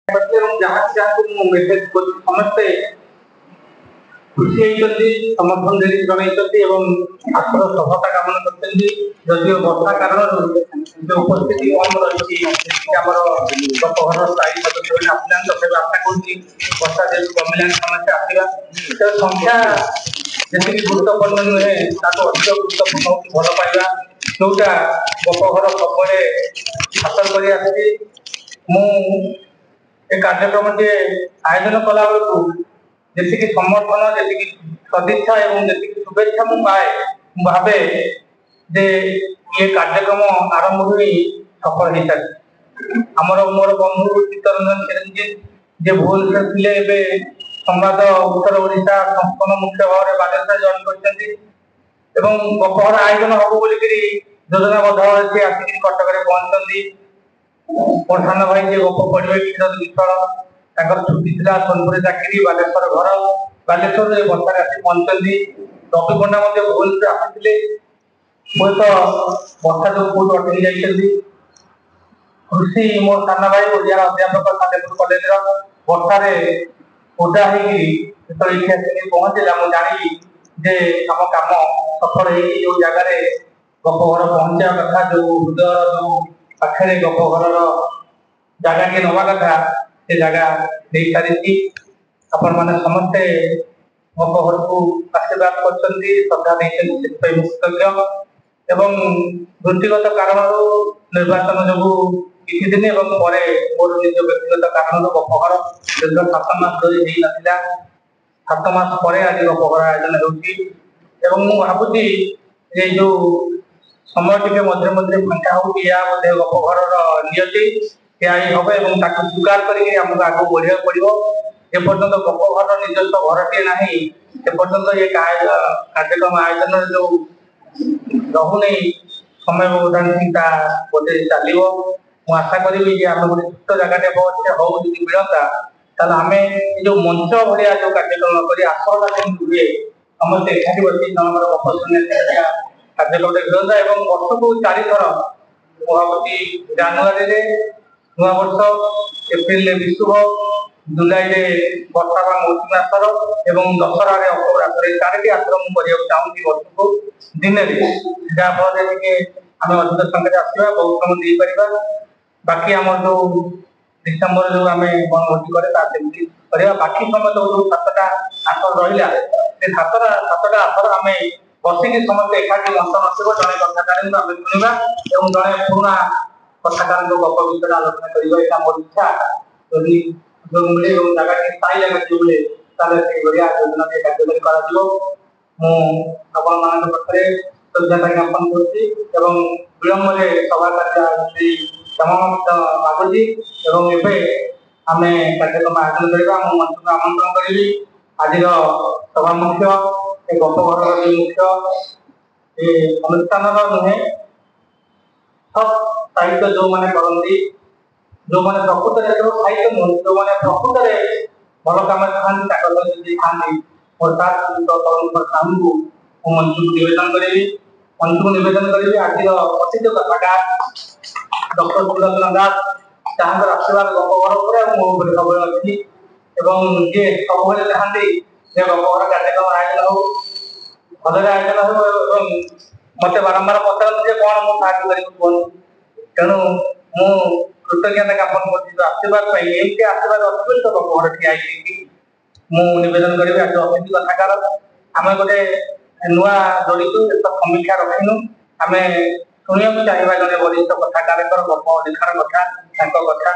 Message समस्ते खुशी होती समर्थन जन आसर सफलता कामना करते जदिव वर्षा कारण जो उपस्थिति कम रही गपघर स्थायी सदस्य आसा तथा आशा करुँगी वर्षा जेहतु कमिलान समस्या आसवा संख्या जी गुरुत्वपूर्ण नुहे अधिक गुरुत्वपूर्ण हो भल पाइबा जोटा गपघर सब हासिल कर कार्यक्रम टे आयोजन कला बेलू जी समर्थन जी सदिच्छा और जी शुभेच्छा पाए भावे जे ये कार्यक्रम आरंभ हुई सफल हो सारी आमर मोर बंधु चित्तरंजन चिरंजीव जे भुवनेश्वर थे संवाद उत्तर ओडिशा संस्थान मुख्य भाव में बालेश्वर जॉइन कर गपघर आयोजन हम बोलिक योजनाबद्ध से आसिक कटक पहुंचती मोर सान भाई जे गप पढ़े क्षीर विफल छुट्टी थी सोनपुर चाकरी बालेश्वर घर बालेश्वर बर्षार आसी पहुंचती रवि पंडा भुवनेश्वर आसी हूँ तो वर्षा जो कौट अटकी जाती कृषि मोर सान भाई ओडिया अध्यापक सालेपुर कॉलेज वर्षार ओदा हो पहुंचला मुझे जानी जे आम कम सफल हो जगार गपघर पहुंचा कथा जो हृदय जो पाखे गपघर जगह के नवा कथा से जगह दे सारी आपण मैंने समस्ते गपघर को आशीर्वाद कर श्रद्धा देते कृतज्ञ एवं वृत्तिगत कारण निर्वाचन जो किसी दिन मोर निज व्यक्तिगत कारण गपघर दीर्घ 7 मास धरी ना 7 मास पर आज गपघर आयोजन हो भावुची जो समय टे मध्य मध्य फांका होते गपघर नियति या हम और स्वीकार करमको आगे बढ़ा पड़ो एपर्तंत गपघर निजस्व घरटे ना एपर्तंत ये कार्यक्रम आयोजन जो रहुनी समय व्यवधान चिंता बोधे चलो मुझे आशा करी आम गोटे छुट जगह हो मिलता आम जो मंच भाया जो कार्यक्रम कर आसरटा हुए समस्त एकाठी बस गप शुणा कार्यक्रम मिलता और वर्ष को 4 थर भावी जानुरी नुआ वर्ष एप्रिल विशुभ जुलाई वर्षा बा मौसुमी आसर और दशहरा अक्टोबर आसर 4टी आसर मुझे चाहूँगी वर्ष को दिन जहाँफल आम अधिक संख्या आसवा बहुत समय दे पार बाकी आम जो डिसेम्बर जो आम बनभोजी करे बाकी समय जो 7टा आसर रहा से 7टा आसर आम बसिक समस्त एकाठी मंथन आसो जड़े कथाकार आम शुणा और जड़े पुणा कथाकार गप विषय आलोचना करवा मोर इच्छा यदि जो मिले जगह स्थायी जगह जो मिले योजना कार्यकारी पाखे श्रद्धा ज्ञापन कर विलम्ब सभा कार्य समाप्त मागुची आम कार्यक्रम आयोजन करवा मंच को आमंत्रण करी आज सभा मुख्य गपघर मुख्य अनुष्ठान नुहे सब साहित्य जो मैंने करती जो मैंने प्रकृत साहित्य नुह जो मैंने प्रकृत भल कम खाती और तरुण को मंच को निवेदन करी आज प्रसिद्ध कथाकार डॉक्टर सुदर्शन दास जहाँ आशीर्वाद गपघर पर सब अच्छी जी सब चाहती गपघर कार्यक्रम आयोजन हो भलरे आयोजन हो मत बारंबार पचारती कौन मुझे कहूँ तेणु मु कृतज्ञता ज्ञापन कर आशीर्वाद एमती आशीर्वाद अच्छी तो गपघर ठिया मुवेदन करी आज अतिथि कथाकार आम गोटे नुआ जोड़ू एक समीक्षा रखीनु आम शुणा चाहिए जड़े वरिष्ठ कथाकार गप लेखार कथा कथा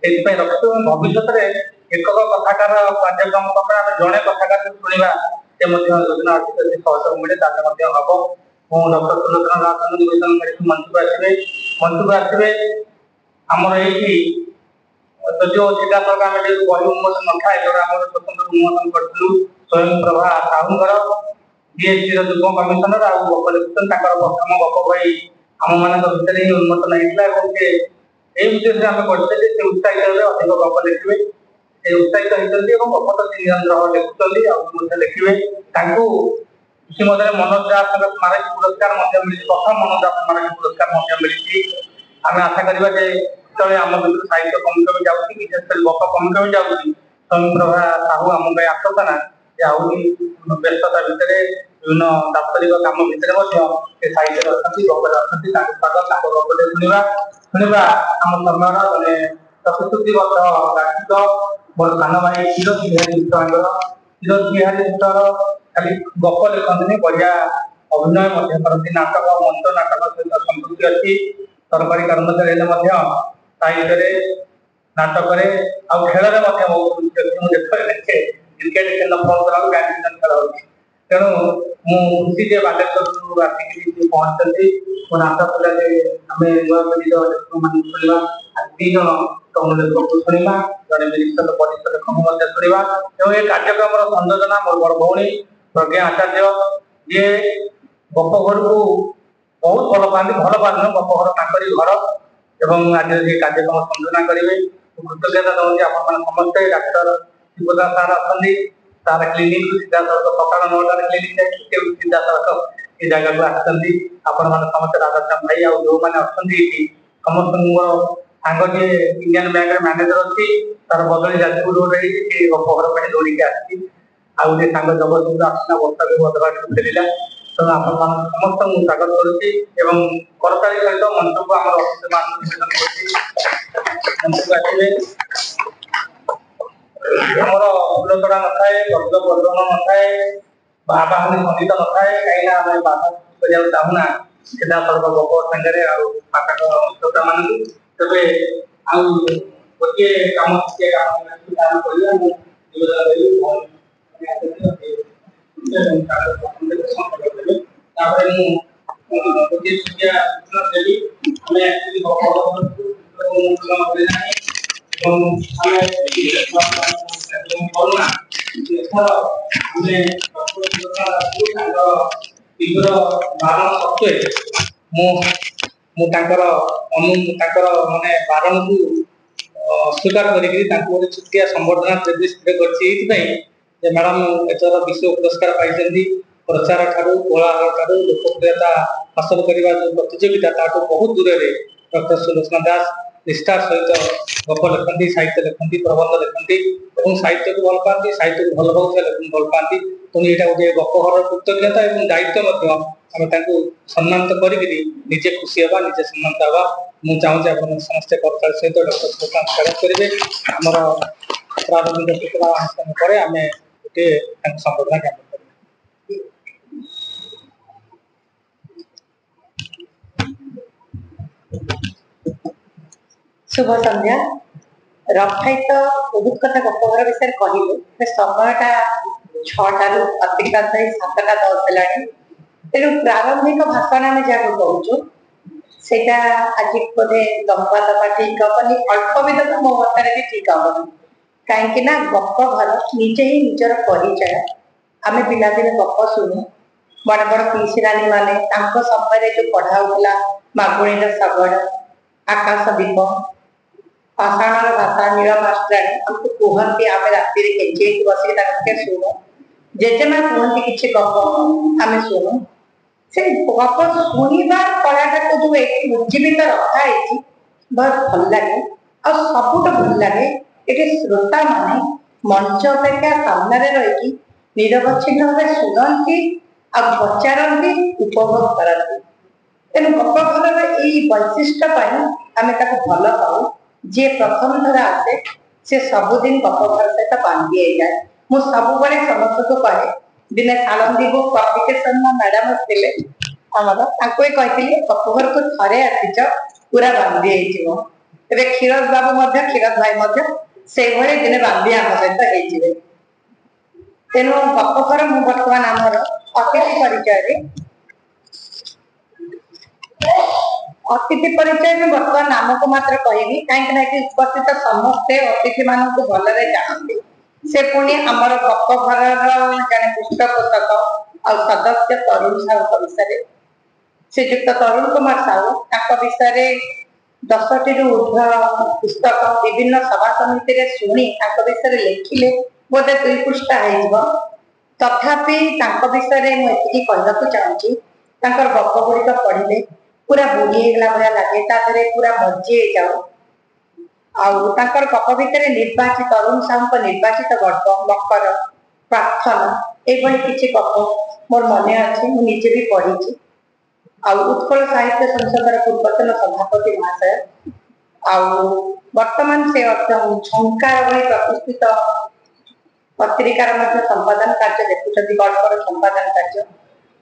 ये रखी भविष्य एक कथाकार कार्यक्रम आम जड़े कथाकार शुणा से योजना अच्छी सहयोग मिले हम डॉक्टर सुलोचना दास निवेदन कर मंच को आसवे आमर ये जो सीधा सड़क आम बही उन्मोचन न था स्वतंत्र उन्मोचन करूँ स्वयं प्रभा साहूर जीएसटी युग्म कमिशनर आ गप लिखुन प्रथम गप बही आम मान भितर ही उन्मोचन होता ये उद्देश्य आम करते से उत्साहित हे अधिक गप लिखे से उत्साहित होती गप तो निरंतर लिखुं लिखे इसी मध्य मनोज दास स्मारक पुरस्कार मिली प्रथम मनोज दास स्मारक पुरस्कार मिली आम आशा करवा जो आम साहित्य कमी कमी जाऊँगी विशेषकर गप कमी कमी जाऊँगी स्वयंप्रभा साहू आम आश्वासना आहरी व्यस्तता भितर विभिन्न दाप्तरिक कम भितर साहित्य अच्छा गपरे अच्छा स्वागत गपटे शुणा शुणा आम समय जड़े प्रतिश्रुतिबद्ध गायिक मोर सान भाई क्षीरोद बिहारी मिश्र क्षीरोद बिहारी मिश्र खाली गप लिखते बढ़िया अभिनय करती नाटक मंच नाटक सहित संपृक्ति अच्छी सरकारी कर्मचारी साहित्य नाटक खेल बहुत रुचि अच्छी मुझे देखे क्रिकेट खेल फोन कला बैडमिंटन खेल हो तेणु मुझे जे बालेश्वर आसिक पहुंचती मो आशा कला आम नुआ पीढ़ी शुणा दी जन कम लेखक शुणा जड़े निरीक्षक वरिष्ठ लेखक शुणा एवं ये कार्यक्रम संयोजना मोर बड़ भौणी प्रज्ञा आचार्य जी गप घर को बहुत भल पाती भल पाती गप घर ताकरी घर एवं आज ये कार्यक्रम संयोजना करेंगे कृतज्ञता दूसरी आप समस्ते डाक्तर शिवदा सार अच्छा तार क्लिनिक सीधा सड़क सका 9टार क्लिनिक जाए सीधा सड़क ये जगह को आसती आपण मैंने समस्त राधाश्याम भाई आउ जो मैंने अच्छी समस्त मोर सांग जी इंडियन बैंक मैनेजर अच्छी तार बदली जाजपुर रोड गप घर दौड़ी आसी आउ जे सांग जगतपुर आसना वर्षा भी बदलाठ फेरला तेणु आप समस्त मुझे स्वागत करुच्ची करताली सहित मंच को आम मंच को आसवे आमर फूलतोड़ा न थाए गर्द प्रदर्शन न थाए बाबाहानी संगीत न थाए कहीं आम बाधा करा चाहूना सीधा सड़क गप सागर श्रोता मान तेरे आउ गोटे कम काम माने बारण को अस्वीकार कर छुटिया संबर्धना कर मैडम एथर विश्व पुरस्कार पाई प्रचार ठारू कोलाहल ठारू लोकप्रियता हासिल करने जो प्रतियोगिता ताठू बहुत दूर में डॉक्टर सुलोचना दास निष्ठार सहित गप लिखती साहित्य लिखती प्रबंध लिखती और साहित्य को भल पाती साहित्य को भल पाऊा लोक भल पाती तेणु यहाँ गोटे गपघर कृतज्ञता और दायित्व आम सम्मानित करजे खुशी हाँ निजे सम्मानित हाँ मुझे चाहूँगी आप समस्ते करताल सहित डॉक्टर सुलोचना स्वागत करेंगे आमर प्रारंभिक सूचना अनुष्ठान पर आम गोटे संबर्धना ज्ञापन करें। शुभ संध्या रक्षित बहुत कथा गपघर विषय कहले समयटा 6टा अतिक्रांत 7टा 10 है तेणु प्रारंभिक भाषण आम जहाँ कहूँ से आज बोधे लंबा दबा ठीक हेनी अल्प भी दबा मो मत भी ठीक हेनी कहीं गपघर निजे ही निजर परिचय आम पिलादिने गप शुणु बड़ बड़ पीसीरानी माने समय जो पढ़ाऊला मागुणी शगड़ आकाशदीप पाषाण भाषा नील मास्टराणी आमको कहती आम राति केंचे बसिक शुणु जेजेमा कहती किसी गप आम शुणु से गप शुणा कलाटा को जो उज्जीवित रखाई बहुत भल लगे और सबुठ भल लगे ये श्रोता माने मंच अपेक्षा सामने रही निरवच्छिन्न भाव शुणती आ पचारती उपभोग करती तेणु गपघर यही वैशिष्ट्य आम भल पाऊ जी प्रथम थर आसे से सबुदिन गपघर सहित बांधी जाए मु सब समस्त को कहे दिने सालंदी बुक पब्लिकेशन मैडम आसते कही गपघर को थे आसीच पूरा बांधी तेरे क्षीरद बाबू क्षीरद भाई से दिने बांधी आम सहित तेणु गपघर मु बर्तमान आमर अतिथि परिचय अतिथि परिचय में बर्तमान नाम को मात्र कहबी कहीं उपस्थित समस्ते अतिथि मान को भलरे जानती से पुणी आमर गपघर जड़े पृष्ठपोषक और सदस्य तरुण साहू विषय श्रीजुक्त तरुण कुमार साहू विषय 10टी ऊर्ध्व पुस्तक विभिन्न सभा समिति शुणी विषय लिखिले बोधे 2 पृष्ठा हो तथापि विषय मुझे कहना चाहूँगी गप गुड़िक पढ़ले पूरा बुढ़ी होगा भाया लगे पूरा मजी जाऊ गप भितर निर्वाचित अरुण साहू निर्वाचित गल्प मकर प्रार्थना ये किसी गप मोर मन अच्छे मुझे भी पढ़ी उत्कल साहित्य संसदर पूर्वतन सभापति महाशय वर्तमान से झंकार भली प्रतिष्ठित पत्रिकार संपादन कार्य देखुं गल्पर संपादन कार्य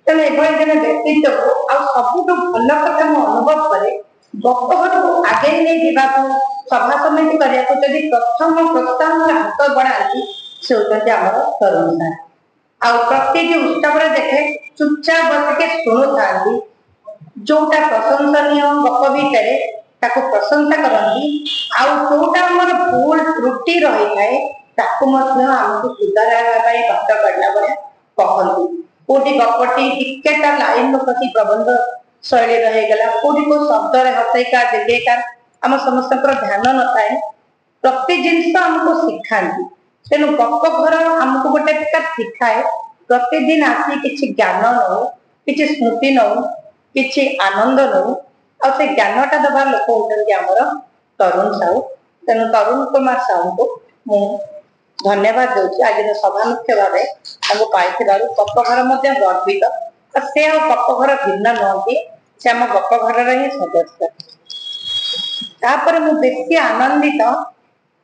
तेणु एभली जन व्यक्तित्व सबुठ भल कथा मु अनुभव करे गपघर को आगे नहीं जावाक सभा समिति करने प्रथम प्रोत्साहन हाथ बढ़ाती से होती आम तरुण सार प्रत्येक उत्सव देखे चुपचाप बस शुणु था जोटा प्रशंसनीय गप भितर प्रशंसा करती जोटा आम भूल त्रुटि रही है आमको सुधार बात करला भाया कहती कोटी गपटी टिकेटा लाइन प्रति प्रबंध शैली रहीगला कोटी को शब्द हसैकार दिगेकार आम समस्त ध्यान न थाए प्रति जिनस आमको शिखाती तेणु गप घर आमको गोटे प्रकार शिखाए प्रतिदिन आसी किसी ज्ञान नौ कि स्मृति नौ कि आनंद नौ से ज्ञानटा दबा लोक होती आमर तरुण साहू तेणु तरुण कुमार साहू को मु धन्यवाद दूसरी आज सभा मुख्य भाव पाई गप घर गर्वित से गप घर भिन्न नुहति से आम गप घर ही सदस्य तापर मु बेसी आनंदित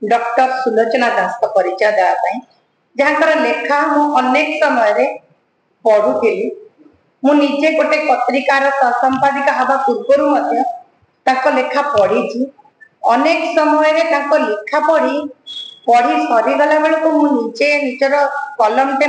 डॉक्टर सुलोचना दास का परिचय देवाई जहाँ लेखा मु अनेक समय पढ़ुली मुझे गोटे पत्रिकार संपादिका हवा पूर्व लेखा पढ़ी अनेक समय लेखा पढ़ी सरीगला बेलू मुझे निजर कलम टे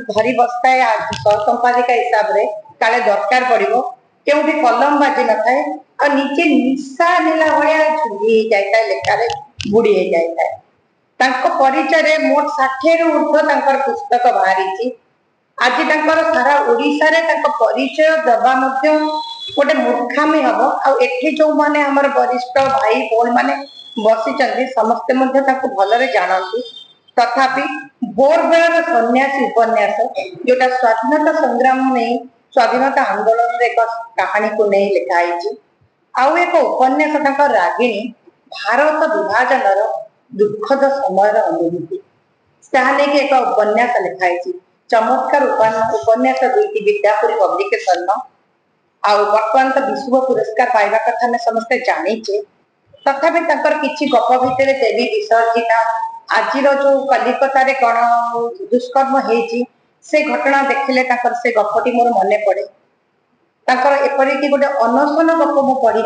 धरी बसताए संपादिका हिसाब से काले दरकार पड़ो क्योंकि कलम बाजी न था निजे निशा नेला भाया झुली जाए लेखार बुड़ी जाए परिचय मोट 60 रु ऊर्ध्व पुस्तक बाहरी आज सारा ओडिशा रे परिचय दबा गोटे मूर्खामी हम आठी जो मैंने आमर वरिष्ठ भाई भौणी मैंने बसी समस्ते भलरे जानती तथापि भोर बेलर सन्यासी उपन्यास जोटा स्वाधीनता संग्राम नहीं स्वाधीनता आंदोलन एक कहानी को नहीं लिखाई आउ एक उपन्यास रागिणी भारत विभाजन दुखद समय अनुभूति एक उपन्यास लिखाई चमत्कार उपन्यास दुईटी विद्यापुरी पब्लिकेशन बर्तमान तो विश्व पुरस्कार पाइबा कथा ने समस्ते जानीचे तथापि किसी गप भितर देवी विसर्जिता आज जो कलिकता गण दुष्कर्म होती से घटना देखिले से गपटी मोर मन पड़े एपरिक गोटे अनशन गप मु पढ़ी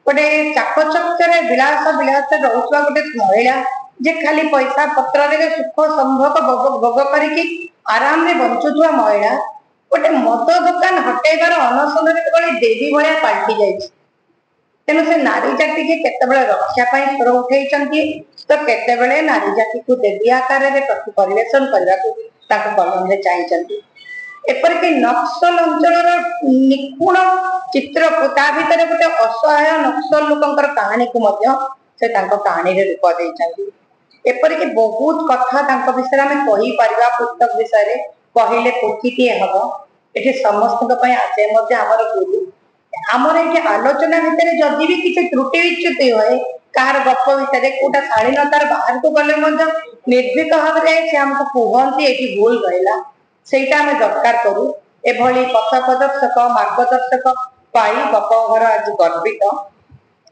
गोटे चाकचक्य विलास विलास रोकवा गोटे महिला जे खाली पैसा पत्र सुख संभोग भोग करके आराम रे बंचुवा महिला गोटे मद दुकान हटेबार अनशन देवी भाया पाल्टी जाइए तेणु से नारी जाति के केतबेले रक्षा स्वर उठे तो केतबेले नारी जाति को देवी आकार परिवेशन करने को कलम में चाहती एपरिक नक्सल अंचल निपुण चित्र भीतर गोटे असहाय नक्सल लोक कहानी को से कहानी रूप देती एपरिक बहुत कथा विषय आम कहीपर पुस्तक विषय कहले पोथीटे हम ये समस्त आसे आमर गुरु आमर ये आलोचना भितर जदि भी किसी त्रुटि विच्युति हुए कहार गप भितर कौटा शालीनतार बाहर को गले निर्भीक भाव से आमको कहते ये भूल रहा से दरकार करूँ एभली पथ प्रदर्शक मार्गदर्शक पाई गप घर आज गर्वित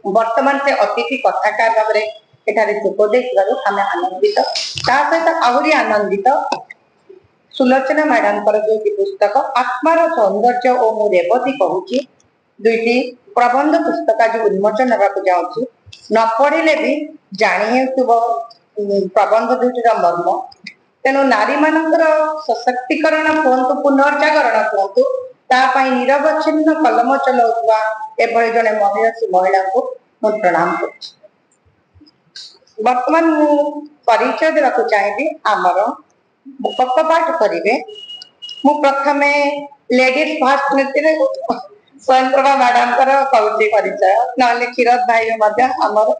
वर्तमान से अतिथि कथाकार भाव में जोगदे आम आनंदित सहित आहरी आनंदित सुलोचना मैडम जो पुस्तक आत्मार सौंदर्य और मु रेवती कहूँ दुईटी प्रबंध पुस्तक आज उन्मोचन होगा जाऊँ न पढ़े भी जानी प्रबंध दुईटर मर्म तेणु नारी मानकर सशक्तिकरण कहतु पुनर्जागरण कहतु निरवच्छिन्न कलम चलाउवा एभली जड़े महिला को मु प्रणाम कर वर्तमान मु परिचय देवा चाहिए आमर गप पाठ करेंगे मु प्रथमे लेडीज फर्स्ट नीति स्वयंप्रभा मैडम कहूँ परिचय ना क्षीरद भाई आमर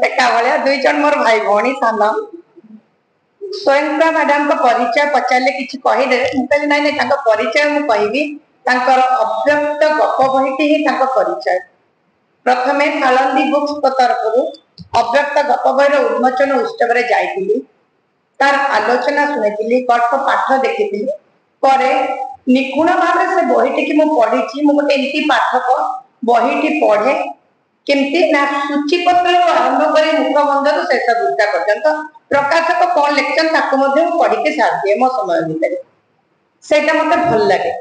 एका भाया दुई जन मोर भाई भौणी सान स्वयंप्रभा मैडम का परिचय पचारे कि कहदे मुझे ना ना परिचय मुझे कहबी अव्यक्त गप बहीटी ही परिचय प्रथमे थालंदी बुक्स तरफ अव्यक्त गप बहिर उन्मोचन उत्सव रे जाइतिली तार आलोचना सुनिथिली गल्प पाठ देखिथिली परे निपुण भाव से बहीटी की मु पढ़ी मु गोटे एमती पाठक बहीटी पढ़े केमती ना सूचीपत्र आरंभ कर मुखबंधर शेष पृष्ठा पर्यंत प्रकाशक कौन लेक्चर ताको पढ़ी के साथ दिए मो समय भितर सेटा मते भल लगे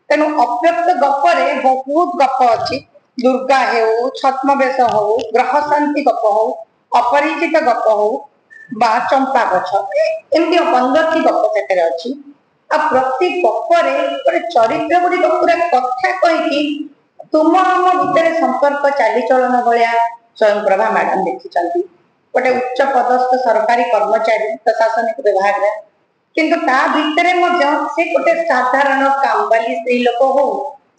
तेणु अव्यक्त गपरे बहुत गप अच्छी दुर्गा हेउ छद्मवेश हो ग्रह शांति गप हो अपरिचित गप हो बा चंपा गछ एमती 15 गप सेटे अच्छी आ प्रति गपरे गोटे चरित्र गुड़िक पूरा कथा कहीकि तुम आम भितर संपर्क चालीचलन भाया स्वयं प्रभा मैडम देखी गोटे उच्च पदस्थ सरकारी कर्मचारी प्रशासनिक विभाग में किंतु ता भितरे मध्य से गोटे साधारण कामवाली स्त्री लोक हो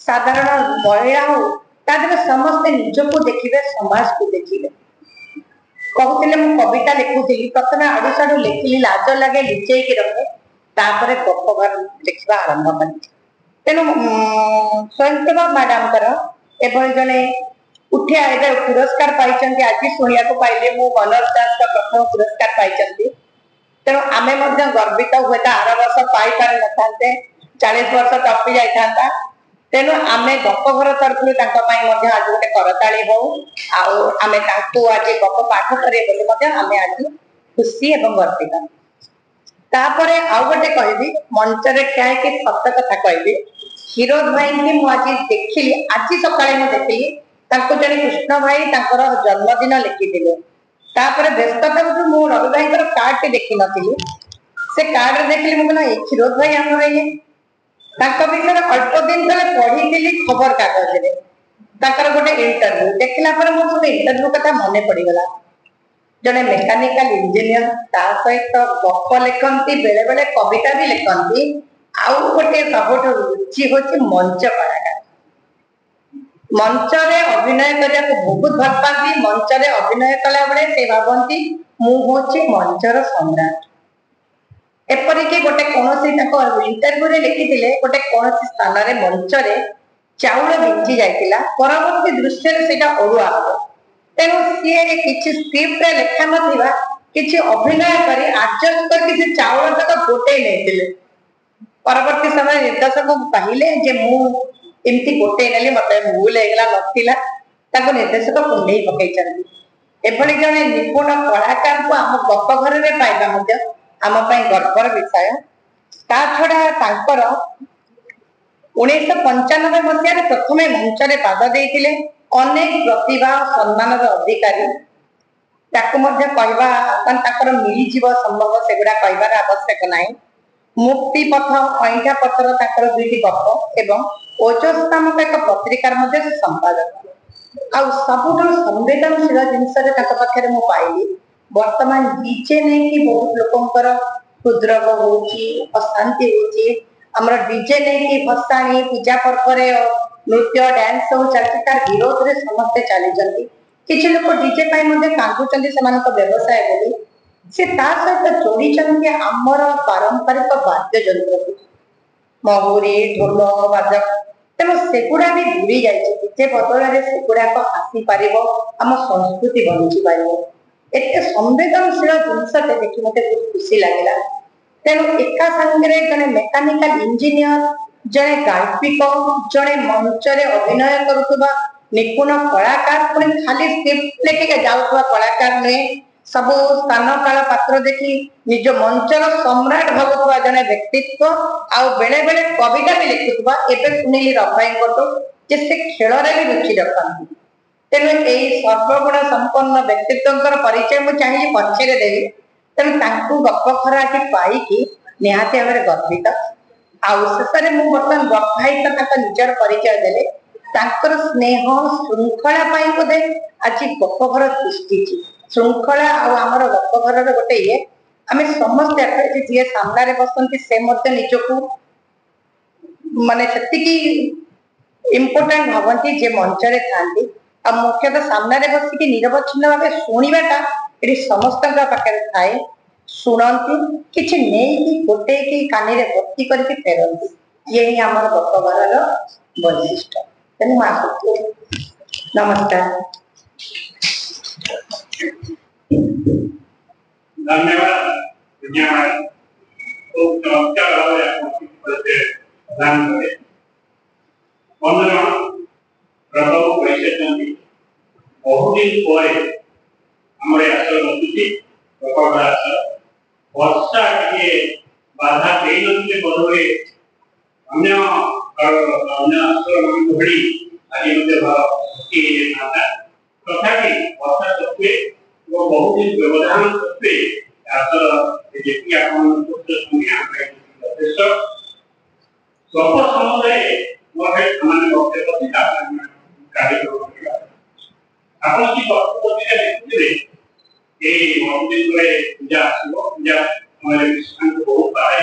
साधारण महिला हो तादर समस्ते निजको देखिबे समाज को देखिबे कहते मु कविता लिखुली प्रथम आड़ू साड़ू लिखिली लाज लगे लुचेई रखे तापर गप घर लिखा आरंभ कली तेणु स्वयं मैडम एभली जड़े उठे आए पुरस्कार पाई आज शुणा पाइले मु मनोज दास का प्रथम पुरस्कार पाई तेणु आम गर्वित हुए आर वर्ष पाई पारि न 40 वर्ष टपी जाता तेणु आम गप घर तरफ आज गोटे करताली हो आम आज गप पाठ करें आम आज खुशी एवं गर्वित तापरे आउ गोटे कहबी मंच रे क्या कि सत कथा कहबी हिरोज भाई की मु आज देखिली आज सकाळे मु देखिली तांको जने कृष्ण भाई तांकर जन्मदिन लिखिथिले तापरे व्यस्तता जो मु रवि भाई कर कार्ड देखि नथिली से कार्ड देखिली मु कहना हिरोज भाई हमर ये तांको विषय अल्प दिन तले पढिथिली खबर कागज रे तांकर गोटे इंटरव्यू देखला पर मु सब इंटरव्यू कथा मने पड़ी गला जने मेकानिकल इंजीनियर ता सहित गप लिखती बेले बेले कविता भी लिखती आउ गोटे सब रुचि होची मंच कलाकार मंच रे अभिनय करने को बहुत भल पाती मंच रे अभिनय कला बेले से भावती मु होची मंचर सम्राट एपरिक गोटे कौन इंटरव्यू रे लिखिथिले गोटे कौन स्थान रे मंच रे चाउल भिंजी जाइतिला परवर्ती दृश्य रे सेटा ओरुआ हो तेणु सी किसी स्क्रिप्ट लेखा ना किसी अभिनय कर एडजस्ट कर चाउल तक गोटे नहीं परवर्ती समय निर्देशक कहले एमती गोटे नेली मत भूल नाला निर्देशक कुंडे पकई एभली जड़े निपुण कलाकार को आम गप घर में पाइबा आम गर्वर विषय ता छड़ा 1995 मसीह प्रथम मंच रे पाद देइतिले अनेक प्रतिभा सम्मान अधिकारी मिली जीव संभव सेगुड़ा कहबार आवश्यक नहीं मुक्ति पथ अईठा पथर दुईटी गप एवं ओजस नामक एक पत्रिकार संपादक आउ सबुठ संवेदनशील जिनस पाखे मु पाइली वर्तमान डीजे नहीं कि बहुत लोकंर हृदरोग होची अशांति होची हमर डीजे नहीं कि भसाणी पूजा पर्व नृत्य डांस सब चलती तार विरोध रे समस्ते चली जंती किछि लोक डीजे पाई मध्ये कांदुचंती सेमानक व्यवसाय बोली से ता सहित जोड़ी चंती हमर पारंपरिक वाद्य यंत्र महुरी ढोल बाजक तेणु सेगुड़ा भी दूरी जाइए डीजे बदल में सेगुड़ा आसी पार आम संस्कृति बंची पार एत संवेदनशील जिनसटे देखी मत बहुत खुशी लगे तेणु एका सांगे जड़े मेकानिकल इंजीनियर जड़े गाल्पिक जड़े मंच रे अभिनय करुवा निपुण कलाकार पुणी खाली स्क्रिप्ट लेखिके जाऊवा कलाकार नुहे सब स्थान काल पात्र देखी निज मंचर सम्राट भावुवा जड़े व्यक्तित्व आउ बेले बेले कविता भी लिखुवा एवं सुनिली रभाईठू जे से खेल भी रुचि रखती तेणु यही सर्वगुण संपन्न व्यक्तित्व परिचय मुझे चाहिए पछरे देवी तेणु गप खराटी पाई निहाती भाव गर्वित आउ शेष में बर्तमान गपाई निजर परिचय देले स्नेह श्रृंखला बोधे आज गप घर सृष्टि श्रृंखला आमर गप घर गोटे ये आम समस्त जी सामने बसती से निजक मानने इम्पोर्टाट भावती जे मंचरे था मुख्यतः सामने बसिक निरवच्छिन्न भाव शुणाटा ये समस्त पाखे थाए शुणती किसी नहीं गोटे कि कानी रे भर्ती करके फेरती ये आमर गपघर वैशिष्ट तेणु नमस्कार। धन्यवाद धन्यवाद खूब चमत्कार भाव प्रदान करे बंधुगण प्रभु कैसे बहुत दिन पर आम आसर बसुची वर्षा टे बाधा दे नथिले बदले अन्य आसर भली आज तथापि वर्षा सत्वे बहुत दिन व्यवधान सत्वे आसर स्वल्प समय पूजा पूजा बहुत पाए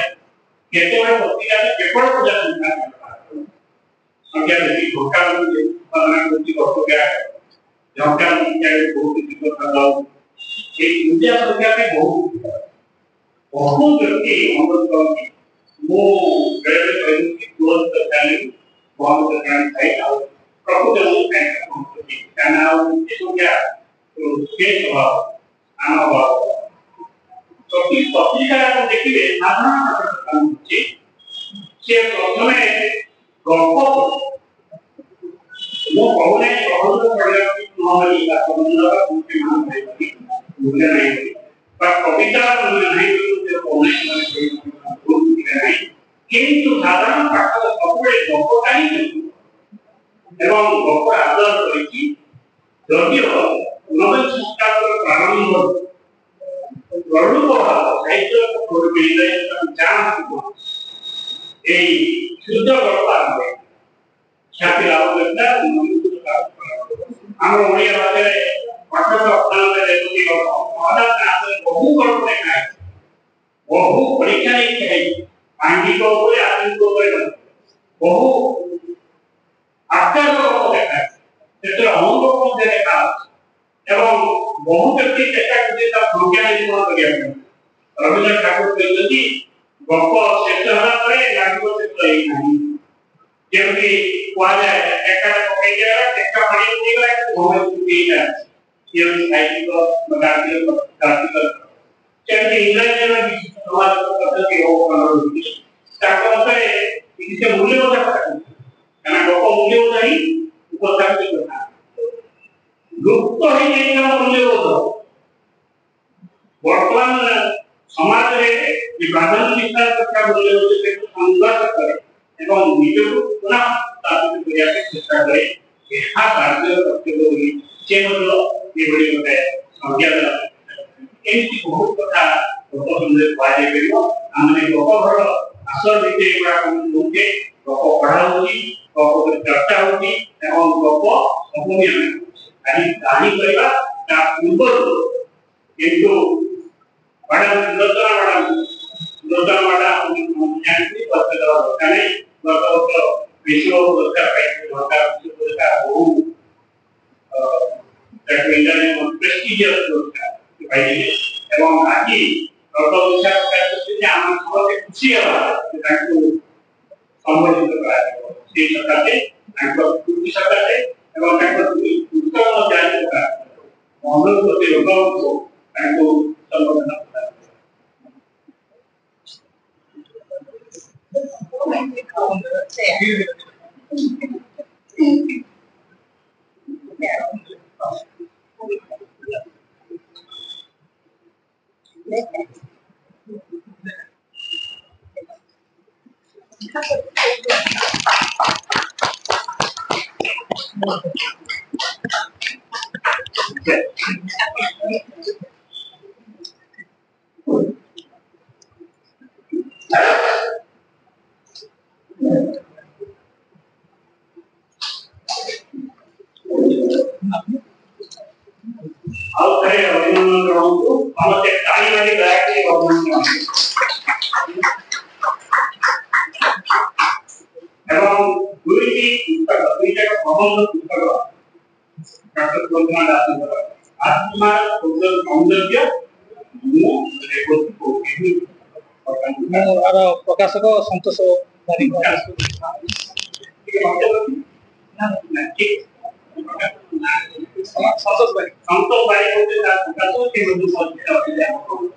केवल पत्रिका केवल पूजा संख्या झोंका झोंका बहुत पूजा संख्या बहुत बहुत व्यक्ति अनुरोध करती तुरंत बहुत पत्रिका देखिए साधारण से प्रथम गप मो कहूना बहुत कविता किंतु साधारण पाठ सब गपटा ही गप आदर करके यदिओ नवीन संस्कार प्रारंभ गरुड़ भाव साहित्य शुद्ध गप ख्याति लाभ करता आम ओडिया भाषा पाठक बहु गल्प देखा बहु परीक्षा नहीं आंगिक आधुनिक बहु आख्यान देखा अंग देखा बहु व्यक्ति चेष्टा करते संज्ञा निर्माण कर रवीन्द्र ठाकुर कहते गप शेष होगा लागू शेष नहीं जमी कहुए टेका पकई टेका पड़ी गला साहित्य इंग्राजी समाज पद्धति मूल्यबोध गप मूल्यबोध ही उपस्थापित करना लुप्त हो मूल्यबोध वर्तमान समाज में प्राधान्य विस्तार करता मूल्यबोध संघर्ष करे निजक पुनः स्थापित करने चेष्टा करे कार्य कर्तव्य गोटे संज्ञा एमती बहुत कथा गप सुंदर कहुए आम गप घर आसर भितर गुड़ाके गप पढ़ा गप चर्चा होगी गप सब आज कहानी करवा पूर्व किंतु मैडम सुलोचना मैडम जानती दरकार नहीं गत वर्ष विश्व पुरस्कार पुरस्कार बहुत प्रेस्टिजियस पुरस्कार पाई आज गत विषय आम समस्त खुशी संबोधित सकाशे कृति सकाशे उत्तम जारी अनुरोध प्रति लोक संबोधन प्रकाशक संतोष ठीक संतोष भाई होते का के बंधु संस्था होते हैं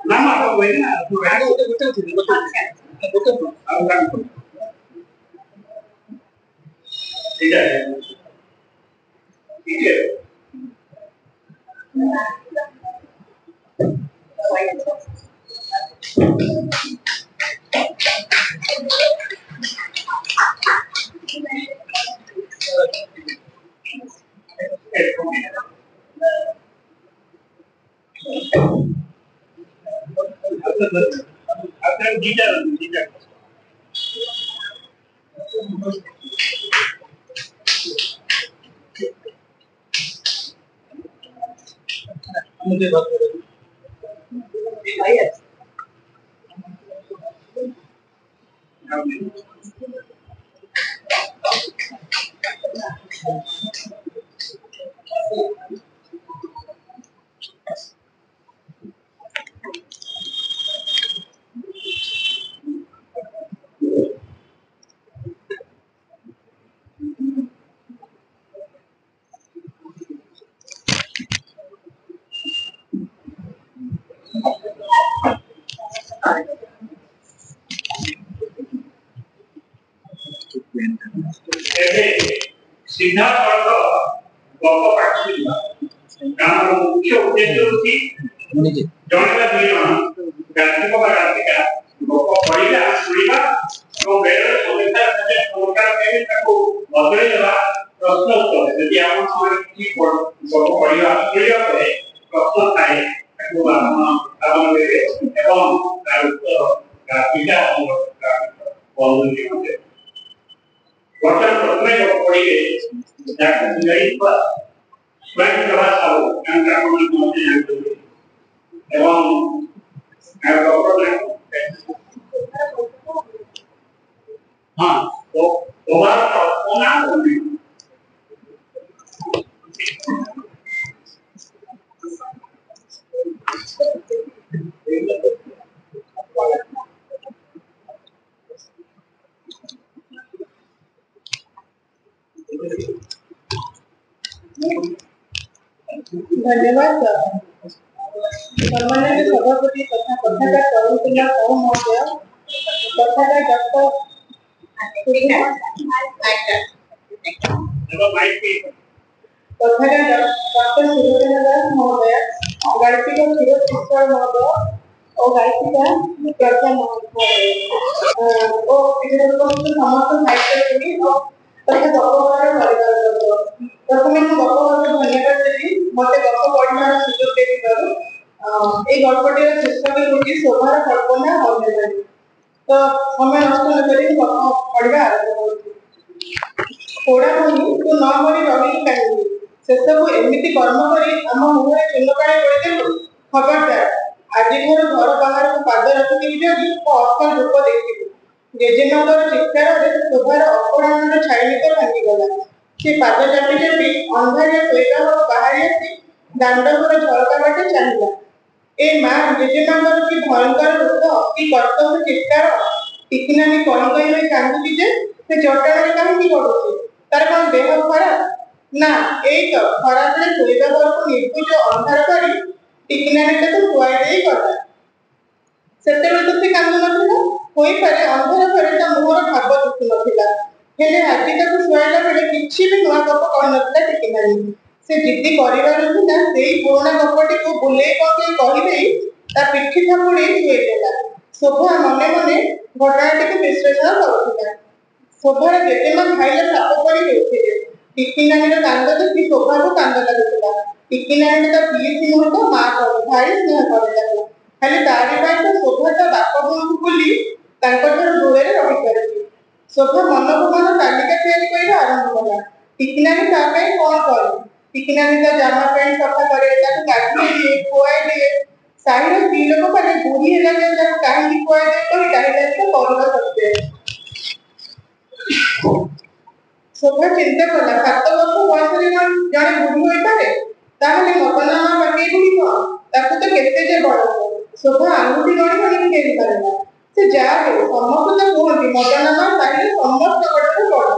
nama apa ini tidak tidak akan tidak मुझे बात सिद्धार्थ गप पाठी काम मुख्य उद्देश्य होती जणका दुई जण गांधी का गांधिका गप पढ़िला सुनिबा और बेरे समेता से सरकार के ताको बदले देवा प्रश्न उत्तर यदि आपण समय की गप पढ़िबा सुनिबा परे प्रश्न थाए ताको आपण देबे एवं तार उत्तर गांधिका और बोलू दिबे वर्तमान प्रथमे गप पढ़िबे जाके गई पर स्वयं का साउ अंका को मते एवं हाँ तो दोबारा कल्पना होगी धन्यवाद सम्मानित सभापति तथा कथाकार करुणा साहू महोदय कथाकार डॉक्टर कथाकार डॉक्टर सुलोचना दास महोदय गायिका फिरोज ईश्वर महोदय और गायिका प्रज्ञा महोदय और समस्त साहित्य प्रेमी तथा गपकार परिवार प्रथमे मैं गपकार धन्यवाद देवी मत गप पढ़ार सुजोग दे गल्पटी शीर्षक होगी शोभार कल्पना अन्य तो समय नष्ट न करी गप पढ़ा आरंभ पोड़ा भूमि तू न मरी रही कहीं से सब एमती कर्म करी आम मुहरे चून पानी पड़देलु खबरदार आज मोर घर बाहर को पाद रखी जदि अर्थर रूप देखिबू जेजेमार चित्कार शोभार अपराह छाईनित भांगीगला से पाद चापी चापी अंधारिया शोवा बाहरी आसी दांडघर झरका बाटे चाहिला ए मां जेजेमार कि भयंकर रूप कि कर्तव्य चित्कार टिकिनानी कौन कहीं कांदुची जे से चट्टान कहीं गड़ुची तार कौन देह खराब ना एक खराब शोवा घर को निर्बुज अंधार कर टिकिनानी तो खुआई दे गला सेतेबेले तो से कांदु नथिला होई पारे अंधार घरे ता मुहर भाव दिसु नथिला हेले हाथी ताको सुआइला बेले किछि भी नुआ गप कहि नथिला टिकिनानी से जिद्दी करिबार थिला सेई पुराना गपटी को बुले पके कहि देई ता पिठी थापुड़ी सुई देला शोभा मने मने घटनाटी को विश्लेषण करुथिला शोभार जेतेमा खाइले साप पड़ी हेउथिले टिकिनानीर कांद देखि शोभा को कांद लागुथिला टिकिनानी ता पियसी नुह तो मां को भारी स्नेह करला खाली तारी पाई तो शोभा ता बाप बोलू बोली तांकर दूरे रही पारती शोभा मन को मन तालिका तैयारी करबा आरंभ कला टिकिनानी ता पई कोन करे ଟିକିନାନି ତା ଜାମା ପ୍ୟାଣ୍ଟ ସଫା କରେ, ତାକୁ ଗାଧୋଇ ଦିଏ, ଖୁଆଇ ଦିଏ। ସାହିର ସ୍ତ୍ରୀ ଲୋକମାନେ ବୁଢୀ ହେଲା ଯାଏ ତାକୁ କାହିଁକି ଖୁଆଇଦିଏ କହି ଡାଇଲାସ କରିବା ସତ୍ତ୍ୱେ ଶୋଭା ଚିନ୍ତା କଲା 7 ବର୍ଷ ବୟସରେ ଜଣେ ବୁଢୀ ହୋଇପାରେ, ତାହେଲେ ମଦନମା ପାଗେଇ ବୁଢୀ କଣ? ତାକୁ ତ କେତେ ଯେ ବୟସ। ଶୋଭା ଆଙ୍ଗୁଠି ଗଣି ଗଣି ଫେରି ପାରିଲା। ସେ ଯାହା ହେଉ ସମସ୍ତେ ତ କୁହନ୍ତି ମଦନମା ସାହିରେ ସମସ୍ତଙ୍କଠାରୁ ବଡ଼।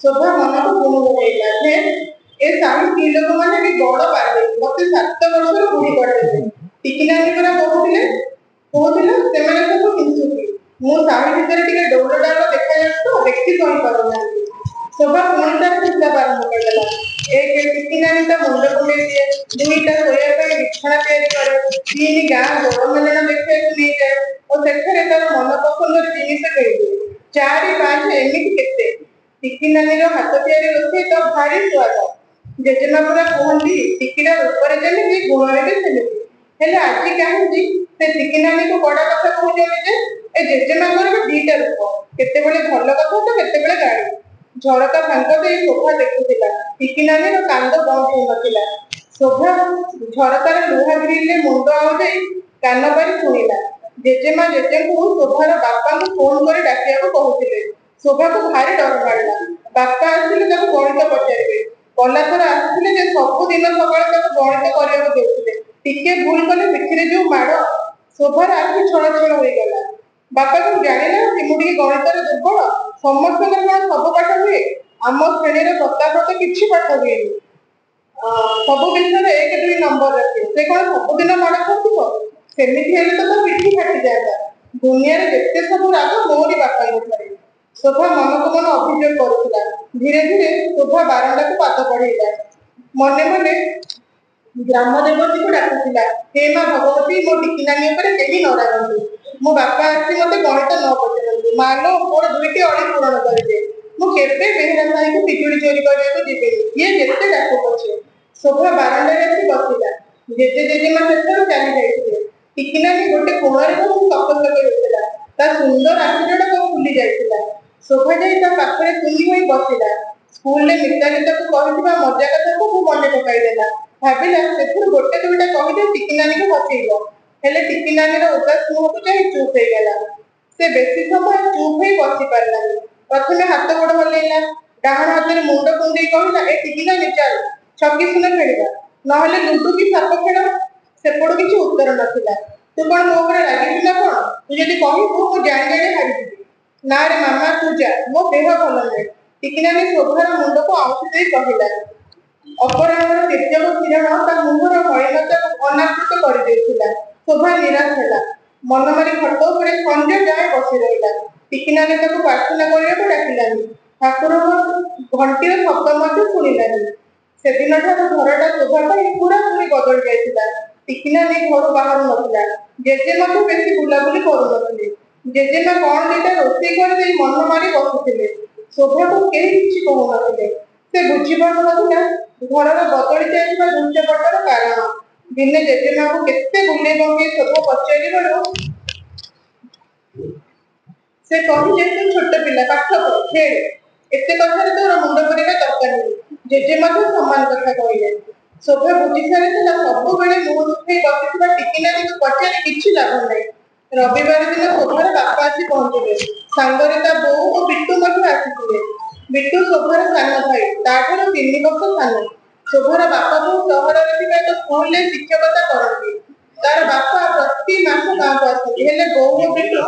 ଶୋଭା ମନକୁ ଗୁଣ ବନେଇଲା ଯେ ଏ ସାହି ସ୍ତ୍ରୀ ଲୋକମାନେ ବି ବଡ଼ ପାଇବେ, ମତେ 7 ବର୍ଷର ବୁଢୀ କରିଦେବେ। ଟିକିନାନି ପରା କହୁଥିଲା ସେମାନେ ସବୁ ହିଂସୁକି। ମୁଁ ସାହି ଭିତରେ ଟିକେ ଡୌଲ ଡାଲ ଦେଖାଯାଉଛି ତ ଦେଖି କହିପାରୁନାହାନ୍ତି। ଶୋଭା ପୁଣି ତାର ହିସାବ ଆରମ୍ଭ କରିଦେଲା। 1 ଟିକିନାନି ତା ମୁଣ୍ଡ କୁଣ୍ଡେଇ ଦିଏ, 2 ତା ଶୋଇବା ପାଇଁ ବିଛଣା ତିଆରି କରେ, 3 ଗାଁ ଦୋଳ ମେଲଣ ଦେଖିବାକୁ ନେଇଯାଏ ଓ ସେଠାରେ ତାର ମନ ପସନ୍ଦର ଜିନିଷ କିଣିଦିଏ, 4 5 ଏମିତି କେତେ। ଟିକିନାନିର ହାତ ତିଆରି ରୋଷେଇ ତ ଭାରି ସୁଆଦ। ଜେଜେମା ପରା କୁହନ୍ତି ଟିକିର ରୂପରେ ଯେମିତି ଗୁଣରେ ବି ସେମିତି। ହେଲେ ଆଜି କାହିଁକି ସେ ଟିକିନାନିକୁ କଡ଼ା କଥା କହୁଛନ୍ତି ଯେ? ଏ ଜେଜେମାଙ୍କର ବି 2ଟା ରୂପ, କେତେବେଳେ ଭଲ କଥା ତ କେତେବେଳେ ଗାଳି। ଝରକା ଫାଙ୍କ ଦେଇ ଶୋଭା ଦେଖୁଥିଲା। ଟିକିନାନିର କାନ୍ଦ ବନ୍ଦ ହେଉନଥିଲା। ଶୋଭା ଝରକାର ଲୁହା ଗ୍ରିଲରେ ମୁଣ୍ଡ ଆଉଜାଇ କାନ ପାରି ଶୁଣିଲା। ଜେଜେମା ଜେଜେଙ୍କୁ ଶୋଭାର ବାପାଙ୍କୁ ଫୋନ କରି ଡାକିବାକୁ କହୁଥିଲେ। ଶୋଭାକୁ ଭାରି ଡର ମାଡ଼ିଲା। ବାପା ଆସିଲେ ତାକୁ ଗଣିତ ପଚାରିବେ। ଗଲାଥର ଆସିଥିଲେ ଯେ ସବୁଦିନ ସକାଳେ ତାକୁ ଗଣିତ କରିବାକୁ ଦେଉଥିଲେ, ଟିକେ ଭୁଲ କଲେ ପିଠିରେ ଯୋଉ ମାଡ଼। ଶୋଭାର ଆଖି ଛଳ ଛଳ ହୋଇଗଲା। ବାପା କଣ ଜାଣିନାହାନ୍ତି ମୁଁ ଟିକେ ଗଣିତରେ ଦୁର୍ବଳ? ସମସ୍ତଙ୍କର କଣ ସବୁ ପାଠ ହୁଏ? ଆମ ଶ୍ରେଣୀର ପ୍ରତାପ ତ କିଛି ପାଠ ହୁଏନି। ସବୁ ବିଷୟରେ 1 2 ନମ୍ବର ରଖେ, ସେ କଣ ସବୁଦିନ ମାଡ଼ ଖାଉଥିବ? ସେମିତି ହେଲେ ତ ତା ପିଠି ଫାଟିଯାଆନ୍ତା। ଦୁନିଆରେ ଯେତେ ସବୁ ରାଗ ମୋରି ବାପାଙ୍କ ଘରେ। ଶୋଭା ମନକୁ ମନ ଅଭିଯୋଗ କରୁଥିଲା। ଧୀରେ ଧୀରେ ଶୋଭା ବାରଣ୍ଡାକୁ ପାଦ ବଢ଼େଇଲା। ମନେ ମନେ ଗ୍ରାମ ଦେବତୀକୁ ଡାକୁଥିଲା, ହେ ମା ଭଗବତୀ, ମୋ ଟିକିନାନି ଉପରେ କେହି ନ ରାଗନ୍ତୁ। ମୋ ବାପା ଆସି ମତେ ଗଣିତ ନ ପଚାରନ୍ତୁ। ମାଲୋ ମୋର 2ଟି ଅଳି ପୂରଣ କରିଦେ। ମୁଁ କେବେ ବେହେରା ସାହିକୁ ପିଜୁଳି ଚୋରି କରିବାକୁ ଯିବିନି, ଇଏ ଯେତେ ଡାକୁ ପଛେ। ଶୋଭା ବାରଣ୍ଡାରେ ଆସି ବସିଲା। ଜେଜେ ଜେଜେମା ସେଠାରୁ ଚାଲି ଯାଇଥିଲେ। ଟିକିନାନି ଗୋଟେ କୋଣରେ ବସି ସକସକ ହେଉଥିଲା। ତା ସୁନ୍ଦର ଆଖି ଯୋଡ଼କ ଫୁଲି ଯାଇଥିଲା। ଶୋଭା ଯାଇ ତା ପାଖରେ ତୁନି ହୋଇ ବସିଲା। ସ୍କୁଲରେ ମିତାଲି ତାକୁ କହିଥିବା ମଜା କଥା ସବୁ ମନେ ପକାଇଦେଲା। ଭାବିଲା ସେଥିରୁ 1 2ଟା କହିଦେଇ ଟିକିନାନିକୁ ହସେଇବ। ହେଲେ ଟିକିନାନିର ଉଦାସ ମୁହଁକୁ ଚାହିଁ ଚୁପ୍ ହେଇଗଲା। ସେ ବେଶୀ ସମୟ ଚୁପ୍ ହେଇ ବସି ପାରିଲାନି। ପ୍ରଥମେ ହାତ ଗୋଡ଼ ହଲେଇଲା, ଡାହାଣ ହାତରେ ମୁଣ୍ଡ କୁଣ୍ଡେଇ କହିଲା, ଏ ଟିକିନାନି ଚାଲ ଛକି ଶୂନ ଖେଳିବା, ନହେଲେ ଲୁଡୁ କି ସାପ ଖେଳ। ସେପଟୁ କିଛି ଉତ୍ତର ନଥିଲା। ତୁ କଣ ମୋ ଉପରେ ରାଗିଛୁ ନା କଣ? ତୁ ଯଦି କହିବୁ ମୁଁ ଜାଣି ଜାଣି ହାରିଯିବି। ନା ରେ ମାମା ତୁ ଯା, ମୋ ଦେହ ଭଲ ନାହିଁ। ଟିକିନାନି ଶୋଭାର ମୁଣ୍ଡକୁ ଆଉଁସି ଦେଇ କହିଲା। ଅପରାହ୍ନର ତୀର୍ଯ୍ୟକ କିରଣ ତା ମୁହଁର ମଳିନତାକୁ ଅନାବୃତ କରିଦେଉଥିଲା। ଶୋଭା ନିରାଶ ହେଲା। ମନ ମାରି ଖଟ ଉପରେ ସଞ୍ଜ ଯାଏ ବସି ରହିଲା। ଟିକିନାନି ତାକୁ ପ୍ରାର୍ଥନା କରିବାକୁ ଡାକିଲାନି। ଠାକୁରଙ୍କ ଘଣ୍ଟିର ଶବ୍ଦ ମଧ୍ୟ ଶୁଣିଲାନି। ସେଦିନଠାରୁ ଘରଟା ଶୋଭା ପାଇଁ ପୁରାପୁରି ବଦଳି ଯାଇଥିଲା। ଟିକିନାନି ଘରୁ ବାହାରୁ ନଥିଲା। ଜେଜେ ମଧ୍ୟ ବେଶୀ ବୁଲାବୁଲି କରୁନଥିଲେ। ଜେଜେମା କଣ 2ଟା ରୋଷେଇ କରିଦେଇ ମନ ମାରି ବସୁଥିଲେ। ଶୋଭାକୁ କେହି କିଛି କହୁନଥିଲେ। ସେ ବୁଝିପାରୁନଥିଲା ଘରର ବଦଳି ଯାଇଥିବା ଦୃଶ୍ୟପଟର କାରଣ। ଦିନେ ଜେଜେମାକୁ କେତେ ବୁଲେଇ ବଙ୍କେଇ ଶୋଭା ପଚାରିବାରୁ ସେ କହିଲେ, ତୁ ଛୋଟ ପିଲା, ପାଠ ପଢ, ଖେଳେ, ଏତେ କଥାରେ ତୋର ମୁଣ୍ଡ ପୁରେଇବା ଦରକାର ନାହିଁ। ଜେଜେ ମଧ୍ୟ ସମାନ କଥା କହିଲେ। ଶୋଭା ବୁଝି ସାରିଥିଲା ସବୁବେଳେ ମୁହଁ ଶୁଖେଇ ବସିଥିବା ଟିକିନାନିକୁ ପଚାରି କିଛି ଲାଭ ନାହିଁ। ରବିବାର ଦିନ ଶୋଭାର ବାପା ଆସି ପହଞ୍ଚିଲେ। ସାଙ୍ଗରେ ତା ବୋଉ ଓ ବିଟୁ ମଧ୍ୟ ଆସିଥିଲେ। ବିଟୁ ଶୋଭାର ସାନ ଭାଇ, ତାଠାରୁ 3 ବର୍ଷ ସାନ। ଶୋଭାର ବାପା ବୋଉ ସହରରେ ଥିବା ଏକ ସ୍କୁଲରେ ଶିକ୍ଷକତା କରନ୍ତି। ତାର ବାପା ପ୍ରତି ମାସ ଗାଁକୁ ଆସନ୍ତି, ହେଲେ ବୋଉ ଓ ବିଟୁ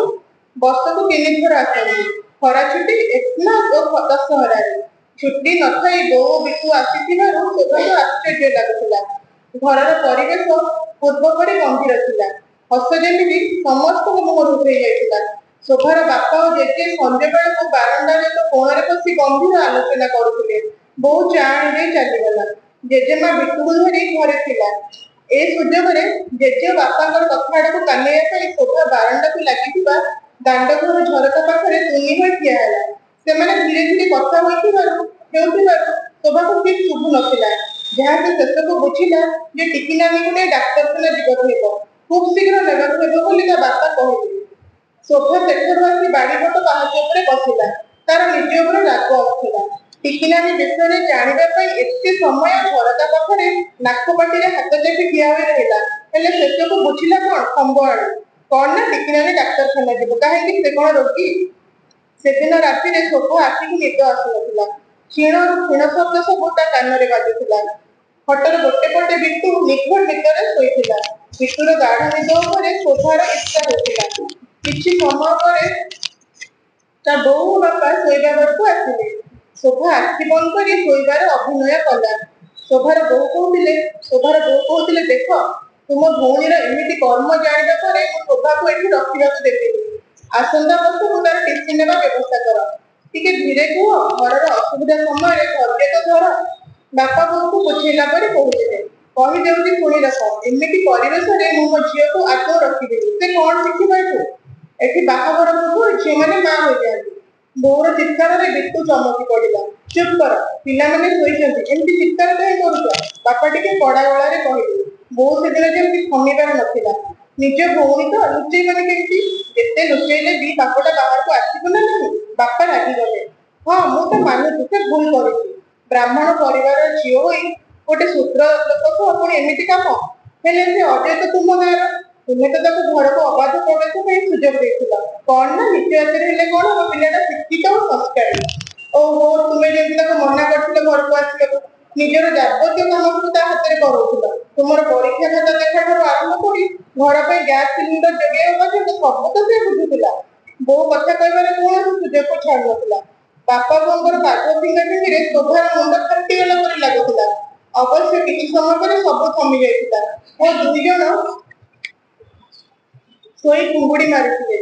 ବର୍ଷକୁ 3 ଥର ଆସନ୍ତି, ଖରା ଛୁଟି, ଏକ୍ସମାସ ଓ ଦଶହରାରେ। ଛୁଟି ନଥାଇ ବୋଉ ଓ ବିଟୁ ଆସିଥିବାରୁ ଶୋଭାକୁ ଆଶ୍ଚର୍ଯ୍ୟ ଲାଗୁଥିଲା। ଘରର ପରିବେଶ ପୂର୍ବ ପରି ଗମ୍ଭୀର ଥିଲା। ହସ ଯେମିତି ସମସ୍ତଙ୍କ ମୁହଁରୁ ଉଭେଇ ଯାଇଥିଲା। ଶୋଭାର ବାପା ଓ ଜେଜେ ସଞ୍ଜ ବେଳକୁ ବାରଣ୍ଡାର ଏକ କୋଣରେ ବସି ଗମ୍ଭୀର ଆଲୋଚନା କରୁଥିଲେ। ବୋଉ ଚା ଆଣି ଦେଇ ଚାଲିଗଲା। ଜେଜେମା ବିଟୁକୁ ଧରି ଘରେ ଥିଲା। ଏ ସୁଯୋଗରେ ଜେଜେ ଓ ବାପାଙ୍କର କଥା ଆଡ଼କୁ କାନେଇବା ପାଇଁ ଶୋଭା ବାରଣ୍ଡାକୁ ଲାଗିଥିବା ଦାଣ୍ଡଘର ଝରକା ପାଖରେ ତୁନି ହୋଇ ଠିଆ ହେଲା। ସେମାନେ ଧୀରେ ଧୀରେ କଥା ହେଉଥିବାରୁ ଶୋଭାକୁ ଠିକ୍ ଶୁଭୁ ନଥିଲା। ଯାହା ସେ ଶେଷକୁ ବୁଝିଲା ଯେ ଟିକିନାନିକୁ ନେଇ ଡାକ୍ତରଖାନା ଯିବାକୁ ହେବ। ଖୁବ୍ ଶୀଘ୍ର ନେବାକୁ ହେବ ବୋଲି ତା ବାପା କହିଲେ। ଶୋଭା ସେଠାରୁ ଆସି ବାଡ଼ିପଟ ପାହାଚ ଉପରେ ବସିଲା। ତାର ନିଜ ଉପରେ ରାଗ ଆସୁଥିଲା। ଟିକିନାନୀ ବିଷୟରେ ଜାଣିବା ପାଇଁ ଏତେ ସମୟ ଝରକା ପାଖରେ ନାକପାଟିରେ ହାତ ଚାପି ଠିଆ ହୋଇ ରହିଲା। ହେଲେ ଶେଷକୁ ବୁଝିଲା କଣ? ଖମ୍ବ ଆଳୁ। କଣ ନା ଟିକିନାନୀ ଡାକ୍ତରଖାନା ଯିବ। କାହିଁକି? ସେ କଣ ରୋଗୀ? ସେଦିନ ରାତିରେ ଶୋଭା ଆଖିକୁ ନିଦ ଆସୁନଥିଲା। କ୍ଷୀଣରୁ କ୍ଷୀଣ ଶବ୍ଦ ସବୁ ତା କାନରେ ବାଜୁଥିଲା। ଖଟର ଗୋଟେ ପଟେ ବିଟୁ ନିଘୋଡ଼ ନିଦରେ ଶୋଇଥିଲା। ବିଟୁର ଗାଢ଼ ନିଦ ଉପରେ ଶୋଭାର ଇଚ୍ଛା ହେଉଥିଲା। କିଛି ସମୟ ପରେ ତା ବୋଉ ଓ ବାପା ଶୋଇବା ଘରକୁ ଆସିଲେ। ଶୋଭା ଆଖି ବନ୍ଦ କରି ଶୋଇବାର ଅଭିନୟ କଲା। ଶୋଭାର ବୋଉ କହୁଥିଲେ, ଦେଖ, ତୁମ ଭଉଣୀର ଏମିତି କର୍ମ ଜାଣିବା ପରେ ମୁଁ ଶୋଭାକୁ ଏଠି ରଖିବାକୁ ଦେବିନି। ଆସନ୍ତା ବର୍ଷ ମୁଁ ତାର ଟିସି ନେବା ବ୍ୟବସ୍ଥା କର। ଟିକେ ଧୀରେ କୁହ, ଘରର ଅସୁବିଧା ସମୟରେ ଧୈର୍ଯ୍ୟ ତ ଧର। ବାପା ବୋଉକୁ ବୁଝେଇଲା ପରି କହୁଥିଲେ। କହିଦେଉଛି ଶୁଣି ରଖ, ଏମିତି ପରିବେଶରେ ମୁଁ ମୋ ଝିଅକୁ ଆଦୌ ରଖିବିନି। ସେ କଣ ଶିଖିବ ଏଠୁ? ଏଠି ବାହାଘର ପୂର୍ବରୁ ଝିଅମାନେ ମା ହୋଇଯାଆନ୍ତି। ବୋଉର ଚିତ୍କାରରେ ବିଟୁ ଚମକି ପଡ଼ିଲା। ଚୁପ୍ କର, ପିଲାମାନେ ଶୋଇଛନ୍ତି, ଏମିତି ଚିତ୍କାର କାହିଁ କରୁଛ? ବାପା ଟିକେ କଡ଼ା ଗଳାରେ କହିଲେ। ବୋଉ ସେଦିନ ଯେମିତି ଥମିବାର ନଥିଲା। ନିଜ ଭଉଣୀ ତ, ଲୁଚେଇବନି କେମିତି? ଯେତେ ଲୁଚେଇଲେ ବି ବାପଟା ବାହାରକୁ ଆସିବ ନା ନାହିଁ? ବାପା ରାଗିଗଲେ। ହଁ, ମୁଁ ତ ମାନୁଛି ସେ ଭୁଲ କରିଛି। ବ୍ରାହ୍ମଣ ପରିବାରର ଝିଅ ହୋଇ ଗୋଟେ ଶୂଦ୍ର ଲୋକ ସହ ପୁଣି ଏମିତି କାମ। ହେଲେ ସେ ଅଜୟ ତ ତୁମ ଗାଁର। ତୁମେ ତ ତାକୁ ଘରକୁ ଅବାଧ ପ୍ରବେଶ ପାଇଁ ସୁଯୋଗ ଦେଇଥିଲ। କଣ ନା ନିଜ ହାତରେ ହେଲେ କଣ ହବ, ପିଲାଟା ଶିକ୍ଷିତ ଓ ସଂସ୍କାରୀ। ଓହୋ, ତୁମେ ଯେମିତି ତାକୁ ମନା କରିଥିଲ ଘରକୁ ଆସିବାକୁ, ନିଜର ଯାବତୀୟ କାମକୁ ତା ହାତରେ କରଉଥିଲ। ତୁମର ପରୀକ୍ଷା ଖାତା ଦେଖାଠାରୁ ଆରମ୍ଭ କରି ଘର ପାଇଁ ଗ୍ୟାସ ସିଲିଣ୍ଡର ଯୋଗାଇବା ପର୍ଯ୍ୟନ୍ତ ସବୁ ତ ସେ ବୁଝୁଥିଲା। ବୋଉ କଥା କହିବାର କୌଣସି ସୁଯୋଗ ଛାଡୁନଥିଲା। ବାପା ବୋଉଙ୍କର ପାଗ ଫିଙ୍ଗା ଫିଙ୍ଗିରେ ଶୋଭାର ମୁଣ୍ଡ ଫାଟିଗଲା ପରି ଲାଗୁଥିଲା। ଅବଶ୍ୟ କିଛି ସମୟ ପରେ ସବୁ ଥମି ଯାଇଥିଲା ଓ ଦୁଇ ଜଣ ଶୋଇ କୁଙ୍ଗୁଡ଼ି ମାରୁଥିଲେ।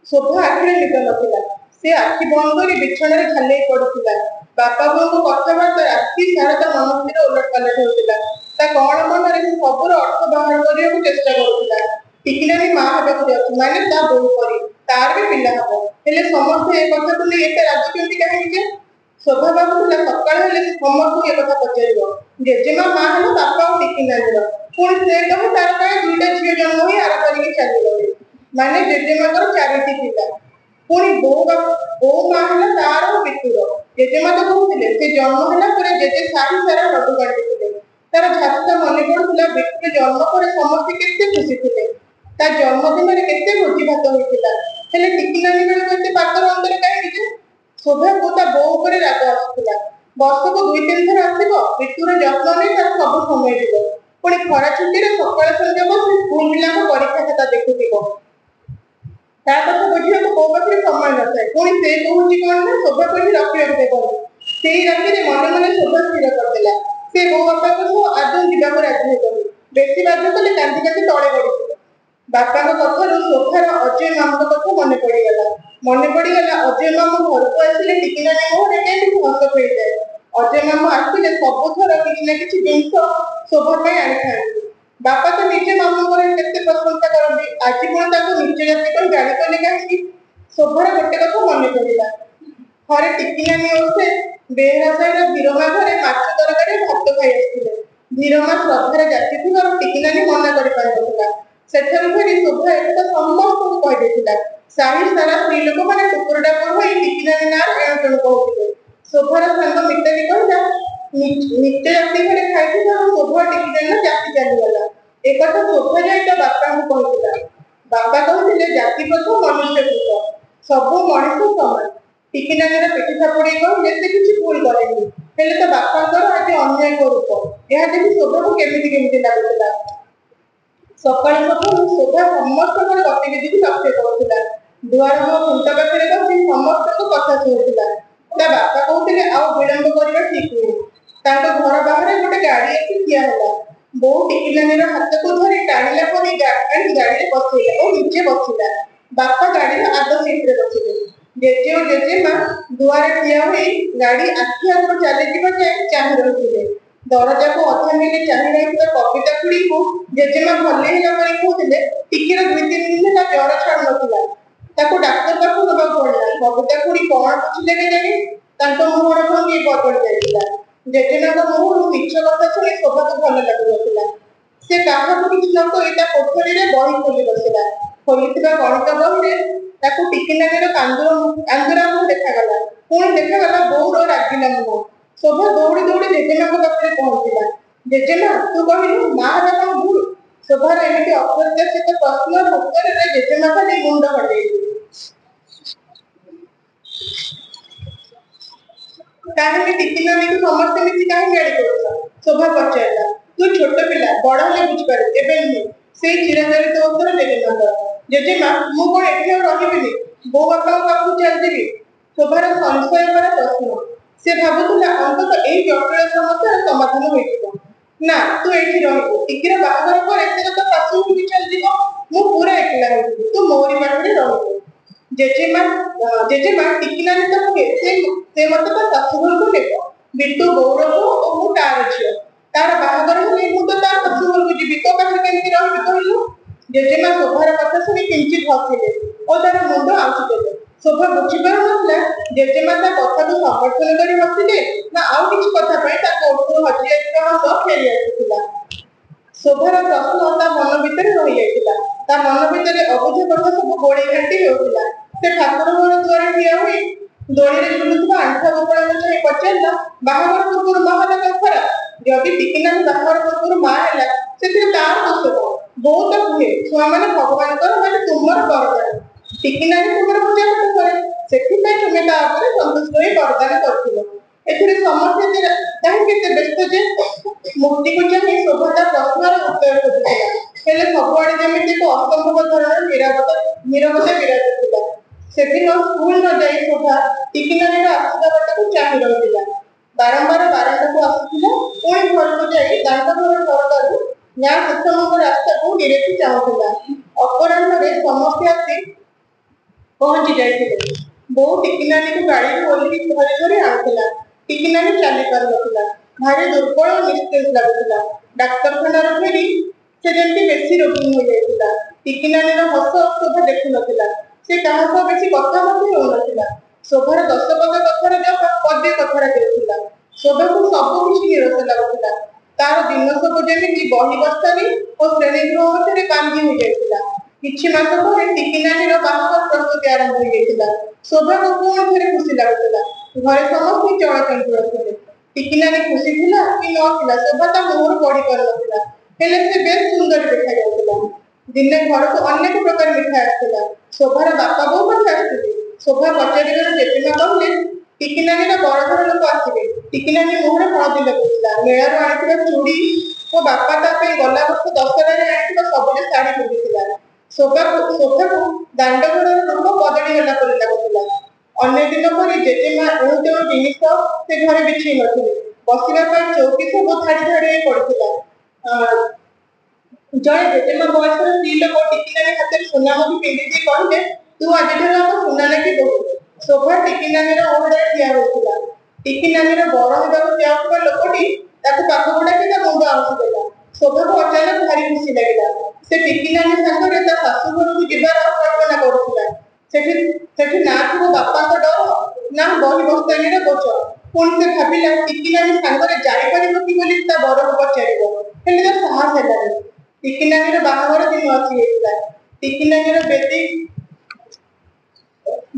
ଶୋଭା ଆଖିରେ ନିଦ ନଥିଲା। ସେ ଆଖି ବନ୍ଦ କରି ବିଛଣାରେ ଝାଲେଇ ପଡିଥିଲା। ବାପା ବୋଉଙ୍କ କଥାବାର୍ତ୍ତା ରାତି ସାରା ତା ମନ ଭିତରେ ଓଲଟପାଲଟ ହେଉଥିଲା। ତା କଣ ମନରେ ସେ ସବୁର ଅର୍ଥ ବାହାର କରିବାକୁ ଚେଷ୍ଟା କରୁଥିଲା। ଟିକିନାନୀ ମା ହେବାକୁ ଯାଉଛି, ମାନେ ତା ବୋଉ ପରି। ତାର ବି ପିଲା ହବ। ହେଲେ ସମସ୍ତେ ଏ କଥାକୁ ନେଇ ଏତେ ରାଗୁଛନ୍ତି କାହିଁକି ଯେ? ଶୋଭା ଭାବୁଥିଲା ସକାଳ ହେଲେ ସେ ସମସ୍ତଙ୍କୁ ଏ କଥା ପଚାରିବ। ଜେଜେମା ମା ହେଲା ବାପା ଓ ଟିକିନାନୀର। ପୁଣି ସେ କହେ ତାର କାଳେ ଦୁଇଟା ଝିଅ ଜନ୍ମ ହୋଇ ଆର ପାରିକି ଚାଲିଗଲେ। ମାନେ ଜେଜେମାଙ୍କର 4ଟି ପିଲା। ପୁଣି ବୋଉ ମା ହେଲା ତାର ଓ ବିଟୁର। ଜେଜେମା ତ କହୁଥିଲେ ସେ ଜନ୍ମ ହେଲା ପରେ ଜେଜେ ସାହି ସାରା ଲଡୁ ବାଣ୍ଟିଥିଲେ। ତାର ଝାପ୍ସା ମନେ ପଡୁଥିଲା ବିଟୁର ଜନ୍ମ ପରେ ସମସ୍ତେ କେତେ ଖୁସି ଥିଲେ। ତା ଜନ୍ମଦିନରେ କେତେ ଭୋଜି ଭାତ ହୋଇଥିଲା। ହେଲେ ଟିକିନାନୀ ବେଳକୁ ଏତେ ପାତର ଅନ୍ତର କାହିଁକି ଯେ? ଶୋଭାକୁ ତା ବୋଉ ଉପରେ ରାଗ ଆସୁଥିଲା। ବର୍ଷକୁ 2-3 ଥର ଆସିବ, ବିଟୁର ଯତ୍ନ ନେଇ ତାର ସବୁ ସମୟ ଯିବ। ପୁଣି ଖରା ଛୁଟିରେ ସକାଳ ସଞ୍ଜ ବସି ସ୍କୁଲ ପିଲାଙ୍କ ପରୀକ୍ଷା ଖାତା ଦେଖୁଥିବ। ତା କଥା ବୁଝିବାକୁ ବୋଉ ପାଖରେ ସମୟ ନଥାଏ। ପୁଣି ସେ କହୁଛି କଣ ନା ଶୋଭାକୁ ଏଠି ରଖିବାକୁ ଦେବନି। ସେଇ ରାତିରେ ମନେ ମନେ ଶୋଭା ସ୍ଥିର କରିଦେଲା ସେ ବୋଉ ବାପାଙ୍କ ସହ ଆଦୌ ଯିବାକୁ ରାଜି ହେବନି। ବେଶୀ ବାଧ୍ୟ କଲେ କାନ୍ଦି କାନ୍ଦି ତଳେ ଗଡ଼ିଯିବ। ବାପାଙ୍କ କଥାରୁ ଶୋଭାର ଅଜୟ ମାମୁଙ୍କ କଥା ମନେ ପଡ଼ିଗଲା। ଅଜୟ ମାମୁଁ ଘରକୁ ଆସିଲେ ଟିକିନାନୀ ମୁହଁରେ କେମିତି ହସ ଖେଳିଯାଏ। ଅଜୟ ମାମୁଁ ଆସିଲେ ସବୁଥର କିଛି ନା କିଛି ଜିନିଷ ଶୋଭା ପାଇଁ ଆଣିଥାନ୍ତି। ବାପା ତ ନିଜେ ମାମୁଁଙ୍କର କେତେ ପ୍ରଶଂସା କରନ୍ତି, ଆଜି ପୁଣି ତାଙ୍କୁ ନିଜ ଜାତି କରି ଗାଳି କଲେ କାହିଁକି? ଶୋଭାର ଗୋଟେ କଥା ମନେ ପଡ଼ିଲା। ଥରେ ଟିକିନାନୀ ଓ ସେ ବେହେରା ସାହିର ଧୀରମା ଘରେ ମାଛ ତରକାରୀ ଭାତ ଖାଇ ଆସିଥିଲେ। ଧୀରମା ଶ୍ରଦ୍ଧାରେ ଯାଚିଥିବାରୁ ଟିକିନାନୀ ମନା କରିପାରିନଥିଲା। ସେଠାରୁ ଫେରି ଶୋଭା ଏକଥା ସମସ୍ତଙ୍କୁ କହିଦେଇଥିଲା। ସାହି ସାରା ସ୍ତ୍ରୀ ଲୋକମାନେ ଟୁକୁର ଟାକୁର ହୋଇ ଟିକିନାନୀ ନାଁରେ ଏଣୁତେଣୁ କହୁଥିଲେ। ଶୋଭାର ସାଙ୍ଗ ମିତାଲି କହିଲା, ନିଜ ଜାତି ଘରେ ଖାଇଥିବାରୁ ଶୋଭା ଟିକିନାନୀର ଜାତି ଚାଲିଗଲା। ଏ କଥା ଶୋଭା ଯାଇ ତା ବାପାଙ୍କୁ କହିଥିଲା। ବାପା କହିଥିଲେ ଜାତି ପ୍ରଥା ମନୁଷ୍ୟ କୃତ, ସବୁ ମଣିଷ ସମାନ। ଟିକିନାନୀର ପିଠି ଥାପୁଡ଼େଇ କହିଲେ ସେ କିଛି ଭୁଲ କରେନି। ହେଲେ ତା ବାପାଙ୍କର ଆଜି ଅନ୍ୟ ଏକ ରୂପ। ଏହା ଦେଖି ଶୋଭାକୁ କେମିତି କେମିତି ଲାଗୁଥିଲା। ସକାଳୁ ସକାଳୁ ଶୋଭା ସମସ୍ତଙ୍କର ଗତିବିଧିକୁ ଲକ୍ଷ୍ୟ କରୁଥିଲା। ଦୁଆର ମୁହଁ ଖୁଣ୍ଟ ପାଖରେ ବସି ସମସ୍ତଙ୍କ କଥା ଶୁଣୁଥିଲା। ତା ବାପା କହୁଥିଲେ ଆଉ ବିଳମ୍ବ କରିବା ଠିକ ନୁହେଁ। ତାଙ୍କ ଘର ବାହାରେ ଗୋଟେ ଗାଡ଼ି ଆସି ଠିଆ ହେଲା। ବୋଉ ଟିକିନାନୀର ହାତକୁ ଧରି ଟାଣିଲା ପରି ଆଣି ଗାଡ଼ିରେ ବସେଇଲା ଓ ନିଜେ ବସିଲା। ବାପା ଗାଡ଼ିର ଆଗ ସିଟରେ ବସିଲେ। ଜେଜେ ଓ ଜେଜେମା ଦୁଆରେ ଠିଆ ହୋଇ ଗାଡ଼ି ଆଖି ଆଗରୁ ଚାଲିଯିବା ଯାଏ ଚାହିଁ ରହିଥିଲେ। ଦରଜାକୁ ଅଧା ମିନିଟ୍ ଚାହିଁ ରହିଥିବା କବିତା ଖୁଡ଼ୀଙ୍କୁ ଜେଜେମା ଭଲେଇ ହେଲା ପରି କହୁଥିଲେ, ଟିକିର 2-3 ଦିନ ହେଲା ଜ୍ୱର ଛାଡୁନଥିଲା। ତାକୁ ଡାକ୍ତର ପାଖକୁ ନେବାକୁ ପଡ଼ିଲା। କବିତା ଖୁଡ଼ୀ କଣ ବୁଝିଲେ କେଜାଣି ତାଙ୍କ ମୁହଁର ଭଙ୍ଗୀ ବଦଳି ଯାଇଥିଲା। ଜେଜେମାଙ୍କ ମୁହଁରୁ ମିଛ କଥା ଶୁଣି ଶୋଭାକୁ ଭଲ ଲାଗୁନଥିଲା। ସେ କାହାକୁ କିଛି ନ କହି ତା କୋଠରୀରେ ବହି ଖୋଲି ବସିଲା। ଖୋଲିଥିବା ଗଣିତ ବହିରେ ତାକୁ ଟିକିନାନୀର କାନ୍ଦୁରା ମୁହଁ ଦେଖାଗଲା। ପୁଣି ଦେଖାଗଲା ବୋଉର ରାଗିଲା ମୁହଁ। ଶୋଭା ଦୌଡ଼ି ଦୌଡ଼ି ଜେଜେମାଙ୍କ ପାଖରେ ପହଞ୍ଚିଲା। ଜେଜେମା, ତୁ କହିଲୁ ମା ହେବା କଣ ଭୁଲ? ଶୋଭାର ଏମିତି ଅପ୍ରତ୍ୟାଶିତ ପ୍ରଶ୍ନର ଉତ୍ତରରେ ଜେଜେମା ଖାଲି ମୁଣ୍ଡ ହଟେଇଲେ। କାହିଁକି ଟିକି ନାନୀକୁ ସମସ୍ତେ ମିଶି କାହିଁକି ଗାଳି କରୁଛ? ଶୋଭା ପଚାରିଲା। ତୁ ଛୋଟ ପିଲା, ବଡ଼ ହେଲେ ବୁଝିପାରିବୁ, ଏବେ ନୁହେଁ। ସେଇ ଚିରାଚରିତ ଉତ୍ତର ଜେଜେମାଙ୍କର। ଜେଜେମା, ମୁଁ କଣ ଏଠି ଆଉ ରହିବିନି? ବୋଉ ବାପାଙ୍କ ପାଖକୁ ଚାଲିଯିବି? ଶୋଭାର ସଂଶୟ ଭରା ପ୍ରଶ୍ନ। ସେ ଭାବୁଥିଲା ଅନ୍ତତଃ ଏଇ ଜଟିଳ ସମସ୍ୟାର ସମାଧାନ ହୋଇଯିବ। ନା, ତୁ ଏଇଠି ରହିବୁ। ଟିକିର ବାହାଘର ପରେ ସେ ତ ଶାଶୁକୁ ବି ଚାଲିଯିବ। ମୁଁ ପୁରା ଏକଲା ହେଇଯିବି। ତୁ ମୋରି ପାଖରେ ରହିବୁ। ଜେଜେମା ଟିକି ନାନୀ ତ କୁହେ ସେ ମତେ ତା ଶାଶୁଘରକୁ ନେବ। ବିଟୁ ଗୌରବ ଓ ମୁଁ ତାର ଝିଅ। ତାର ବାହାଘର ହେଲେ ମୁଁ ତ ତା ଶାଶୁଘରକୁ ଯିବି। ତୋ ପାଖରେ କେମିତି ରହିବି କହିଲୁ? ଜେଜେମା ଶୋଭାର କଥା ଶୁଣି କିଞ୍ଚିତ୍ ହସିଲେ ଓ ତାର ମୁଣ୍ଡ ଆଉଁସି ଦେଲେ। ଶୋଭା ବୁଝିପାରୁନଥିଲା ଜେଜେମା ତା କଥାକୁ ସମର୍ଥନ କରି ହସିଲେ ନା ଆଉ କିଛି କଥା ପାଇଁ ତାଙ୍କ ଓଠରୁ ହଜି ଯାଇଥିବା ହସ ଫେରି ଆସିଥିଲା। ଶୋଭାର ପ୍ରଶ୍ନ ତା ମନ ଭିତରେ ରହିଯାଇଥିଲା। ତା ମନ ଭିତରେ ଅବୁଝ କଥା ସବୁ ଗୋଳେଇ ଘାଣ୍ଟି ହେଉଥିଲା। ସେ ଠାକୁର ଘର ଦୁଆରେ ଠିଆ ହୋଇ ଦୋଳିରେ ଝୁଲୁଥିବା ଆଣ୍ଠୁଆ ଗୋପାଳକୁ ଚାହିଁ ପଚାରିଲା, ବାହାଘର ପୂର୍ବରୁ ମା ହେବା କଣ ଖରାପ? ଯଦି ଟିକି ନାନୀ ବାହାଘର ପୂର୍ବରୁ ମା ହେଲା, ସେଥିରେ ତାର ଦୋଷ କଣ? ବୋଉ ତ କୁହେ ଛୁଆମାନେ ଭଗବାନଙ୍କର ମାନେ ତୁମର ବରଦାନ। ଟିକି ନାନୀ ତୁମର ପୂଜା ପାଠ କରେ, ସେଥିପାଇଁ ତୁମେ ତା ଉପରେ ସନ୍ତୁଷ୍ଟ ହୋଇ ବରଦାନ କରିଥିଲ। ଏଥିରେ ସମସ୍ତେ କାହିଁକି ଏତେ ବ୍ୟସ୍ତ ଯେ? ମୂର୍ତ୍ତିକୁ ଚାହିଁ ଶୋଭା ତା ପ୍ରଶ୍ନର ଉତ୍ତର ଖୋଜୁଥିଲା। ହେଲେ ସବୁଆଡେ ଯେମିତି ଏକ ଅସମ୍ଭବ ଧରଣର ନୀରବତା ବିରାଜୁଥିଲା। ସେଦିନ ସ୍କୁଲ ନ ଯାଇ ଶୋଭା ଟିକି ନାନୀର ଆସିବା ବାଟକୁ ଚାହିଁ ରହିଥିଲା। ବାରମ୍ବାର ବାରଣ୍ଡାକୁ ଆସୁଥିଲା, ପୁଣି ଘରକୁ ଯାଇ ଦାଣ୍ଡ ଘର ଝରକାରୁ ଗାଁ ଶେଷମୁଖ ରାସ୍ତାକୁ ନିରେଖି ଚାହୁଁଥିଲା। ଅପରାହ୍ନରେ ସମସ୍ତେ ଆସି ପହଞ୍ଚି ଯାଇଥିଲେ। ବୋଉ ଟିକି ନାନୀକୁ ଗାଡିରୁ ଓହ୍ଲେଇ ଧରି ଧରି ଆଣୁଥିଲା। ଟିକି ନାନୀ ଚାଲି ପାରୁନଥିଲା। ଭାରି ଦୁର୍ବଳ ଓ ନିସ୍ତେଜ ଲାଗୁଥିଲା। ଡାକ୍ତରଖାନାରୁ ଫେରି ସେ ଯେମିତି ବେଶୀ ରୋଗୀ ହୋଇଯାଇଥିଲା। ଟିକି ନାନୀର ହସ ଶୋଭା ଦେଖୁନଥିଲା। ସେ କାହା ସହ ବେଶୀ କଥା ମଧ୍ୟ ହେଉନଥିଲା। ଶୋଭାର 10 ପଦ କଥାର ଜବାବ ପଦେ କଥାରେ ଦେଉଥିଲା। ଶୋଭାକୁ ସବୁ କିଛି ନିରସ ଲାଗୁଥିଲା। ତାର ଦିନ ସବୁ ଯେମିତି ବହି ବସ୍ତାନି ଓ ଶ୍ରେଣୀଗୃହ ମଧ୍ୟରେ ବାନ୍ଧି ହୋଇଯାଇଥିଲା। କିଛି ମାସ ପରେ ଟିକି ନାନୀର ବାହାଘର ପ୍ରସ୍ତୁତି ଆରମ୍ଭ ହୋଇଯାଇଥିଲା। ଶୋଭାକୁ ପୁଣି ଥରେ ଖୁସି ଲାଗୁଥିଲା। ଘରେ ସମସ୍ତେ ଚଳଚଞ୍ଚଳ ଥିଲେ। ଟିକି ନାନୀ ଖୁସି ଥିଲା କି ନଥିଲା ଶୋଭା ତା ମୁହଁରୁ ପଢି ପାରୁନଥିଲା। ହେଲେ ସେ ବେଶ ସୁନ୍ଦର ଦେଖାଯାଉଥିଲା। ଦିନେ ଘରକୁ ଅନେକ ପ୍ରକାର ମିଠା ଆସିଥିଲା। ଶୋଭାର ବାପା ବୋଉ ମଧ୍ୟ ଆସିଥିଲେ। ଶୋଭା ପଚାରିବାରୁ ଜେଜେମା କହିଲେ, ଟିକି ନାନୀର ବଡ ଘର ଲୋକ ଆସିବେ। ଟିକି ନାନୀ ମୁହଁରେ ହଳଦୀ ଲଗାଉଥିଲା। ମେଳାରୁ ଆଣିଥିବା ଚୁଡ଼ି ଓ ବାପା ତା ପାଇଁ ଗଲା ବର୍ଷ ଦଶହରାରେ ଆଣିଥିବା ସବୁଜ ଶାଢୀ ପିନ୍ଧିଥିଲା। ଶୋଭାକୁ ଦାଣ୍ଡ ଘରର ରୂପ ବଦଳିଗଲା ପରି ଲାଗୁଥିଲା। ଅନ୍ୟ ଦିନ ପରି ଜେଜେମା ଏଣୁ ତେଣୁ ଜିନିଷ ସେ ଘରେ ବିଛେଇ ନଥିଲେ। ବସିବା ପାଇଁ ଚୌକି ସବୁ ଧାଡ଼ି ଧାଡ଼ି ହୋଇ ପଡିଥିଲା। ଜଣେ ଜେଜେମା ବୟସର ସ୍ତ୍ରୀ ଲୋକ ଟିକି ନାନୀ ହାତରେ ସୁନା ମୁଦି ପିନ୍ଧିଦେଇ କହିଲେ, ତୁ ଆଜିଠାରୁ ଆମ ସୁନା ନାକି ବୋହୂ। ଶୋଭା ଟିକି ନାନୀର ଓହଦାରେ ଠିଆ ହୋଇଥିଲା। ଟିକି ନାନୀର ବର ହେବାକୁ ଯାଉଥିବା ଲୋକଟି ତାକୁ ପାଖକୁ ଡାକି ତା ମୁଣ୍ଡ ଆଉଁସି ଦେଲା। ଶୋଭାକୁ ଅଚାନକ ଭାରି ଖୁସି ଲାଗିଲା। ସେ ଟିକି ନାନୀ ସାଙ୍ଗରେ ତା ଶାଶୁ ଘରକୁ ଯିବାର କଳ୍ପନା କରୁଥିଲା। ସେଠି ନା ଥିବ ବାପାଙ୍କ ଡର, ନା ବହି ବସ୍ତାନିର ବୋଝ। ପୁଣି ସେ ଭାବିଲା ଟିକି ନାନୀ ସାଙ୍ଗରେ ଯାଇପାରିବ କି ବୋଲି ତା ବରକୁ ପଚାରିବ। ହେଲେ ତା ସାହସ ହେଲାନି। ଟିକି ନାନୀର ବାହାଘର ଦିନ ଆସିଯାଇଥିଲା। ଟିକି ନାନୀର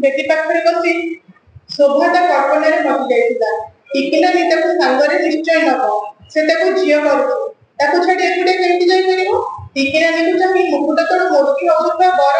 ବେଦୀ ପାଖରେ ବସି ଶୋଭା ତା କଳ୍ପନାରେ ମଜି ଯାଇଥିଲା। ଟିକି ନାନୀ ତାକୁ ସାଙ୍ଗରେ ନିଶ୍ଚୟ ନବ। ସେ ତାକୁ ଝିଅ କରୁଛି। ତାକୁ ଛାଡି ଏକୁଟିଆ କେମିତି ଯାଇପାରିବ? ଟିକି ନାନୀକୁ ଚାହିଁ ମୁକୁଟ ତଳୁ ମୋଟି ହସୁଥିବା ବର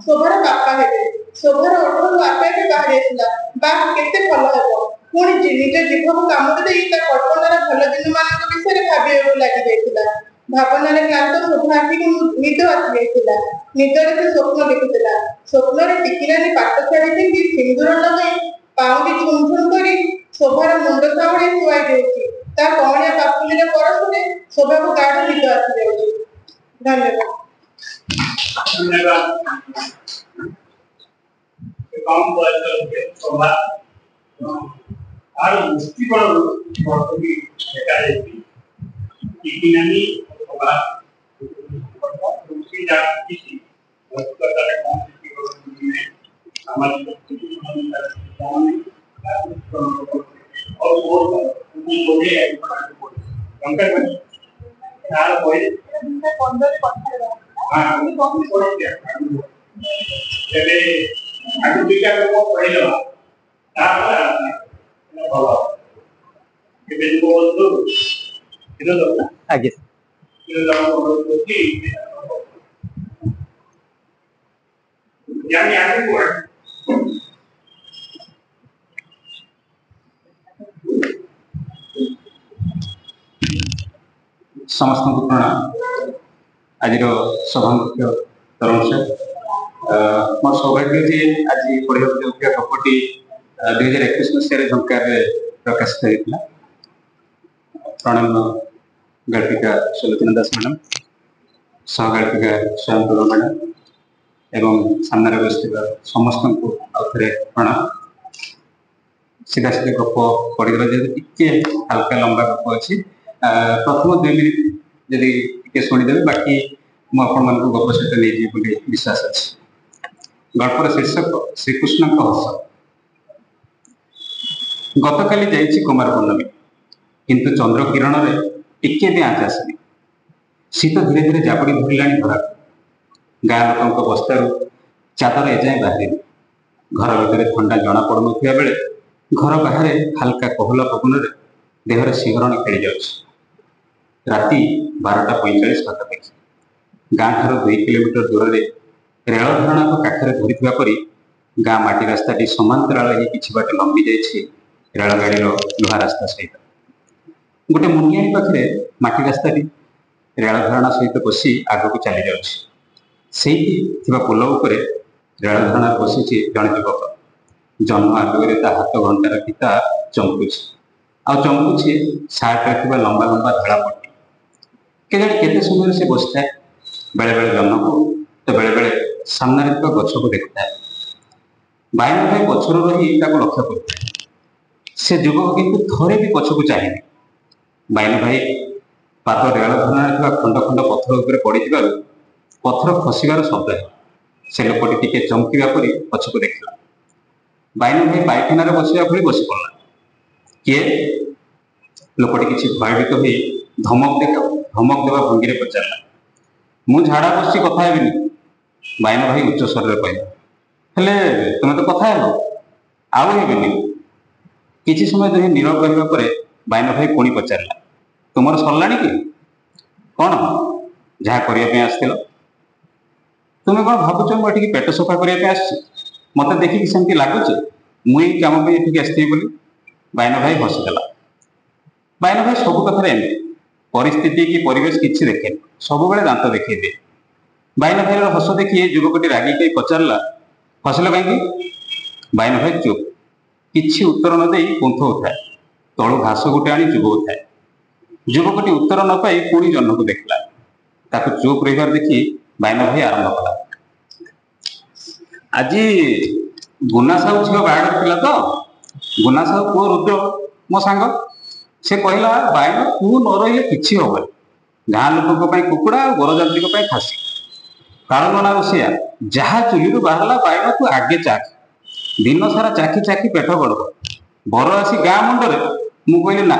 ଶୋଭାର ବାପା ହେବେ। ଶୋଭାର ଓଠରୁ ଆପେ ଆପେ ବାହାରି ଆସିଲା, ବାଃ କେତେ ଭଲ ହେବ। ପୁଣି ନିଜ ଜିଭକୁ କାମୁଡ଼ି ଦେଇ ତା କଳ୍ପନାର ଭଲ ଦିନମାନଙ୍କ ବିଷୟରେ ଭାବିବାକୁ ଲାଗି ଯାଇଥିଲା। ଭାବନାରେ କ୍ଳାନ୍ତ ଶୋଭା ଆଖିକୁ ନିଦ ଆସିଯାଇଥିଲା। ନିଦରେ ସେ ସ୍ୱପ୍ନ ଦେଖୁଥିଲା। ସ୍ୱପ୍ନରେ ଟିକି ନାନୀ ପାଟ ଶାଢ଼ୀ ପିନ୍ଧି ସିନ୍ଦୁର ଲଗାଇ ପାଉଁଜି ଝୁମ୍ ଝୁମ୍ କରି ଶୋଭାର ମୁଣ୍ଡ ସାଉଁଳି ଶୁଆଇ ଦେଉଛି। ତା କଅଁଳିଆ ପାପୁଲିର ପରଶରେ ଶୋଭାକୁ ଗାଢ଼ ନିଦ ଆସିଯାଉଛି। ଧନ୍ୟବାଦ। कम बयस शोभा और दृष्टिकोण भी देखा टीकी नानी शोभा दूसरी जात की वस्तुतः कौन दृष्टिकोण में सामाजिक और वो बोले कंकर तार कोई हां हम कौन बोले क्या चले आगु विचार को पढ़ेला ତାପରେ ଆମେ ଭଲ ଏବେ ବନ୍ଧୁ କ୍ଷୀର ଦବ ନା ଆଜ୍ଞା କ୍ଷୀର ଦବ କରୁଛି ଜାଣି ଆଗକୁ समस्त प्रणाम आज सभामुख्य तरुण साहब मोर सौभाग्य जे आज पढ़ा गपटी 2021 मसीह झंकार प्रकाशित होता प्रणम गायिका सुलोचना दास मैडम सहगायिका स्वयं प्रभा मैडम एवं सामने बसता समस्त को आउे प्रणाम सीधा सीधे गप पढ़ीगला जेहतु टे हल्का लंबा गप अच्छी प्रथम 2 मिनिट जदि शुणीदे बाकी मुझे गप सहित नहीं बोली विश्वास अच्छे गल्पर शीर्षक श्रीकृष्ण हस गत काली जाइए कुमार पूर्णमी किंतु चंद्र किरण में टिके भी आँच आसनी शीत धीरे धीरे जाबड़ी धरला धरा गाँ लोक बस्तार चादर एजाए बाहर घर भीतर ठंडा जना पड़न बेले घर बाहर हाल्का कोहला पवन देहर शिहरण खेली जाऊँ राति 12:45 पाखापाखि गाँ ठार 2 किलोमीटर दूर में रेल धारणा पाखे धरी परी गाँ माटी रास्ताटी समांतराल किसी बाट लंबी जाइए रेलगाड़ी लुहा रास्ता सहित गोटे मुनिया पाखे माटी रास्ताटी रेल धारणा सहित बसी आगक चली जाऊँगी पोल उपर रेल धारणा बसी जड़े युवक जन्म आगे हाथ घंटार फिता चमकुची चमकुची सार्ट लंबा लंबा धड़ा पट्टी केजाणी केते समय से बसी था बेले बेले जन्म को तो बेले बेले सामने गछ को देखता है बायन भाई पछर रही लक्ष्य करता है से युवक किंतु थरे भी पछ को चाहिए बायन भाई पाद रेल धारणा खंड खंड पथर उपर पड़ पथर खसबार शब्द है से लोकटी टिके चमकीवा परी पछ को देखला बायन भाई पायखाना बसवा भली बसी पड़ा किए लोकटी किसी भयभीत हो धमक देवा भंगी में पचारा मु झाड़ा बसी कथा हेबिनी बायन भाई उच्च स्वर में कहला हेले तुम्हें तो कथा हेलो आउ हेबिनी किसी समय दुहे नीरव रहा पर बायन भाई पुणी पचारा तुमर सरला कि कौन जहाँ करने आसथिल तुम्हें कौन भावुच मुझे पेट सफा करने आस मत देखिक सेमती लगुच मुझे कम ये आसती बोली बायन भाई हसीदेला बायन भाई सब कथार एम परिस्थिति कि परिवेश किसी देखे सब बेले दांत देखी दिए बायन भाई हस देखी युवकटी रागिक पचारा हसिल कहीं बायन भाई चुप किसी उत्तर न दे कुंथ उठाए तलू घास गोटे आनी चुबौ थाए युवकटी उत्तर न पाई पुणी जन्न को देखला ताको चुप रही देखी बायन भाई आरंभ कला आज गुना साहू झील बाहर थिला तो गुना साहू पुओ रुद्र मो सांग से कहला बायन तू न रही किसी हम गाँ लोक कुकुड़ा और गोरजात्री खासी कारण ना रोषिया जहाँ चुली बाहरला बायन तू आगे चाख दिन सारा चाखी चाखी पेट गड़ बर आसी गाँ मुंडे मु कहली ना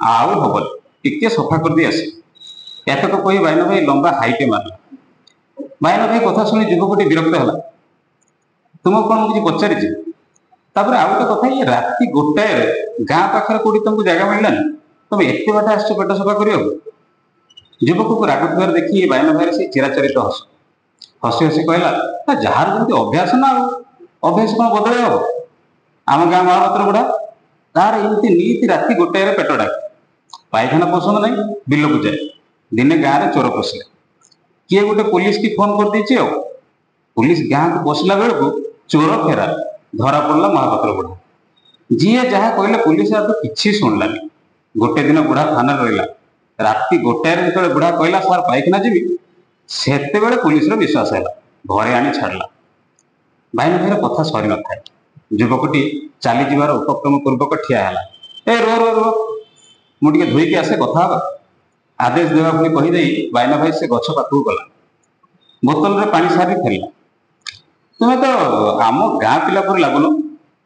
आउ हम टिके सफा कर दी आस एतक कही बायन भाई लंबा हाइटे मारला बायन भाई कथा शुणी युवकटी विरक्त है तुमको कौन मुझे पचारि आउ गोटे कथा ये राति 1टाए गाँ पाखे कौटी तुमको जगह मिललानी तुम एत बाट आस पेट सफा कर युवक को राग थोर देखी बायन भाई से चिराचरित हस हसी हसी कहला जार जमी अभ्यास ना अभ्यास कौन बदल हम आम गाँ महापात्र गुड़ा तार एमती नीति राति 1टाए पेट डाक पायखाना पसंद नहीं बिल को जाए दिने गाँव में चोर पशिले किए गोटे पुलिस की फोन कर दी पुलिस गाँ को पशिला बेलू चोर फेरा धरा पड़ा महापात्र बुढ़ा जी जहाँ कहले पुलिस तो किसी शुणलानी गोटे दिन बुढ़ा थाना रहा राति 1टाए जो बुढ़ा कहला सार पायखाना जी से पुलिस विश्वास है घरे आनी छाड़ला बायन भाई कथा सरी न था युवकटी चली जावार उपक्रम पूर्वक ठिया है ए रो रो रो मुझे धोईकी आसे कथा आदेश देवा भली कहीदे बायन भाई से गछ पाखक गला बोतल रे पानी सारी फेरला तुम्हें तो आम गाँ पिला पर लगुन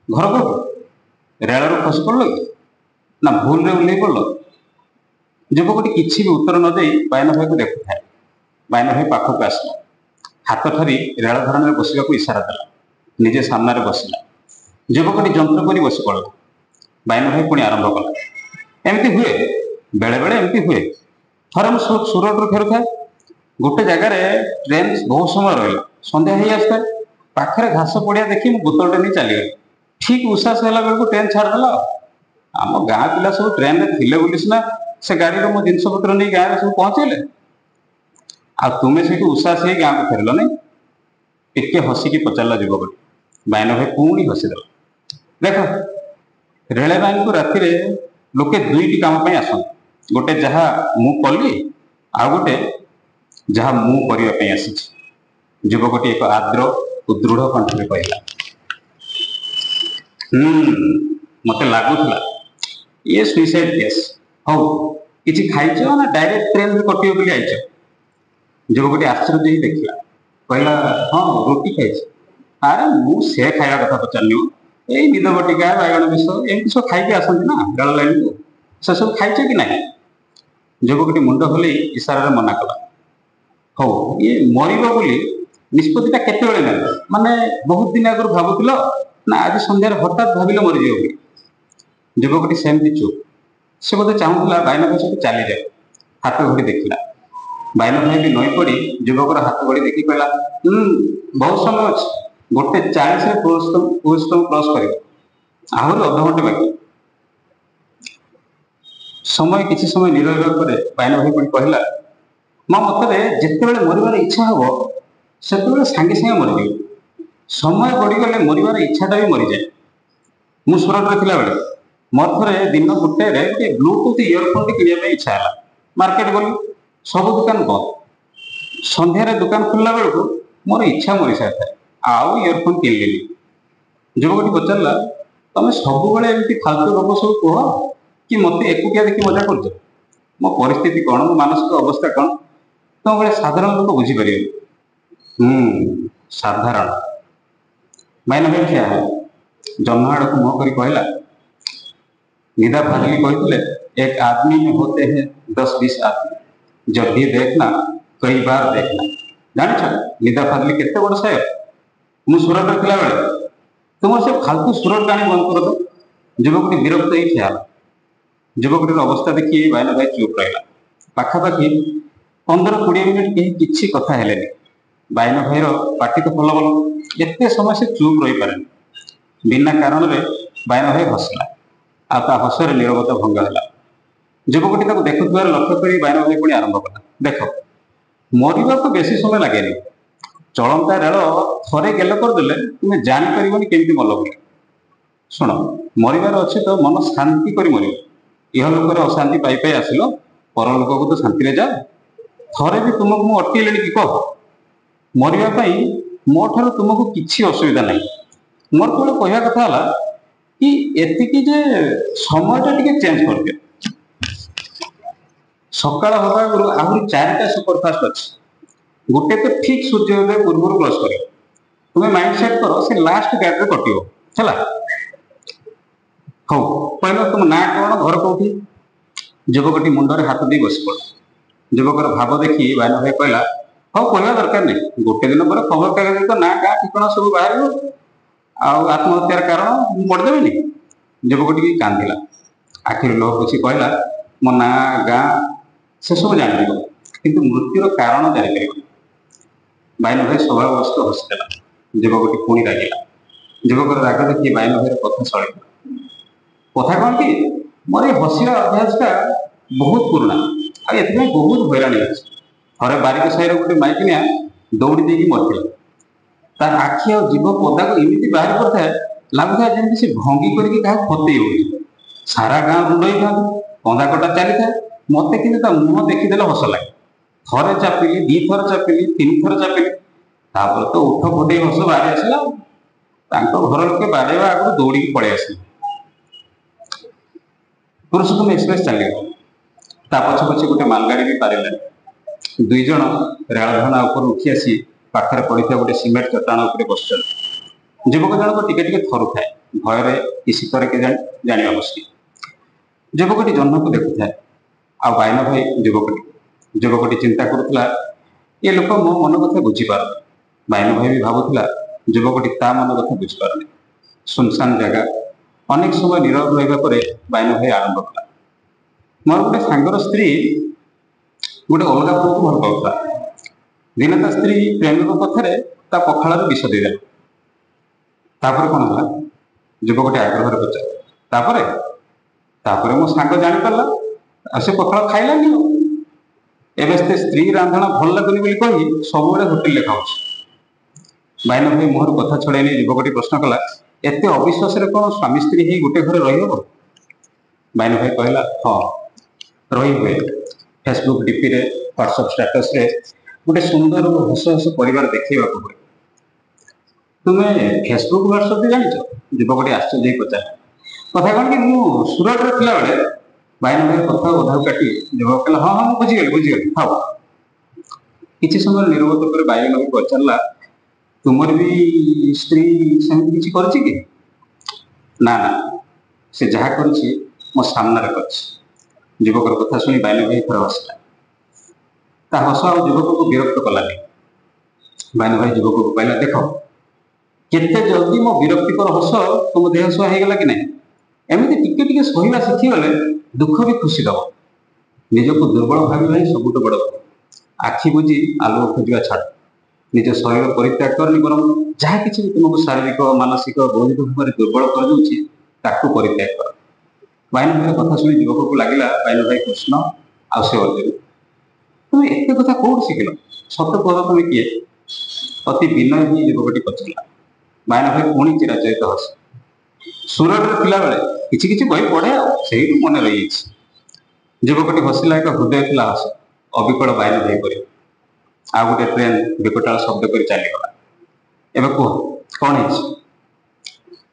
घर को रेल खसी पड़ल कि ना भूल रे उल्ले पड़ल युवकटी किसी भी उत्तर न दे बायन भाई को देखु था बायन भाई पाखक आसला हाथ ठारी रेल धारणा बसवा इशारा देला निजे सामने बसला ଯୁବକଟି ଯନ୍ତ୍ର କରି ବସି ପଡ଼ିଲା। ବାଇନ ଭାଇ ପୁଣି ଆରମ୍ଭ କଲା। ଏମିତି ହୁଏ, ବେଳେ ବେଳେ ଏମିତି ହୁଏ। ଥରେ ମୁଁ ସୁରଟରୁ ଫେରୁଥାଏ, ଗୋଟେ ଜାଗାରେ ଟ୍ରେନ ବହୁତ ସମୟ ରହିଲା, ସନ୍ଧ୍ୟା ହେଇ ଆସିଥାଏ। ପାଖରେ ଘାସ ପଡ଼ିଆ ଦେଖି ମୁଁ ବୋତଲଟେ ନେଇ ଚାଲିଗଲି। ଠିକ ଉଶ୍ୱାସ ହେଲା ବେଳକୁ ଟ୍ରେନ ଛାଡ଼ିଦେଲା। ଆମ ଗାଁ ପିଲା ସବୁ ଟ୍ରେନରେ ଥିଲେ ବୋଲି ସିନା ସେ ଗାଡ଼ିରେ ମୋ ଜିନିଷପତ୍ର ନେଇ ଗାଁରେ ସବୁ ପହଞ୍ଚେଇଲେ, ଆଉ ତୁମେ ସେଇଠୁ ଉଶ୍ୱାସ ହେଇ ଗାଁକୁ ଫେରିଲ ନାହିଁ। ଟିକେ ହସିକି ପଚାରିଲା ଯୁବକଟି। ବାଇନ ଭାଇ ପୁଣି ହସିଦେଲା। ଦେଖ, ରେଳବାଇଙ୍କୁ ରାତିରେ ଲୋକେ ଦୁଇଟି କାମ ପାଇଁ ଆସନ୍ତି, ଗୋଟେ ଯାହା ମୁଁ କଲି, ଆଉ ଗୋଟେ ଯାହା ମୁଁ କରିବା ପାଇଁ ଆସିଛି। ଯୁବକଟି ଏକ ଆର୍ଦ୍ର ଓ ଦୃଢ଼ କଣ୍ଠରେ କହିଲା। ମତେ ଲାଗୁଥିଲା ଇଏ ସୁଇସାଇଡ କେସ୍। ହଉ, କିଛି ଖାଇଛ ନା ଡାଇରେକ୍ଟ ଟ୍ରେନରେ କଟିବ ବୋଲି ଆଇଛ? ଯୁବକଟି ଆଶ୍ଚର୍ଯ୍ୟ ହେଇ ଦେଖିଲା, କହିଲା ହଁ, ରୁଟି ଖାଇଛି। ଆରେ ମୁଁ ସେ ଖାଇବା କଥା ପଚାରିନି, ଏଇ ନିଦ ବଟିକା, ବାଇଗଣ ବେଶ ଏମିତି ସବୁ ଖାଇକି ଆସନ୍ତି ନା ରେଳ ଲାଇନକୁ, ସେସବୁ ଖାଇଛ କି ନାହିଁ? ଯୁବକଟି ମୁଣ୍ଡ ହଲେଇ ଇଶାରାରେ ମନା କଲା। ହଉ, ଇଏ ମରିବ ବୋଲି ନିଷ୍ପତ୍ତିଟା କେତେବେଳେ ନେଲ? ମାନେ ବହୁତ ଦିନ ଆଗରୁ ଭାବୁଥିଲ ନା ଆଜି ସନ୍ଧ୍ୟାରେ ହଠାତ୍ ଭାବିଲ ମରିଯିବ ବୋଲି? ଯୁବକଟି ସେମିତି ଚୁପ୍। ସେ ବୋଧେ ଚାହୁଁଥିଲା ବାଇନ ଭାଇ ସହିତ ଚାଲିଯାଏ। ହାତ ଘଡ଼ି ଦେଖିଲା। ବାଇନ ଭାଇ ବି ନଈ ପଡ଼ି ଯୁବକର ହାତ ଘଡ଼ି ଦେଖି କହିଲା, ବହୁତ ସମୟ ଅଛି, 1:40ରେ ପୁରୁଷୋତ୍ତମ କ୍ରସ କରିବ, ଆହୁରି ଅଧଘଣ୍ଟେ ବାକି। କିଛି ସମୟ ନିରବ ହେବା ପରେ ବାଇନ ଭାଇ ପୁଣି କହିଲା, ମୋ ମତରେ ଯେତେବେଳେ ମରିବାର ଇଚ୍ଛା ହବ ସେତେବେଳେ ସାଙ୍ଗେ ସାଙ୍ଗେ ମରିଯିବ। ସମୟ ଗଡ଼ିଗଲେ ମରିବାର ଇଚ୍ଛାଟା ବି ମରିଯାଏ। ମୁଁ ସୁରଟରେ ଥିଲାବେଳେ ମୋର ଥରେ ଦିନ 1ରେ ଗୋଟେ ବ୍ଲୁଟୁଥ ଇୟରଫୋନଟି କିଣିବା ପାଇଁ ଇଚ୍ଛା ହେଲା। ମାର୍କେଟ ଗଲି, ସବୁ ଦୋକାନ ବନ୍ଦ। ସନ୍ଧ୍ୟାରେ ଦୋକାନ ଖୋଲିଲା ବେଳକୁ ମୋର ଇଚ୍ଛା ମରିସାରିଥାଏ, ଆଉ ଇୟରଫୋନ କିଣିଲିନି। ଯୁବକଟି ପଚାରିଲା, ତମେ ସବୁବେଳେ ଏମିତି ଫାଲତୁ ଗପ ସବୁ କୁହ କି ମତେ ଏକୁଟିଆ ଦେଖି ମଜା କରୁଛ? ମୋ ପରିସ୍ଥିତି କ'ଣ, ମୋ ମାନସିକ ଅବସ୍ଥା କ'ଣ ତମ ଭଳିଆ ସାଧାରଣ ଲୋକ ବୁଝିପାରିବେନି। ସାଧାରଣ? ବାଇନ ଭାଇ ଠିଆ ହେଲା, ଜହ୍ନ ଆଡ଼କୁ ମୁହଁ କରି କହିଲା, ନିଦା ଫାଜିଲି କହିଥିଲେ, ଏକ ଆଦମୀ में होते हैं 10-20 आदमी, जब भी देखना कई बार देखना। ଜାଣିଛ ନିଦା ଫାଜିଲି କେତେ ବଡ଼ ସାୟର? ମୁଁ ସୁରଟରେ ଥିଲାବେଳେ ତୁମର ସେ ଫାଲତୁ ସୁରଟ କାହାଣୀ ବନ୍ଦ କର ତ। ଯୁବକଟି ବିରକ୍ତ ହେଇ ଠିଆ ହେଲା। ଯୁବକଟିର ଅବସ୍ଥା ଦେଖି ବାଇନ ଭାଇ ଚୁପ୍ ରହିଲା। ପାଖାପାଖି 15-20 ମିନିଟ୍ କେହି କିଛି କଥା ହେଲେନି। ବାଇନ ଭାଇର ପାଟି ତ ଭଲ ଭଲ, ଏତେ ସମୟ ସେ ଚୁପ୍ ରହିପାରେନି। ବିନା କାରଣରେ ବାଇନ ଭାଇ ହସିଲା, ଆଉ ତା ହସରେ ନୀରବତା ଭଙ୍ଗ ହେଲା। ଯୁବକଟି ତାକୁ ଦେଖୁଥିବାର ଲକ୍ଷ୍ୟ କରି ବାଇନ ଭାଇ ପୁଣି ଆରମ୍ଭ କଲା। ଦେଖ, ମରିବାକୁ ବେଶୀ ସମୟ ଲାଗେନି। ଚଳନ୍ତା ରେଳ ଥରେ ଗେଲ କରିଦେଲେ ତୁମେ ଜାଣିପାରିବନି କେମିତି ମଲ ବୋଲି। ଶୁଣ, ମରିବାର ଅଛି ତ ମନ ଶାନ୍ତି କରି ମରିବ। ଇହଲୋକରେ ଅଶାନ୍ତି ପାଇ ପାଇ ଆସିଲ, ପରଲୋକକୁ ତ ଶାନ୍ତିରେ ଯାଅ। ଥରେ ବି ତୁମକୁ ମୁଁ ଅଟକେଇଲିଣି କି କହ? ମରିବା ପାଇଁ ମୋ ଠାରୁ ତୁମକୁ କିଛି ଅସୁବିଧା ନାହିଁ। ମୋର କେବଳ କହିବା କଥା ହେଲା କି ଏତିକି ଯେ ସମୟଟା ଟିକେ ଚେଞ୍ଜ କରିଦିଅ। ସକାଳ ହେବା ଆଗରୁ ଆହୁରି 4ଟା ସୁପରଫାଷ୍ଟ ଅଛି। ଗୋଟେ ତ ଠିକ ସୂର୍ଯ୍ୟୋଦୟ ପୂର୍ବରୁ କ୍ରସ କରିବ। ତୁମେ ମାଇଣ୍ଡ ସେଟ୍ କର ସେ ଲାଷ୍ଟ ଗାଡ଼ିରେ କଟିବ, ହେଲା? ହଉ, କହିଲ ତୁମ ନାଁ କ'ଣ, ଘର କୋଉଠି? ଯୁବକଟି ମୁଣ୍ଡରେ ହାତ ଦେଇ ବସି ପଡ଼ିଲା। ଯୁବକର ଭାବ ଦେଖି ବାଇନ ଭାଇ କହିଲା, ହଉ କହିବା ଦରକାର ନାହିଁ, ଗୋଟେ ଦିନ ପରେ ଖବରକାଗଜରେ ତ ନାଁ, ଗାଁ ଠିକଣା ସବୁ ବାହାରିବ, ଆଉ ଆତ୍ମହତ୍ୟାର କାରଣ ମୁଁ ପଢ଼ିଦେବିନି। ଯୁବକଟି କାନ୍ଦିଲା, ଆଖିରୁ ଲୁହ ପୋଛି କହିଲା, ମୋ ନାଁ, ଗାଁ ସେସବୁ ଜାଣିଯିବ, କିନ୍ତୁ ମୃତ୍ୟୁର କାରଣ ଜାଣିପାରିବନି। ବାଇନ ଭାଇ ସ୍ୱଭାବବଶତଃ ହସିଦେଲା। ଯୁବକଟି ପୁଣି ରାଗିଲା। ଯୁବକର ରାଗ ଦେଖି ବାଇନ ଭାଇର କଥା ସଳିଲା। କଥା କ'ଣ କି, ମୋର ଏଇ ହସିବା ଅଭ୍ୟାସଟା ବହୁତ ପୁରୁଣା, ଆଉ ଏଥିପାଇଁ ବହୁତ ହଇରାଣ ହେଇଛି। ଥରେ ବାରିକ ସାହିର ଗୋଟେ ମାଇକିନିଆ ଦୌଡ଼ି ଦେଇକି ମରିଥିଲା। ତାର ଆଖି ଆଉ ଜିଭ ପଦାକୁ ଏମିତି ବାହାରି ପଡ଼ିଥାଏ, ଲାଗୁଥାଏ ଯେମିତି ସେ ଭଙ୍ଗି କରିକି କାହାକୁ ଫତେଇ ହଉଛି। ସାରା ଗାଁ ରୁଣ୍ଡ ହେଇଥାନ୍ତି, କନ୍ଦାକଟା ଚାଲିଥାଏ। ମତେ କିନ୍ତୁ ତା ମୁହଁ ଦେଖିଦେଲେ ହସ ଲାଗେ। ଥରେ ଚାପିଲି, 2 ଥର ଚାପିଲି, 3 ଥର ଚାପିଲି, ତାପରେ ତ ଉଠ ଫଟେଇ ହସ ବାହାରି ଆସିଲା। ତାଙ୍କ ଘର ଲୋକେ ବାଡ଼େଇବା ଆଗରୁ ଦୌଡ଼ିକି ପଳେଇ ଆସିଲେ। ପୁରୁଷୋତ୍ତମ ଏକ୍ସପ୍ରେସ ଚାଲିଗଲା। ତା ପଛେ ପଛେ ଗୋଟେ ମାଲଗାଡ଼ି ବି ପାରିଲାନି। 2 ଜଣ ରେଳଧାରଣା ଉପରୁ ଉଠି ଆସି ପାଖରେ ପଡ଼ିଥିବା ଗୋଟେ ସିମେଣ୍ଟ ଚଟାଣ ଉପରେ ବସିଛନ୍ତି। ଯୁବକ ଜଣକ ଟିକେ ଟିକେ ଥରୁଥାଏ, ଭୟରେ କି ଶୀତରେ କେଜାଣି, ଜାଣିବା ମୁସ୍କିଲ। ଯୁବକଟି ଜହ୍ନକୁ ଦେଖୁଥାଏ, ଆଉ ବାଇନ ଭାଇ ଯୁବକଟି ଚିନ୍ତା କରୁଥିଲା, ଏ ଲୋକ ମୋ ମନ କଥା ବୁଝିପାରୁନି। ବାଇନ ଭାଇ ବି ଭାବୁଥିଲା, ଯୁବକଟି ତା ମନ କଥା ବୁଝିପାରୁନି। सुनसान जगह अनेक समय नीरव रहा पर बाइन भाई आरंभ कला मोर गोटे सांगर स्त्री गोटे अलग पुओ को भल पाऊला दिने ता स्त्री प्रेमिक कथार ता पखाड़ विष देदेला कौन है युवकटी आग्रह पचार मो सांग जापारा से पखाड़ खाइलानी एवं से स्त्री रांधणा भल लगुनि कही सब होटेल खाऊ बाइन भाई मुहर कथा छड़ाई नहीं युवकटी प्रश्न कला एत अविश्वास कौन स्वामी स्त्री ही गोटे घर रही हम बाइन भाई कहला हाँ रही हुए फेसबुक डीपी रे व्हाट्सएप स्टेटस रे गोटे सुंदर हस हस परिवार देखा पड़े तुम्हें फेसबुक व्हाट्सएप जान युवकटी आश्चर्य पचार कथा कौन कि सूरत थिला बेले बाइन भाई कथा अधा काटी युवक कहला हाँ हाँ बुझीगली हाँ किसी समय निरवत पर बाइन भाई पचारा तुमर भी स्त्री सेमती किसी करछि कि ना ना से जहाँ करछि मो सामने करछि युवकर कथा शुणी बाइन भाई थोड़ा हसला ता हस आ युवक को विरक्त कलानी बाइन भाई युवक को कहला देख केते जल्दी मो विरक्तिकर हस तुम देह सुहा हो गला कि नहीं एमती टिके टिके सहवा शिखिगले दुख भी खुशी दब निजको दुर्बल भाव ही सबुठ बड़ आखि बुझी आलुओ खोजा छाड़ निज शरीर परित्याग करनी बर जहाँ किसी तुमको शारीरिक मानसिक बौद्धिक भाव में दुर्बल कर परित्याग कर बाइन भाई कथा शुणी युवक को लगिला बाइन भाई कृष्ण आउ से अर्जुन तुम एत कथा कौट शिखिल सत कह तुम किए अति विनय ही युवकटी पचारा बाइन भाई पुणी चिराचरित हस सूरत थिला बेले किछि किछि बही पढ़े से मन रही युवकटी हसिला एक हृदय थिला हस अविकल बाइन भाई पर आ गोटे ट्रेन विकटाल शब्द कर चलीगला एवं कह कौन है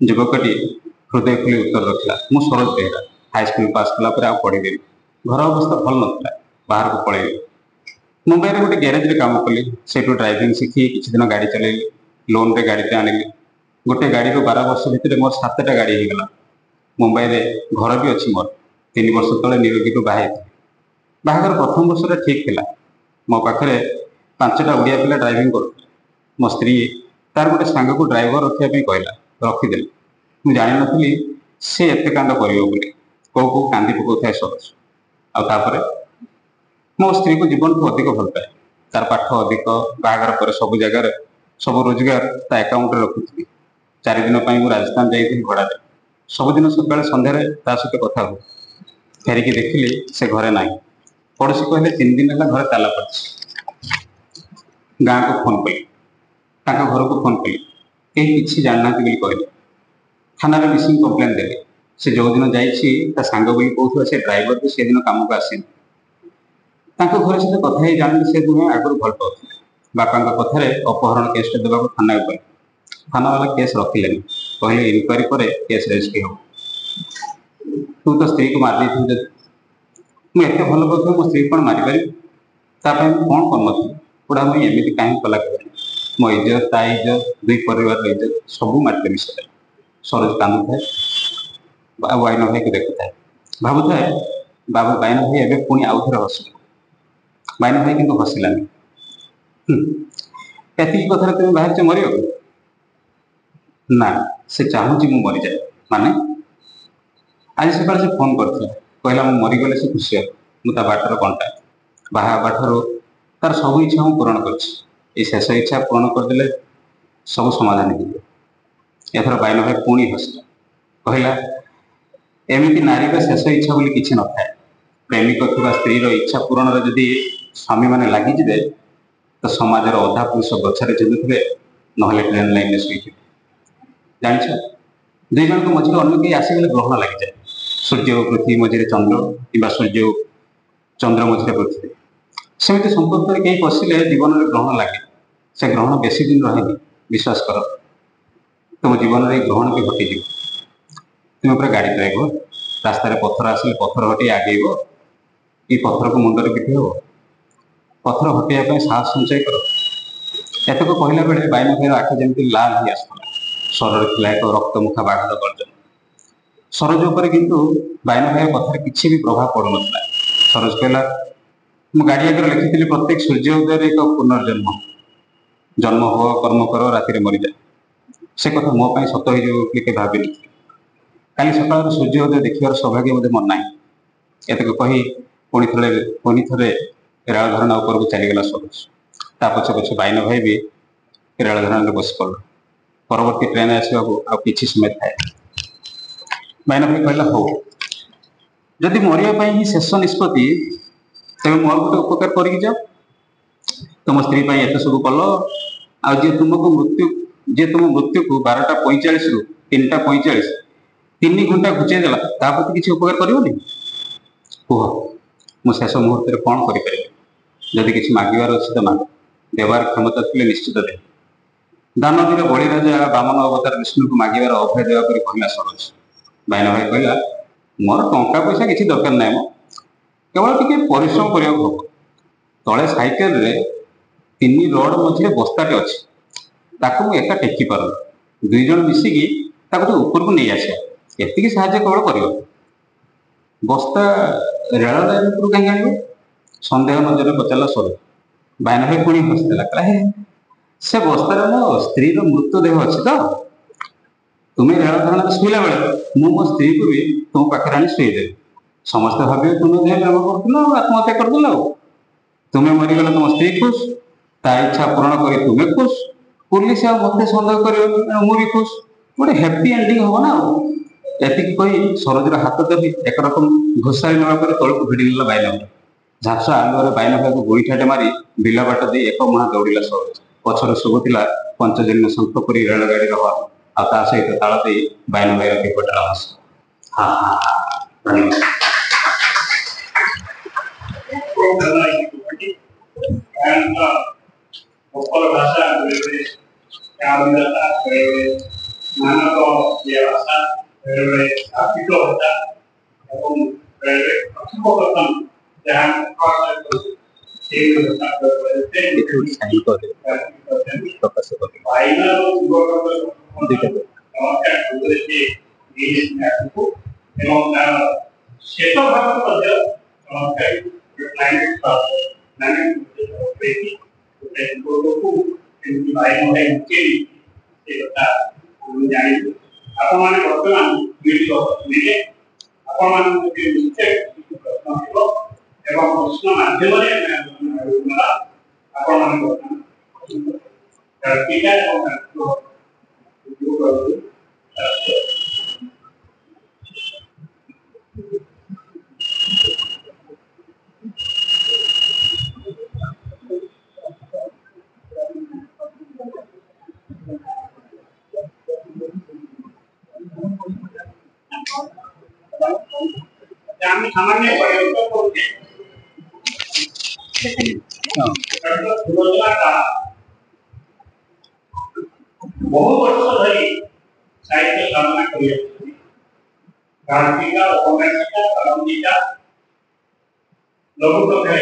युवकटी हृदय खुली उत्तर रखला मु सरोज बेहरा हाईस्कल पास कला पढ़ी घर अवस्था भल नाला बाहर को पलैली मुंबई में गोटे ग्यारेज रे काम कली से ड्राइविंग शिखी किसी दिन गाड़ी चलैली लोन रे गाड़ी आनिली गोटे गाड़ी 12 वर्ष भितर मोर 7टा गाड़ी हो गला मुंबई रे घर भी अच्छी मोर 3 वर्ष तले निरोगी को बाहागर प्रथम वर्ष ठीक थिला मो पाखरे 5टा उड़िया पिला ड्राइविंग कर मो स्त्री तार गोटे सांग को ड्राइवर रखापी कहला रखीदे मुझे जानी नी से एत कांड कर कौ कौ कांदी पकाए सरोज आपर मो स्त्री को जीवन को अधिक भल पाए तार पाठ अधिक बाहागर पर सब जगार सब रोजगार ता एकाउंट रखुथी 4 दिन राजस्थान जाइए भड़ा सबुदिन सकाଳେ ସନ୍ଧ୍ୟାରେ ତା ସହିତ କଥା ହୁଏ फेरिकी देखिली से घरे ना पड़ोशी कहले 3 दिन है घर ताला पड़ी गाँ को फोन कली घर को फोन कली कहीं किसी जानना कहले थाना मिसिंग कंप्लेन देले से जो दिन जा सांग बोली कहूँ से ड्राइवर भी से दिन काम को आसेनी घर सहित कथा ही जानते से दुहे आगुरी भल पाते बापा कथार अपहरण केस देवा थाना गले थाना वाला केस रखिले कहले इनक्वारी पर केस रेजिस्ट्री हो तू तो स्त्री को मार दी मुझे भल पाऊँ मो स्त्री कौन मारिपारि कौन कर गोड़ा मुझे एमती कहीं कला मो इज्जत ता इज्जत 2 परिवार इज्जत सब मारिदेवी से सरोज कांदु थाए बाइन भाई को देखु थाए भावु थाए बाबू बाइन भाई एवं पुणी आउ थे हस बाइन भाई किंतु हसिलानी एति कथा तुम बाहर मर ना से चाहूँ मु मरी जाए माने आज सका से फोन कर कहला मु मरीगले से खुशी हो मुझे बाटर कंटा बाहा बाठर तार सब इच्छा मुझे पूरण कर शेष इच्छा पूरण करदे सब समाधान हो एथर बाइन भाई पुणी हसला कहला एमती नारी शेष इच्छा बोली किसी न था प्रेमिक थी स्त्री इच्छा पूरण जदि स्वामी मैंने लगिजे तो समाजर अधा पुरुष गच्छे झुलुवे ना ट्रेन लाइन में शुई जान 2 जन को मझे अन्य कहीं आसीगले ग्रहण लगी जाए सूर्य और पृथ्वी मझे चंद्र कि सूर्य चंद्र मझे पृथ्वी सेमती संपर्क कहीं पशिले जीवन में ग्रहण लगे से ग्रहण बेसी दिन रहे विश्वास कर तुम जीवन में ग्रहण भी हटिज तुम पूरा गाड़ी चलाइब रास्ता पथर आसिले पथर हटे आगेब ये पथर को मुंडे पिटी हे पथर हटाइवाई साहस संचय कर एतक कहला बेले बाइन भाई आखि जमी लाल ही आसला स्वरर थिला एक रक्तमुखा बाघर गर्जन सरोज उपर किंतु बाइन भाई कथार किसी भी प्रभाव पड़ू ना सरोज कहला मु गाड़ी आगे लिखी प्रत्येक सूर्य उदय एक पुनर्जन्म जन्म हो कर्म कर राति मरी जाए से कथा मो सत हो भाविनी। काली सकाल सूर्योदय देखिबार सौभाग्य मते मन नाही। एतक कही पुणी थे रेल धारणा उपरको चलीगला सरोज। ता पछे पछे बाइन भाई भी रेल धारणा बस पड़। परवर्ती ट्रेन आसवा आ कि समय थाए। बाइन भाई कहला हो जदि मरिया ही शेष निष्पत्ति तेज मोर गोटे उपकार कर जाओ। तुम स्त्री एत सब कल आ तुमको मृत्यु तुम मृत्यु को 12:45 रु 3:45 3 घंटा घुचे देला प्रति किसी उपकार करनी कह मु शेष मुहूर्त कौन करें। जदि किसी मागिबार अच्छी तो माग देवार क्षमता थे निश्चित दे। दानवीर बलि राजा बामन अवतार विष्णु को मागिबार अभय देवा कहला सरोज। बाइन भाई कहला मोर टंका पैसा किसी दरकार ना केवल टी परिश्रम करने हम तले साइकेल रे 3 रोड मझे बस्ताटे अच्छी ताकू मुझे एका टेकी पार 2 जन मिसिकी तो ऊपर को नहीं आसा एति साहय केवल कर बस्ता रेल लाइन उपरू कहीं आने सन्देह नजर पचारा सरोज। बाइन भाई पुणी हसदेला कहला से बस्तार मो स्त्री मृतदेह अच्छी तो तुम्हें रेल धारणा शुला बेले मो स्त्री को भी तुम पाखे आनी शुईदेवी समस्त भाव तुम्हें देह प्रेम कर आत्महत्या करदेल। तुम्हें मरीगले तुम स्त्री खुश ता इच्छा पूरण कर तुम्हें खुश पुलिस मत सन्देह कर मुझे खुश गोटे हैप्पी एंडिंग हम ना। एति कही सरोजर हाथ दबी एक रकम घोषारी नापर तौक भिड़ला बाइन भाई। झापसा आलुआर बाइन भाई को गोईठाटे मारी बिल बाट दे एक मुहा दौड़ा सरोज। पछर शुभुला पंचजन्य शंखपुरी रेलगाड़ी आ सहित ताल दे बाइन भाई टिपटा हस। हाँ हाँ धन्यवाद। भाषा मानक व्यवस्था आर्थिक होता कथोपकथन जहाँ श्वेत भाग आपण बर्तमान प्रश्न माध्यम सामान्य बहु वर्ष धरी साहित्य साधना कार्तिका उपन्यासिका प्रारंभिका लघु कथा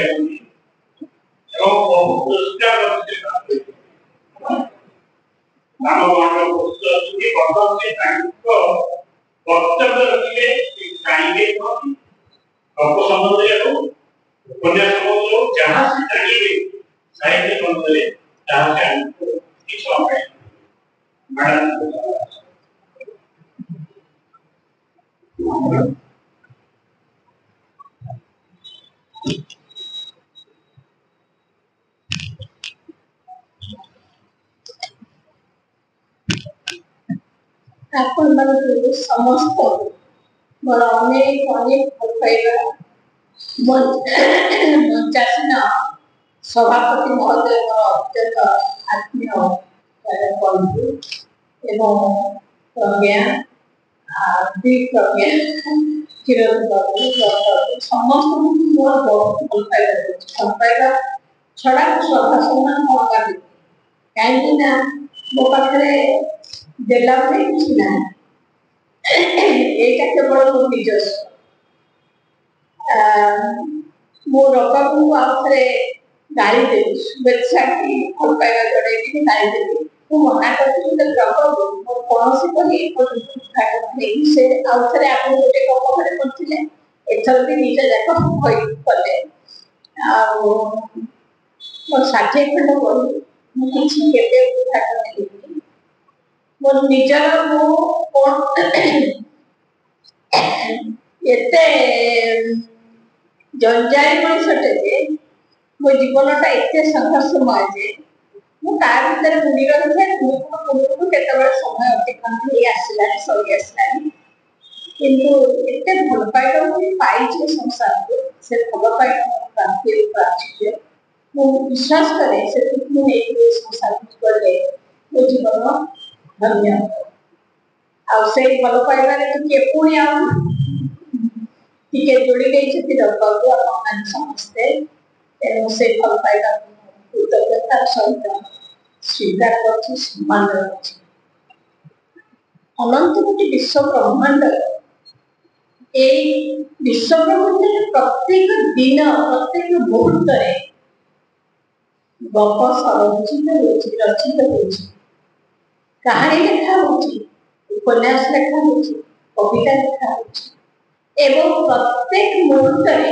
बहु पुरस्कार कर्तव्य रखिले चाहिए गप संबंध उपन्यास संबंध जहाँ से चाहिए साहित्य संबंध जहाँ से मैडम समस्त मोर अनेक अनेक भल पाइबा मंचासीन सभापति महोदय मोर अत्यंत आत्मीय बंधु एवं प्रज्ञा प्रज्ञा किरण बाबू समस्त मोर बहुत भल पाइबा छड़ा श्रद्धा सम्मान कौन कहीं मो पाखे देला किसी ना এইটা কেবল ମୋ ନିଜସ୍ୱ ମୋ ରବା को आउଥରେ ଗାଳି ଦେବି शुभेच्छा की भल पाइबा जड़ेगी गाଳି देवी ମୁଁ ମନା କରିଥିଲି ଯେ ରବାବୁ ମୋ କୌଣସି ପରି ଉଦ୍ଘାଟନ ହେଇନି ସେ ଆଉଥରେ ଆପଣ ଗୋଟେ ଗପ ଘରେ କରିଥିଲେ ଏଥର ବି ନିଜ ଯାକ କଲେ ଆଉ ମୋ 60 ଖଣ୍ଡ ବହି ମୁଁ କିଛି କେବେ ଉଦ୍ଘାଟନ ହେଇନି ମୋ ନିଜର ମୁଁ ଏତେ ଜଞ୍ଜାଳି ମଣିଷଟେ ଯେ ମୋ ଜୀବନଟା ଏତେ ସଂଘର୍ଷମୟ ଯେ ମୁଁ ତା ଭିତରେ ବୁଡ଼ି ରହିଥାଏ। ପୂର୍ବରୁ କେତେବେଳେ ସମୟ ଅତିକ୍ରାନ୍ତ ହେଇ ଆସିଲାଣି, ସରି ଆସିଲାଣି, କିନ୍ତୁ ଏତେ ଭଲ ପାଇବା ମୁଁ ପାଇଛି ସଂସାରକୁ, ସେ ଭଲ ପାଇବା ମୋ ପ୍ରାପ୍ତି ଆସିଛି। ମୁଁ ବିଶ୍ୱାସ କରେ ସେତିକି ମୁଁ ନେଇକି ସଂସାରକୁ ଗଲେ ମୋ ଜୀବନ ଧନ୍ୟ। ଆଉ ସେଇ ଭଲ ପାଇବାରେ ଟିକେ ପୁଣି ଆଉ ଟିକେ ଯୋଡ଼ି ଦେଇଛନ୍ତି ରବାବୁ ଆପଣମାନେ ସମସ୍ତେ। ତେଣୁ ସେ ଭଲ ପାଇବାକୁ କୃତଜ୍ଞତାର ସହିତ ସ୍ୱୀକାର କରୁଛି, ସମ୍ମାନ ରହୁଛି। ଅନନ୍ତ କୋଟି ବିଶ୍ୱ ବ୍ରହ୍ମାଣ୍ଡ, ଏଇ ବିଶ୍ୱ ବ୍ରହ୍ମାଣ୍ଡରେ ପ୍ରତ୍ୟେକ ଦିନ ପ୍ରତ୍ୟେକ ମୁହୂର୍ତ୍ତରେ ଗପ ରଚିତ ହେଉଛି, କାହାଣୀ ଲେଖା ହଉଛି, ଉପନ୍ୟାସ ଲେଖା ହଉଛି, କବିତା ଲେଖା ହଉଛି ଏବଂ ପ୍ରତ୍ୟେକ ମୁହୂର୍ତ୍ତରେ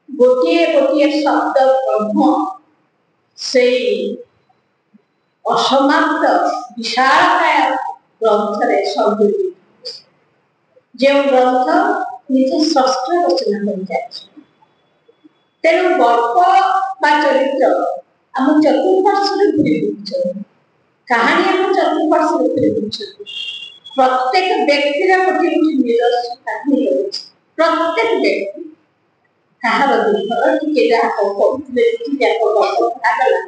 ଗୋଟିଏ ଗୋଟିଏ ଶବ୍ଦ ବ୍ରହ୍ମ ସେଇ ଅସମାପ୍ତ ବିଶାଳକାୟ ଗ୍ରନ୍ଥରେ ସଂଯୁକ୍ତ, ଯେଉଁ ଗ୍ରନ୍ଥ ନିଜେ ସ୍ରଷ୍ଟ ରଚନା କରିଯାଇଛି। ତେଣୁ ଗଳ୍ପ ବା ଚରିତ୍ର ଆମ ଚତୁଃପାର୍ଶ୍ୱରେ ଘୁରି ବୁଲୁଛନ୍ତି, କାହାଣୀ ଆମ ଚତୁଃପାର୍ଶ୍ୱରେ ଘୁରି ବୁଲୁଛନ୍ତି। ପ୍ରତ୍ୟେକ ବ୍ୟକ୍ତିର ଗୋଟିଏ ଗୋଟିଏ ନିଜସ୍ୱ କାହାଣୀ ରହିଛି। ପ୍ରତ୍ୟେକ ବ୍ୟକ୍ତି କାହାର ଦୁଃଖର ଟିକେ ଯାହା କହୁଥିଲେ, ଟିକେ ଗପ କୁହାଗଲା,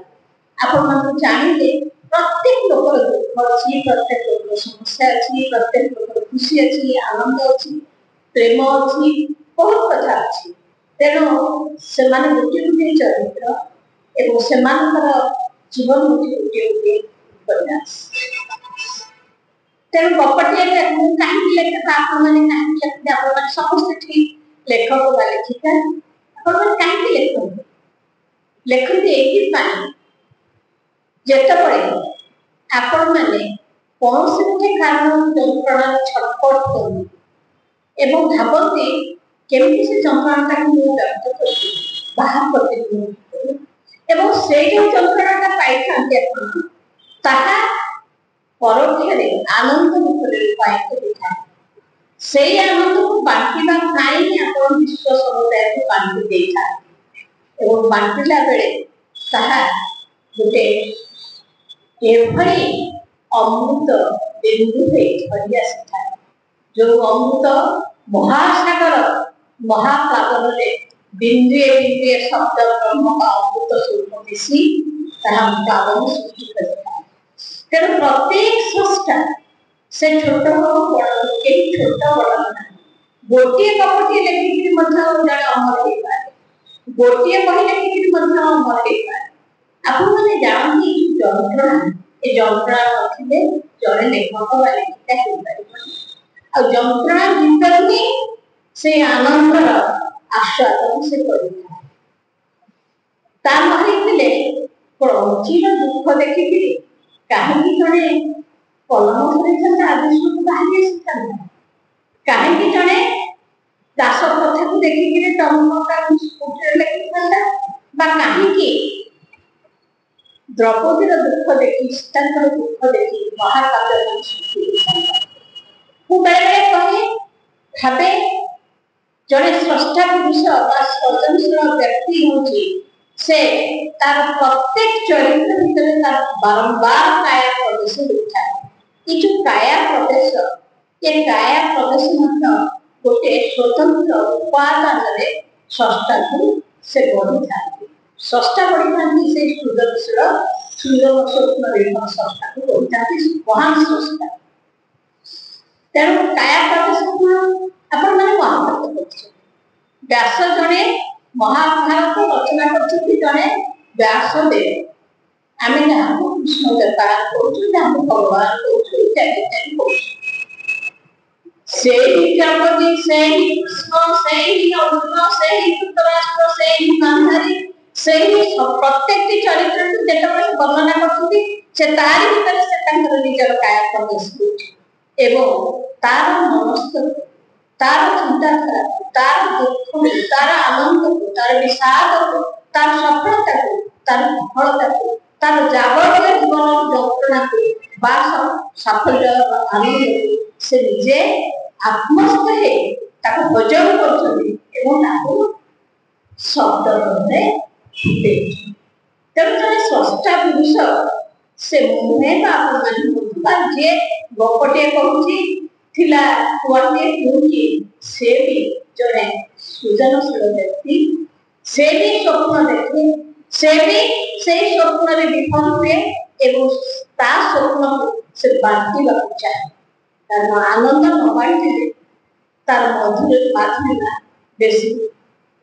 ଆପଣମାନଙ୍କୁ ଜାଣିଲେ ପ୍ରତ୍ୟେକ ଲୋକର ଦୁଃଖ ଅଛି, ପ୍ରତ୍ୟେକ ଲୋକର ସମସ୍ୟା ଅଛି, ପ୍ରତ୍ୟେକ ଲୋକର ଖୁସି ଅଛି, ଆନନ୍ଦ ଅଛି, ପ୍ରେମ ଅଛି, ବହୁତ କଥା ଅଛି। ତେଣୁ ସେମାନେ ଗୋଟିଏ ଗୋଟିଏ ଚରିତ୍ର ଏବଂ ସେମାନଙ୍କର ଜୀବନ ହେଉଛି ଗୋଟିଏ ଗୋଟିଏ ଉପନ୍ୟାସ। ତେଣୁ ଗପଟିଏ ମୁଁ କାହିଁକି ଲେଖେ ବା ଆପଣମାନେ କାହିଁକି ଲେଖନ୍ତି? ଆପଣମାନେ ସମସ୍ତେ ଠିକ ଲେଖକ ବା ଲେଖିକା, ଆପଣମାନେ କାହିଁକି ଲେଖନ୍ତି? ଲେଖନ୍ତି ଏଇଥିପାଇଁ, ଯେତେବେଳେ ଆପଣମାନେ କୌଣସି ଗୋଟେ କାରଣ ଯନ୍ତ୍ରଣା ଛଟପଟ କରନ୍ତି ଏବଂ ଭାବନ୍ତି କେମିତି ସେ ଯନ୍ତ୍ରଣାଟାକୁ ମୁଁ ବ୍ୟକ୍ତ କରିବି, ବାହାର କରିବି, ଏବଂ ସେଇ ଯେଉଁ ଯନ୍ତ୍ରଣାଟା ପାଇଥାନ୍ତି ଆପଣ, ତାହା ପରୋକ୍ଷରେ ଆନନ୍ଦ ରୂପରେ ରୂପାୟିତ ହୋଇଥାଏ। ସେଇ ଆନନ୍ଦକୁ ବାଣ୍ଟିବା ପାଇଁ ଆପଣ ବିଶ୍ୱ ସମୁଦାୟକୁ ବାଣ୍ଟି ଦେଇଥାନ୍ତି ଏବଂ ବାଣ୍ଟିଲା ବେଳେ ତାହା ଗୋଟେ ଏଭଳି ଅମୃତ ବିନ୍ଦୁ ହେଇ ଝରି ଆସିଥାଏ, ଯେଉଁ ଅମୃତ ମହାସାଗର ମହାପ୍ଲାବନରେ ବିନ୍ଦୁଏ ବିନ୍ଦୁଏ ଶବ୍ଦ ବ୍ରହ୍ମ ବା ଅମୃତ ସ୍ୱରୂପ ମିଶି ତାହା ପ୍ଲାବନ ସୃଷ୍ଟି କରିଥାଏ। ତେଣୁ ପ୍ରତ୍ୟେକ ସ୍ରଷ୍ଟା, ସେ ଛୋଟ ହଉ ବଡ଼ ହଉ, କେହି ଛୋଟ ବଡ଼ ନାହିଁ। ଗୋଟିଏ ଗପଟିଏ ଲେଖିକିରି ମଧ୍ୟ ଜଣେ ଅମର ହେଇପାରେ, ଗୋଟିଏ ବହି ଲେଖିକିରି ମଧ୍ୟ ଅମର ହେଇପାରେ। ଆପଣମାନେ ଜାଣନ୍ତି ଯନ୍ତ୍ରଣା, ଏ ଯନ୍ତ୍ରଣା ନଥିଲେ ଜଣେ ଲେଖକ ବା ଲେଖିକା ହେଇପାରିବନି। ଆଉ ଯନ୍ତ୍ରଣା ଭିତରେ ହିଁ ସେ ଆନନ୍ଦର ଆସ୍ୱାଦନ ସେ କରିଥାଏ। ତା ନ ହେଇଥିଲେ ଚିର ଦୁଃଖ ଦେଖିକିରି କାହିଁକି ଜଣେ କଲମ ଧରିଥାନ୍ତା, ଆଦେଶକୁ ବାହାରି ଆସିଥାନ୍ତା? କାହିଁକି ଜଣେ ଦାସ କଥାକୁ ଦେଖିକିରି ଟଙ୍କା ସ୍କୁଟିରେ ଲେଖିଥାନ୍ତା? ବା କାହିଁକି ଦ୍ରୌପଦୀର ଦୁଃଖ ଦେଖି, ସୀତାଙ୍କର ଦୁଃଖ ଦେଖି ମହାକାବ୍ୟ ସୃଷ୍ଟି ହୋଇଥାନ୍ତା? ମୁଁ ବେଳେବେଳେ କହେ, ଭାବେ ଜଣେ ସ୍ରଷ୍ଟା ପୁରୁଷ ବା ସୃଜନଶୀଳ ବ୍ୟକ୍ତି ହେଉଛି ସେ ତାର ପ୍ରତ୍ୟେକ ଚରିତ୍ର ଭିତରେ ତାର ବାରମ୍ବାର କାୟା ପ୍ରବେଶ ହୋଇଥାଏ। ଏ ଯୋଉ କାୟା ପ୍ରବେଶ, ଏ କାୟା ପ୍ରବେଶ ମଧ୍ୟ ଗୋଟେ ସ୍ୱତନ୍ତ୍ର ଉପାଦାନରେ ସ୍ରଷ୍ଟାକୁ ସେ ଗଢ଼ିଥାନ୍ତି। ସ୍ରଷ୍ଟା ଗଢ଼ିଥାନ୍ତି ସେଇ ସୃଜନଶୀଳ ସୁନ୍ଦର ସ୍ୱପ୍ନ ନିର୍ଭର ସ୍ରଷ୍ଟାକୁ ଗଢ଼ିଥାନ୍ତି, ମହାନ ସ୍ରଷ୍ଟା। ତେଣୁ କାୟା ପ୍ରବେଶକୁ ଆପଣମାନେ ମହାଭାରତ କରୁଛନ୍ତି। ବ୍ୟାସ ଜଣେ ମହାଭାରତ ରଚନା କରୁଛନ୍ତି, ଜଣେ ବ୍ୟାସଦେବ। ଆମେ ଯାହାକୁ କୃଷ୍ଣ ବ୍ୟବହାର କରୁଛୁ, ଯାହାକୁ ଭଗବାନ କହୁଛୁ, ଇତ୍ୟାଦି ଇତ୍ୟାଦି କହୁଛୁ। ସେହି ଦ୍ରୌପଦୀ, ସେହି କୃଷ୍ଣ, ସେହି ଅର୍ଜୁନ, ସେହି ଧୃତରାଷ୍ଟ୍ର, ସେହି ଗାନ୍ଧାରୀ, ସେହି ପ୍ରତ୍ୟେକଟି ଚରିତ୍ରକୁ ଯେତେବେଳେ ବର୍ଣ୍ଣନା କରୁଛନ୍ତି, ସେ ତାରି ଭିତରେ ସେ ତାଙ୍କର ନିଜର କାୟା ପ୍ରବେଶ କରୁଛି ଏବଂ ତାର ମନସ୍ତକୁ, ତାର ଚିନ୍ତାଧାରାକୁ, ତାର ଦୁଃଖକୁ, ତାର ଆନନ୍ଦକୁ, ତାର ବିଷାଦକୁ, ତାର ସଫଳତାକୁ, ତାର ବିଫଳତାକୁ, ତାର ଯାବତୀୟ ଜୀବନର ଯନ୍ତ୍ରଣାକୁ বা সাফল্য আনন্দକୁ ସେ ନିଜେ ଆତ୍ମସ୍ଥ ହେଇ ତାକୁ ହଜମ କରୁଛନ୍ତି ଏବଂ ତାକୁ ଶବ୍ଦ ରୂପରେ ଫୁଟେଇଛନ୍ତି। ତେଣୁ ଜଣେ ସ୍ରଷ୍ଟା ପୁରୁଷ ସେ ମୁହେ ବା ଆପଣମାନେ ବା ଯିଏ ଗପଟିଏ କହୁଛି ଥିଲା କୁଆଟିଏ କହୁଛି ସେ ବି ଜଣେ ସୃଜନଶୀଳ ବ୍ୟକ୍ତି। ସେ ବି ସ୍ୱପ୍ନ ଦେଖେ, ସେ ବି ସେଇ ସ୍ୱପ୍ନରେ ବିଫଳ ହୁଏ ଏବଂ ତା ସ୍ୱପ୍ନକୁ ସେ ବାଣ୍ଟିବାକୁ ଚାହେଁ। କାରଣ ଆନନ୍ଦ ନ ବାଣ୍ଟିଲେ ତାର ମାଧୁର୍ଯ୍ୟ ବେଶୀ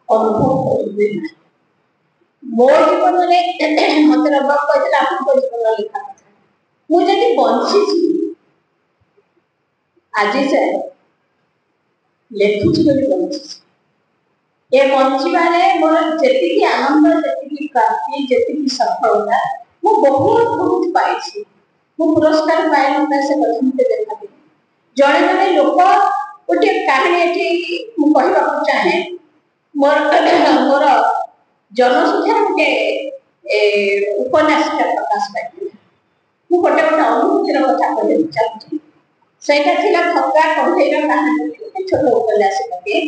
ଅନୁଭବ କରିବେ ନାହିଁ। ମୋ ଜୀବନରେ ମତେ ରବ କହିଥିଲା ଆପଣଙ୍କ ଜୀବନ ଲେଖା କଥା। ମୁଁ ଯଦି ବଞ୍ଚିଛି ଆଜି ଯାଏ ଲେଖୁଛି ବୋଲି ବଞ୍ଚିଛି। ଏ ବଞ୍ଚିବାରେ ମୋର ଯେତିକି ଆନନ୍ଦ, ଯେତିକି ପ୍ରାପ୍ତି, ଯେତିକି ସଫଳତା ମୁଁ ବହୁତ ପାଇଛି। ମୁଁ ପୁରସ୍କାର ପାଇନଥାଏ ସେ କଥା ମତେ ଦେଖାଦେବି। ଜଣେ ଜଣେ ଲୋକ ଗୋଟିଏ କାହାଣୀ ଏଠି ମୁଁ କହିବାକୁ ଚାହେଁ। ମୋର ଜନସଂଖ୍ୟାର ଗୋଟେ ଉପନ୍ୟାସଟା ପ୍ରକାଶ ପାଇଥିଲା। ମୁଁ ଗୋଟେ ଅନୁଭୂତିର କଥା କହିବାକୁ ଚାହୁଁଛି। ସେଇଟା ଥିଲା ଥକା କଣ୍ଢେଇର କାହାଣୀ। ଛୋଟ ଉପନ୍ୟାସଟିଏ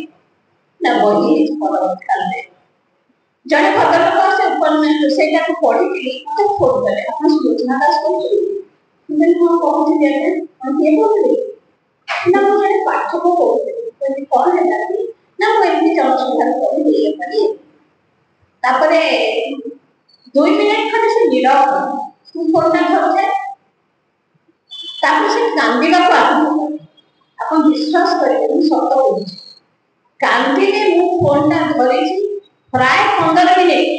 ନା ବହି ପରବର୍ତ୍ତୀ କାଳରେ ଜଣେ ଭଦ୍ରଲୋକ ସେ ଉପନ୍ୟାସ ସେଇଟାକୁ ପଢିଥିଲି ମତେ ଫୋନ କଲେ, ଆପଣ ସୁଲୋଚନା ଦାସ କହୁଛନ୍ତି? ମୁଁ କହୁଥିଲି ଆଜ୍ଞା। ଆପଣ କିଏ କହୁଥିଲେ? ନା ମୁଁ ଜଣେ ପାଠକ କହୁଥିଲି। କଣ ହେଲା ନା ମୁଁ ଏମିତି ଜନସଂଖ୍ୟାର କହିଲି ଇଏ କରି। ତାପରେ 2 ମିନିଟ୍ ଖଣ୍ଡେ ସେ ନୀରବ କଲେ। ମୁଁ ଫୋନଟା ଧରିଥାଏ। ତାପରେ ସେ କାନ୍ଦିବାକୁ ଆରମ୍ଭ କଲେ। ଆପଣ ବିଶ୍ୱାସ କରିବେନି, ସତ କହୁଛି। କାନ୍ଦିଲେ ମୁଁ ଫୋନଟା ଧରିଛି ପ୍ରାୟ 15 ମିନିଟ୍।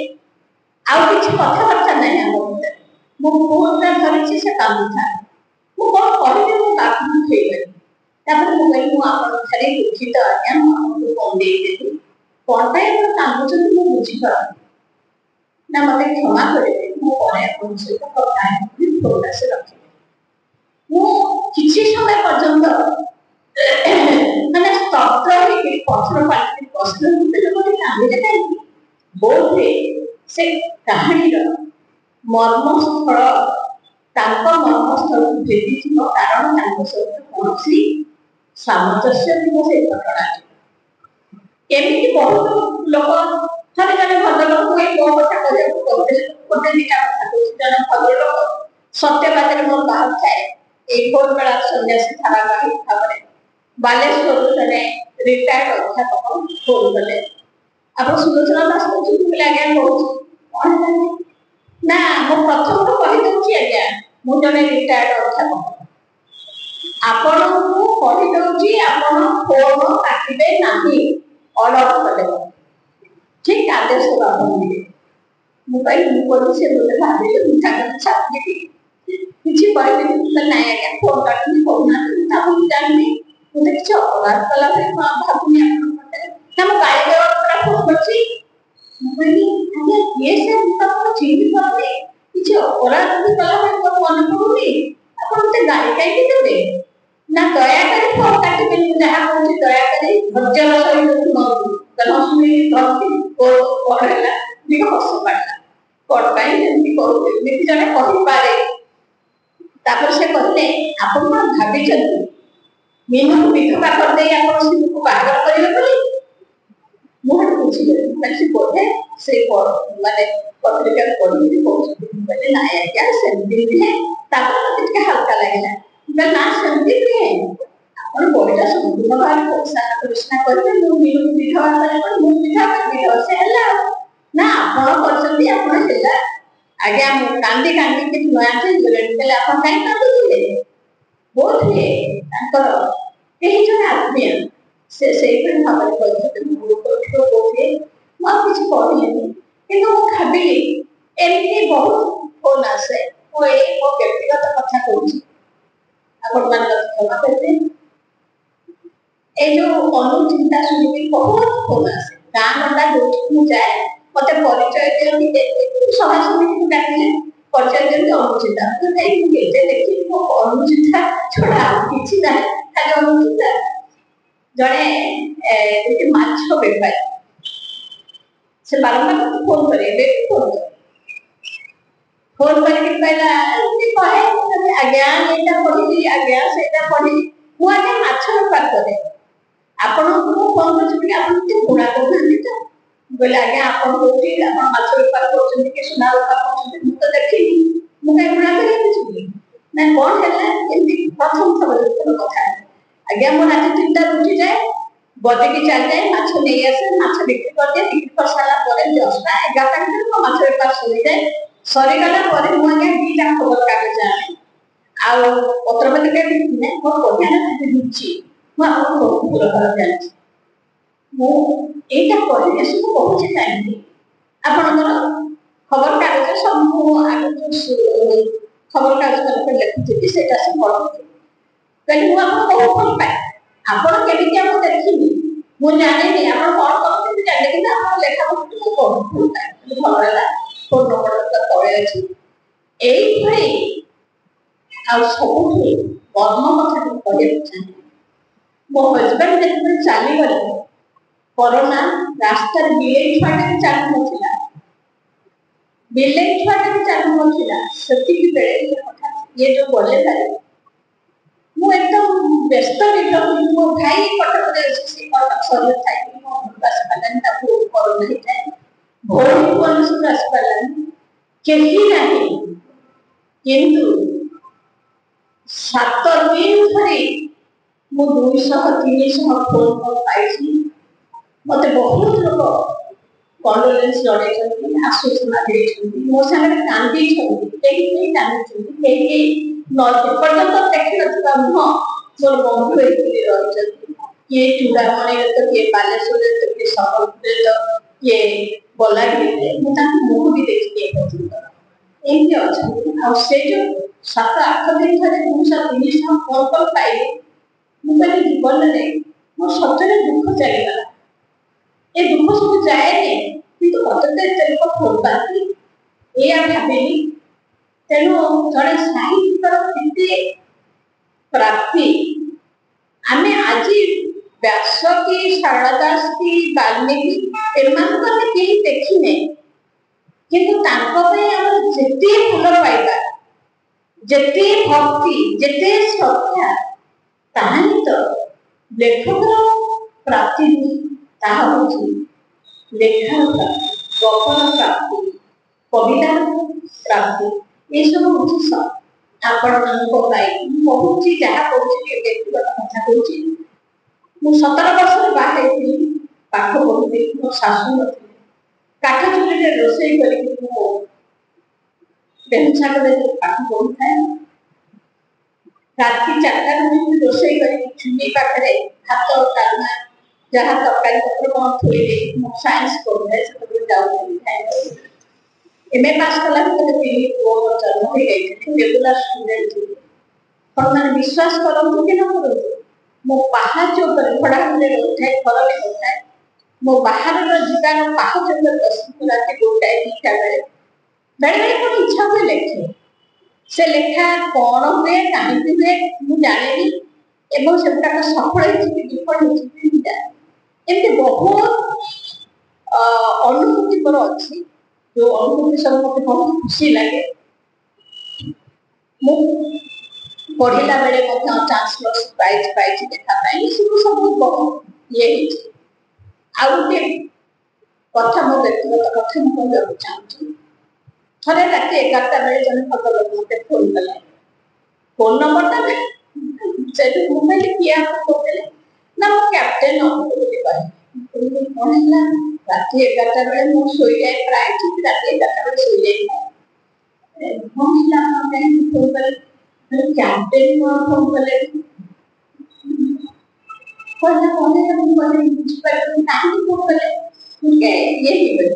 ଆଉ କିଛି କଥାବାର୍ତ୍ତା ନାହିଁ ଆମ ଭିତରେ। ମୁଁ ଫୋନଟା ଧରିଛି, ସେ କାନ୍ଦୁଥାଏ। ମୁଁ କଣ କହିବି, ମୁଁ ବାପାଙ୍କୁ ହେଇଗଲି। ତାପରେ ମୁଁ କହିଲି ମୁଁ ଆପଣଙ୍କ ଠାରେ ଦୁଃଖିତ ଆଜ୍ଞା, ମୁଁ ଆପଣଙ୍କୁ ଫୋନ ଦେଇଦେଲି। କଣ ପାଇଁ ଆପଣ କାନ୍ଦୁଛନ୍ତି ମୁଁ ବୁଝିପାରୁନି। ନା ମତେ କ୍ଷମା କରିବେ, ମୁଁ ପରେ ଆପଣଙ୍କ ସହିତ କଥା ହେବି। ଫୋନଟା ସେ ରଖିଲେ। ମୁଁ କିଛି ସମୟ ପର୍ଯ୍ୟନ୍ତ ମାନେ ସ୍ତବ୍ଧ ହେଇକି ପଥର ପାଖରେ ବସିଲେ। ଗୋଟେ କାନ୍ଦିଲେ କାହିଁକି? ବୋଧହୁଏ ସେ କାହାଣୀର ମର୍ମସ୍ଥଳ ତାଙ୍କ ମର୍ମସ୍ଥଳକୁ ଭେଦିଥିବ, କାରଣ ତାଙ୍କ ସହିତ କୌଣସି ସାମଞ୍ଜସ୍ୟ ଥିବ ସେଇ ଘଟଣାଟି। ଏମିତି ବହୁତ ଲୋକ ଥରେ ଜଣେ ଭଦ୍ରଲୋକ ଏଇ ମୋ କଥା କହିବାକୁ କହୁଥିଲେ। ଗୋଟେ ଦିଟା କଥା କହୁଛି। ଜଣେ ଭଦ୍ରଲୋକ ସତ୍ୟବାଦରେ ମୋର ବାହାର ଥାଏ। ଏଇ ଭୋର ବେଳା ସନ୍ନ୍ୟାସୀ ଧାରାବାହିକ ଭାବରେ ବାଲେଶ୍ୱରରୁ ଜଣେ ରିଟାୟାର୍ଡ ଅଧ୍ୟାପକ ଫୋନ କଲେ। ଆପଣ ସୁଲୋଚନା ଦାସ କହୁଛନ୍ତି? ବୋଲି ଆଜ୍ଞା କହୁଛି। କଣ ହେଲା? ନା ମୁଁ ପ୍ରଥମରୁ କହିଦଉଛି ଆଜ୍ଞା, ମୁଁ ଜଣେ ରିଟାୟାର୍ଡ ଅଧ୍ୟାପକ। ଆପଣଙ୍କୁ କହିଦଉଛି ଆପଣ ଫୋନ କାଟିବେ ନାହିଁ, ଅର୍ଡର କଲେ ଠିକ ଆଦେଶ ଆପଣଙ୍କୁ। ମୁଁ କହିଲି ମୁଁ କହିଲି ସେ ବୋଧେ ଭାବିଲେ ମୁଁ ତାଙ୍କର ଛାତ୍ରୀ କିଛି କହିବିନି। ନାଇଁ ଆଜ୍ଞା ଫୋନ କାଟୁନି, କହୁନାହାନ୍ତି। ମୁଁ ତାକୁ ଜାଣିନି, ମୁଁ ତ କିଛି ଅପରାଧ କଲା ଭଳି ଭାବୁନି ଆପଣଙ୍କ ପାଖରେ। ନା ମୁଁ ଗାଳି ଦେବାକୁ ଫୋନ କରିଛି। ମୁଁ କହିଲି ଆଜ୍ଞା କିଏ ସେ? ମୁଁ ତାକୁ ଚିହ୍ନି ପାରୁନି, କିଛି ଅପରାଧ ବି କଲା ଭଳି ମୋର ମନେ ପଡୁନି। ଆପଣ ମତେ ଗାଳି କାହିଁକି ଦେବେ? ନା ଦୟାକରି ଫୋନ କାଟିବେନି, ମୁଁ ଯାହା କହୁଛି ଦୟାକରି ଧୈର୍ଯ୍ୟର ସହିତ ଶୁଣନ୍ତୁ। କଣ ହେଲା ଟିକେ ହସ ପାଇଲା। କଣ ପାଇଁ ଏମିତି କରୁଛି? ଏମିତି ଜଣେ କହିପାରେ। ତାପରେ ସେ କହିଲେ ଆପଣ କଣ ଭାବିଛନ୍ତି ମିନୁକୁ ବିଧବା କରିଦେଇ ଆପଣ ସିନୁକୁ ବାହାଘର କରିବେ ବୋଲି? ମୁଁ ହେଠୁ ବୁଝିଗଲି ବୋଧେ ସେ ମାନେ ପତ୍ରିକାରେ ପଢିକି କହୁଛନ୍ତି। ମୁଁ କହିଲି ନାଇଁ ଆଜ୍ଞା ସେମିତି ନୁହେଁ। ତାପରେ ମତେ ଟିକେ ହାଲକା ଲାଗିଲା। ନା ସେମିତି ନୁହେଁ, ଆପଣ ବହିଟା ସମ୍ପୂର୍ଣ୍ଣ ଭାବରେ ପରିଷ୍କାର କରିବେ। ମୁଁ ମିନୁକୁ ବିଧବା କରିବି, ମୁଁ ବିଧବା ସେ ହେଲା ନା ଆପଣ କରିଛନ୍ତି, ଆପଣ ହେଲା। ଆଜ୍ଞା ମୁଁ କାନ୍ଦି କାନ୍ଦି କିଛି ନୂଆ ହେଇଗଲେଣି। କହିଲେ ଆପଣ କାହିଁକି କାନ୍ଦୁଥିଲେ? ବୋଧହୁଏ ତାଙ୍କର କେହି ଜଣେ ଆତ୍ମୀୟ ସେ ସେଇଭଳି ଭାବରେ କହିଛନ୍ତି। ମୁଁ ଆଉ କିଛି କହିଲିନି। କିନ୍ତୁ ମୁଁ ଭାବିଲି ଏମିତି ବହୁତ ଫୋନ ଆସେ। ମୁଁ ଏଇ ମୋ ବ୍ୟକ୍ତିଗତ କଥା କହୁଛି, ଆପଣମାନଙ୍କ କ୍ଷମା କରିବେ। ଏଇ ଯୋଉ ଅନୁଚିନ୍ତା ଶୁଣିକି ବହୁତ ଫୋନ ଆସେ। ଗାଁ ଗଣ୍ଡା ଯୋଉଠିକୁ ମୁଁ ଯାଏ ମତେ ପରିଚୟ ଦିଅନ୍ତି। ସଭା ସମିତିକୁ ଡାକିଲେ ପରିଚୟ ଦିଅନ୍ତି ଅନୁଚିନ୍ତା। ମୁଁ କେତେ ଦେଖିଲି ମୋ ଅନୁଚିନ୍ତା ଛଡା ଆଉ କିଛି ନାହିଁ, ଖାଲି ଅନୁଚିନ୍ତା। ଜଣେ ମାଛ ବେପାରୀ ସେ ବାରମ୍ବାର ଫୋନ କରେ, ଏବେ ଫୋନ କରେ। फोन करके कहला एमती कहे तबे आज्ञा एटा पढिली आज्ञा सेटा पढिली मु आज्ञा माछ बेपार करे आपण को फोन करछि आपण के घोड़ा को नहीं तो बोले आज्ञा आपण कोठी आपण माछ बेपार करछन के सुना बेपार करछन मु तो देखि मु कहीं घोड़ा करे छी ना कोन हैला एमती प्रथम सब कथा आज्ञा मो रात 3टा उठी जाए बजे की चल जाए माछ नहीं आसे माछ बिक्री कर दे बिक्री कर सारा ପରେ 10टा 11टा ଭିତରେ ମୋ ମାଛ ବେପାର ସରିଯାଏ ସରିଗଲା ପରେ ମୁଁ ଆଜ୍ଞା 2ଟା ଖବର କାଗଜ ଆଣେ ଆଉ ପତ୍ରପତ୍ରିକା ବି ନା ମୋ ପଢିଆ ନା ବୁଝି ମୁଁ ଆପଣଙ୍କୁ ବହୁତ ଭଲ ଜାଣିଛି ମୁଁ ଏଇଟା କହିଲେ ସବୁ କହୁଛି କାହିଁକି ଆପଣଙ୍କର ଖବର କାଗଜ ସବୁ ଆଗରୁ ଖବର କାଗଜ ଲେଖୁଥିଲି ସେଇଟା ସବୁ ପଢୁଥିଲି କହିଲେ ମୁଁ ଆପଣଙ୍କୁ ବହୁତ ଭଲ ପାଏ ଆପଣ କେମିତି ଆପଣ ଦେଖିବି ମୁଁ ଜାଣିନି ଆପଣ କଣ କରୁଛନ୍ତି ଜାଣିନି କିନ୍ତୁ ଆପଣ ଲେଖା ପଢୁଛନ୍ତି ମୁଁ ପଢୁଥିଲି ଭଲ ହେଲା ଫୋନ ନମ୍ବର ତଳେ ଅଛି ଏଇଭଳି ଆଉ ସବୁଠି କର୍ମ କଥା କହିବାକୁ ଚାହେଁ ମୋ ହଜବେଣ୍ଡ ଯେତେବେଳେ ଚାଲିଗଲେ କରୋନା ରାସ୍ତାରେ ବିଲେଇ ଛୁଆଟା ବି ଚାଲୁନଥିଲା ବିଲେଇ ଛୁଆଟା ବି ଚାଲୁନଥିଲା ସେତିକି ବେଳେ ହଠାତ୍ ଇଏ ଯୋଉ ଗଲେ ତାରେ ମୁଁ एकदम ବ୍ୟସ୍ତ ବିବ୍ରତ ମୋ ଭାଇ କଟକରେ ଅଛି ସେ କଟକ ସହରରେ ଥାଇ ମୋ ଆସିପାରିଲାନି ତାକୁ କରୋନା ହେଇଥାଏ ଭଉଣୀ ଭୁବନେଶ୍ୱର ଆସିପାରିଲାନି କେହି ନାହିଁ କିନ୍ତୁ 7 ଦିନ ଧରି ମୁଁ 200-300 ଫୋନ କଲ୍ ପାଇଛି ମତେ ବହୁତ ଲୋକ କଣ୍ଡୋଲେନ୍ସ ଜଣେଇଛନ୍ତି ଆଶ୍ୱାସନା ଦେଇଛନ୍ତି ମୋ ସାଙ୍ଗରେ କାନ୍ଦିଛନ୍ତି କେହି କେହି କାନ୍ଦିଛନ୍ତି କେହି କେହି ଏପର୍ଯ୍ୟନ୍ତ ଦେଖିନଥିବା ମୁହଁ ମୋର ବନ୍ଧୁ ଏଇଠି ରହିଛନ୍ତି କିଏ ଚୂଡ଼ାମଣିରେ ତ କିଏ ବାଲେଶ୍ୱରରେ ତ କିଏ ସମ୍ବଲପୁରରେ ତ କିଏ ବଲାଙ୍ଗୀରରେ ମୁଁ ତାଙ୍କୁ ମୁହଁ ବି ଦେଖିନି ଏପର୍ଯ୍ୟନ୍ତ ଏମିତି ଅଛନ୍ତି ଆଉ ସେ ଯୋଉ 7-8 ଦିନ ଧରି 200-300 ଫୋନ କଲ୍ ପାଇଲି ମୁଁ କହିଲି ଜୀବନରେ ମୋ ସତରେ ଦୁଃଖ ଚାଲିଗଲା ଏ ଦୁଃଖ ସବୁ ଯାଏନି କିନ୍ତୁ ମତେ ତ ଏତେ ଲୋକ ଫୋନ ପାଆନ୍ତି ଏଇଆ ଭାବିଲି ତେଣୁ ଜଣେ ସାହିତ୍ୟିକର କେତେ ପ୍ରାପ୍ତି ଆମେ ଆଜି ବ୍ୟାସ କି ଶାରଳା ଦାସ କି ବାଲ୍ମୀକି ଏମାନଙ୍କୁ ଆମେ କେହି ଦେଖିନେ କିନ୍ତୁ ତାଙ୍କ ପାଇଁ ଆମର ଯେତେ ଭଲ ପାଇବା ଯେତେ ଭକ୍ତି ଯେତେ ଶ୍ରଦ୍ଧା ତାହା ହିଁ ତ ଲେଖକର ପ୍ରାପ୍ତି ତାହା ହେଉଛି ଲେଖାର ପ୍ରାପ୍ତି ଗପର ପ୍ରାପ୍ତି କବିତାର ପ୍ରାପ୍ତି ଏସବୁ ହେଉଛି ଆପଣମାନଙ୍କ ପାଇଁ ମୁଁ କହୁଛି ଯାହା କହୁଛି ବ୍ୟକ୍ତିଗତ କଥା କହୁଛି ମୁଁ 17 ବର୍ଷରେ ବାହା ହେଇଥିଲି ପାଠ ପଢୁଥିଲି ମୋ ଶାଶୁ ନଥିଲେ କାଠ ଚୁଲିରେ ରୋଷେଇ କରିକି ମୁଁ ଢେମସା କଲେଜରେ ପାଠ ପଢୁଥାଏ ରାତି 4ଟାରୁ ମୁଁ ରୋଷେଇ କରିକି ଚୁଲି ପାଖରେ ଭାତ ଡାଲମା ଯାହା ତରକାରୀ ପତ୍ର କଣ ଥୋଇ ଦେଇକି ମୁଁ ସାଇନ୍ସ ପଢୁଥାଏ ସେତେବେଳେ ଯାଉଥିଲି ଏମଏ ପାସ୍ କଲା ଭିତରେ 3 ପୁଅ ଜନ୍ମ ହେଇଯାଇଥିଲି ରେଗୁଲାର ଷ୍ଟୁଡେଣ୍ଟ ଥିଲି ଆପଣ ମାନେ ବିଶ୍ୱାସ କରନ୍ତୁ କି ନ କରନ୍ତୁ ମୋ ପାହାଚ ଉପରେ ଭଡ଼ା ଘରେ ରହୁଥାଏ ଘର ବି ରହୁଥାଏ ମୋ ବାହାରର ଯିବାର ପାହାଚ ଉପରେ ବସିକି ରାତି 2ଟା 3ଟା ବେଳେ ବେଳେ କଣ ଇଚ୍ଛା ହୁଏ ଲେଖେ ସେ ଲେଖା କଣ ହୁଏ କାହିଁକି ହୁଏ ମୁଁ ଜାଣିନି ଏବଂ ସେଗୁଡ଼ାକ ସଫଳ ହେଇଛି କି ବିଫଳ ହେଇଛି ମୁଁ ଜାଣିନି ଏମିତି ବହୁତ ଅନୁଭୂତି ମୋର ଅଛି ଯୋଉ ଅନୁଭୂତି ସବୁ ମତେ ବହୁତ ଖୁସି ଲାଗେ ମୁଁ ପଢିଲା ବେଳେ ମଧ୍ୟ ଚାନ୍ସଲର୍ସ ପ୍ରାଇଜ୍ ପାଇଛି ଲେଖା ପାଇଁ ଏସବୁ ସବୁ ବହୁତ ଇଏ ହେଇଛି ଆଉ ଗୋଟେ କଥା ମୋ ବ୍ୟକ୍ତିଗତ କଥା ମୁଁ କହିବାକୁ ଚାହୁଁଛି ଥରେ ରାତି 11ଟା ବେଳେ ଜଣେ ଭଦ୍ରଲୋକ ମତେ ଫୋନ କଲେ ଫୋନ ନମ୍ବରଟା ସେଠୁ ମୁଁ କହିଲି କିଏ ଆପଣ କହୁଥିଲେ ନା ମୁଁ କ୍ୟାପ୍ଟେନ ଅମୁକ ବୋଲି କହିଲି କଣ ହେଲା ରାତି 11ଟା ବେଳେ ମୁଁ ଶୋଇଯାଏ ପ୍ରାୟ ଠିକ ରାତି 11ଟା ବେଳେ ଶୋଇଯାଇଥାଏ କଣ ହେଲା ଆପଣ କାହିଁକି ଫୋନ କଲେ କ୍ୟାପ୍ଟେନ କଣ ଫୋନ କଲେ କହିଲା କଣ ମୁଁ କହିଲି ବୁଝିପାରିଲି କାହିଁକି ଫୋନ କଲେ ଇଏ ହେଇଗଲେ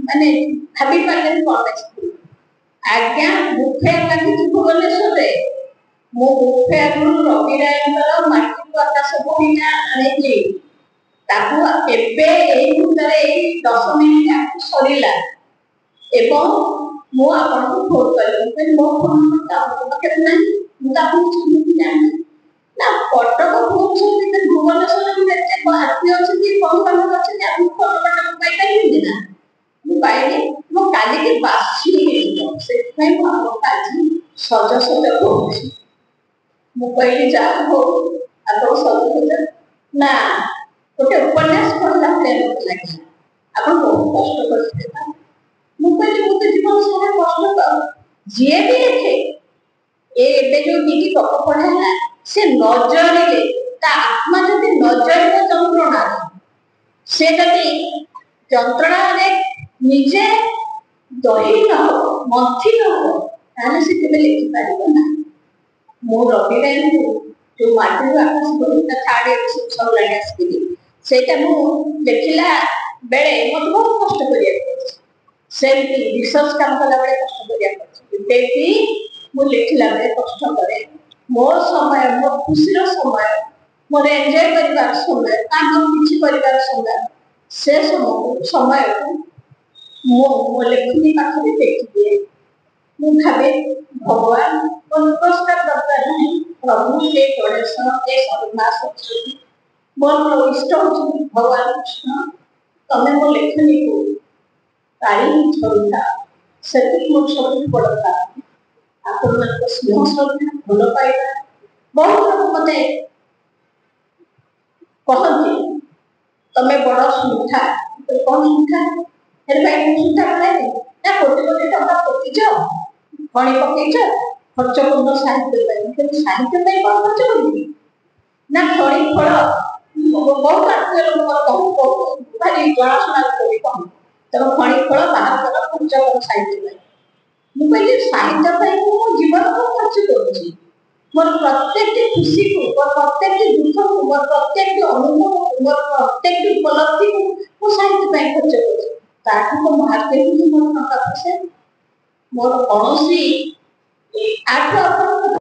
ମାନେ ଭାବି ପାରିଲେନି କଣ ଅଛି ଆଜ୍ଞା ବୁଫେ ଲାଗିଛି ଭୁବନେଶ୍ୱରରେ ମୁଁ ବୁଫେରୁ ରବି ରାୟଙ୍କର ମାଟିକୁ ଆକାଶ ବହିନା ଆଣିଲି ତାକୁ ଏବେ ଏଇ ଭିତରେ ଏଇ 10 ମିନିଟ ଆଗକୁ ସରିଲା ଏବଂ ମୁଁ ଆପଣଙ୍କୁ ଫୋନ କଲି ମୋ ଫୋନ ନମ୍ବର ଆପଣଙ୍କ ପାଖରେ ନାହିଁ ମୁଁ ତ ଆପଣଙ୍କୁ ଚିହ୍ନିକି ଜାଣିନି ନା କଟକ ଭୁବନେଶ୍ୱର ଭିତରେ ଏତେ ଆତ୍ମୀୟ ଅଛନ୍ତି ବନ୍ଧୁବାନ୍ଧବ ଅଛନ୍ତି ଆପଣଙ୍କୁ ଫୋନ ନମ୍ବରଟା ପାଇପାରିବି ନା ମୁଁ ପାଇଲି ମୋ କାଲିକି ବାସି ହେଇଯିବ ସେଥିପାଇଁ ମୁଁ ସଜସଜ କରୁଛି। ମୁଁ କହିଲି ଯାହା ହଉ ଆପଣ ସଜସଜ ନା ଗୋଟେ ଉପନ୍ୟାସ ପଢିଲା ଭଳିଆ ମତେ ଲାଗିଲା। ଆପଣ ବହୁତ କଷ୍ଟ କରିଥିଲେ ନା। ମୁଁ କହିଲି ମୁଁ ତ ଜୀବନ ସାରା କଷ୍ଟ କର ଯିଏ ବି ଲେଖେ ଏବେ ଯୋଉ ଦିଦି ଗପ ପଢା ହେଲା ସେ ନଜରିଲେ ତା ଆତ୍ମା ଯଦି ନଜରିବ ଯନ୍ତ୍ରଣାରେ ସେ ଯଦି ଯନ୍ତ୍ରଣାରେ ନିଜେ ଦହି ନ ହବ ମନ୍ଥି ନ ହବ ତାହେଲେ ସେ କେବେ ଲେଖିପାରିବ ନାହିଁ। ମୁଁ ରବିରାଜଙ୍କୁ ଯୋଉ ମାଟିରୁ ଆକାଶ ପର୍ଯ୍ୟନ୍ତ ଥାର୍ଡ ଏପିସୋଡ ସରିଲାଣି ଆସିକିରି ସେଇଟା ମୁଁ ଲେଖିଲା ବେଳେ ମତେ ବହୁତ କଷ୍ଟ କରିବାକୁ ପଡୁଛି। ସେମିତି ରିସର୍ଚ୍ଚ କାମ କଲା ବେଳେ କଷ୍ଟ କରିବାକୁ ପଡୁଛି। ଏବେ ବି ମୁଁ ଲେଖିଲା ବେଳେ କଷ୍ଟ କରେ। ମୋ ସମୟ ମୋ ଖୁସିର ସମୟ ମୋର ଏନ୍ଜୟ କରିବାର ସମୟ କାମ କିଛି କରିବାର ସମୟ ସେ ସମୟକୁ ମୁଁ ମୋ ଲେଖନୀ ପାଖରେ ଦେଖିଦିଏ। ମୁଁ ଭାବେ ଭଗବାନ ପୁରସ୍କାର ଦରକାର ନାହିଁ। ପ୍ରଭୁ ହେ ଗଣେଶ ହେ ମା ସରସ୍ୱତୀ ମୋର ଇଷ୍ଟ ହଉଛନ୍ତି ଭଗବାନ କୃଷ୍ଣ ତମେ ମୋ ଲେଖନୀକୁ କାଢି ଛଡୁଥା ସେତିକି ମୋର ସବୁଠୁ ବଡ କାରଣ। ଆପଣମାନଙ୍କ ସ୍ନେହ ଶ୍ରଦ୍ଧା ଭଲ ପାଇବା ବହୁତ ଲୋକ ମତେ କହନ୍ତି ତମେ ବଡ ସୁଣ୍ଠା କଣ ସୁଣ୍ଠା ହେଲେ ଭାଇ ମୁଁ ସୁଣ୍ଠା ବନାଇନି ନା କୋଟି କୋଟି ଟଙ୍କା ପକେଇଛ ଖଣି ପକେଇଛ ଖର୍ଚ୍ଚ କରୁନ ସାହିତ୍ୟ ପାଇଁ କିନ୍ତୁ ସାହିତ୍ୟ ପାଇଁ କଣ ଖର୍ଚ୍ଚ କରିବି ନା ଖଣି ଫଳ ବହୁତ ଆତ୍ମୀୟ ଲୋକ ଭାରି ଜଣାଶୁଣା କରି କହନ୍ତି ତେଣୁ ଖଣି ଫଳ ବାହାର କର ଖର୍ଚ୍ଚ କର ସାହିତ୍ୟ ପାଇଁ। ମୁଁ କହିଲି ସାହିତ୍ୟ ପାଇଁ ମୁଁ ମୋ ଜୀବନକୁ ଖର୍ଚ୍ଚ କରୁଛି। ମୋର ପ୍ରତ୍ୟେକଟି ଖୁସିକୁ ମୋର ପ୍ରତ୍ୟେକଟି ଦୁଃଖକୁ ମୋର ପ୍ରତ୍ୟେକଟି ଅନୁଭବକୁ ମୋର ପ୍ରତ୍ୟେକଟି ଉପଲବ୍ଧିକୁ ମୁଁ ସାହିତ୍ୟ ପାଇଁ ଖର୍ଚ୍ଚ କରୁଛି। ତାଠୁ ମୋ ଭାଗ୍ୟ ହେଉଛି ମୋର ଟଙ୍କା ପଇସା ମୋର କୌଣସି ଆଠୁ ଆପଣଙ୍କ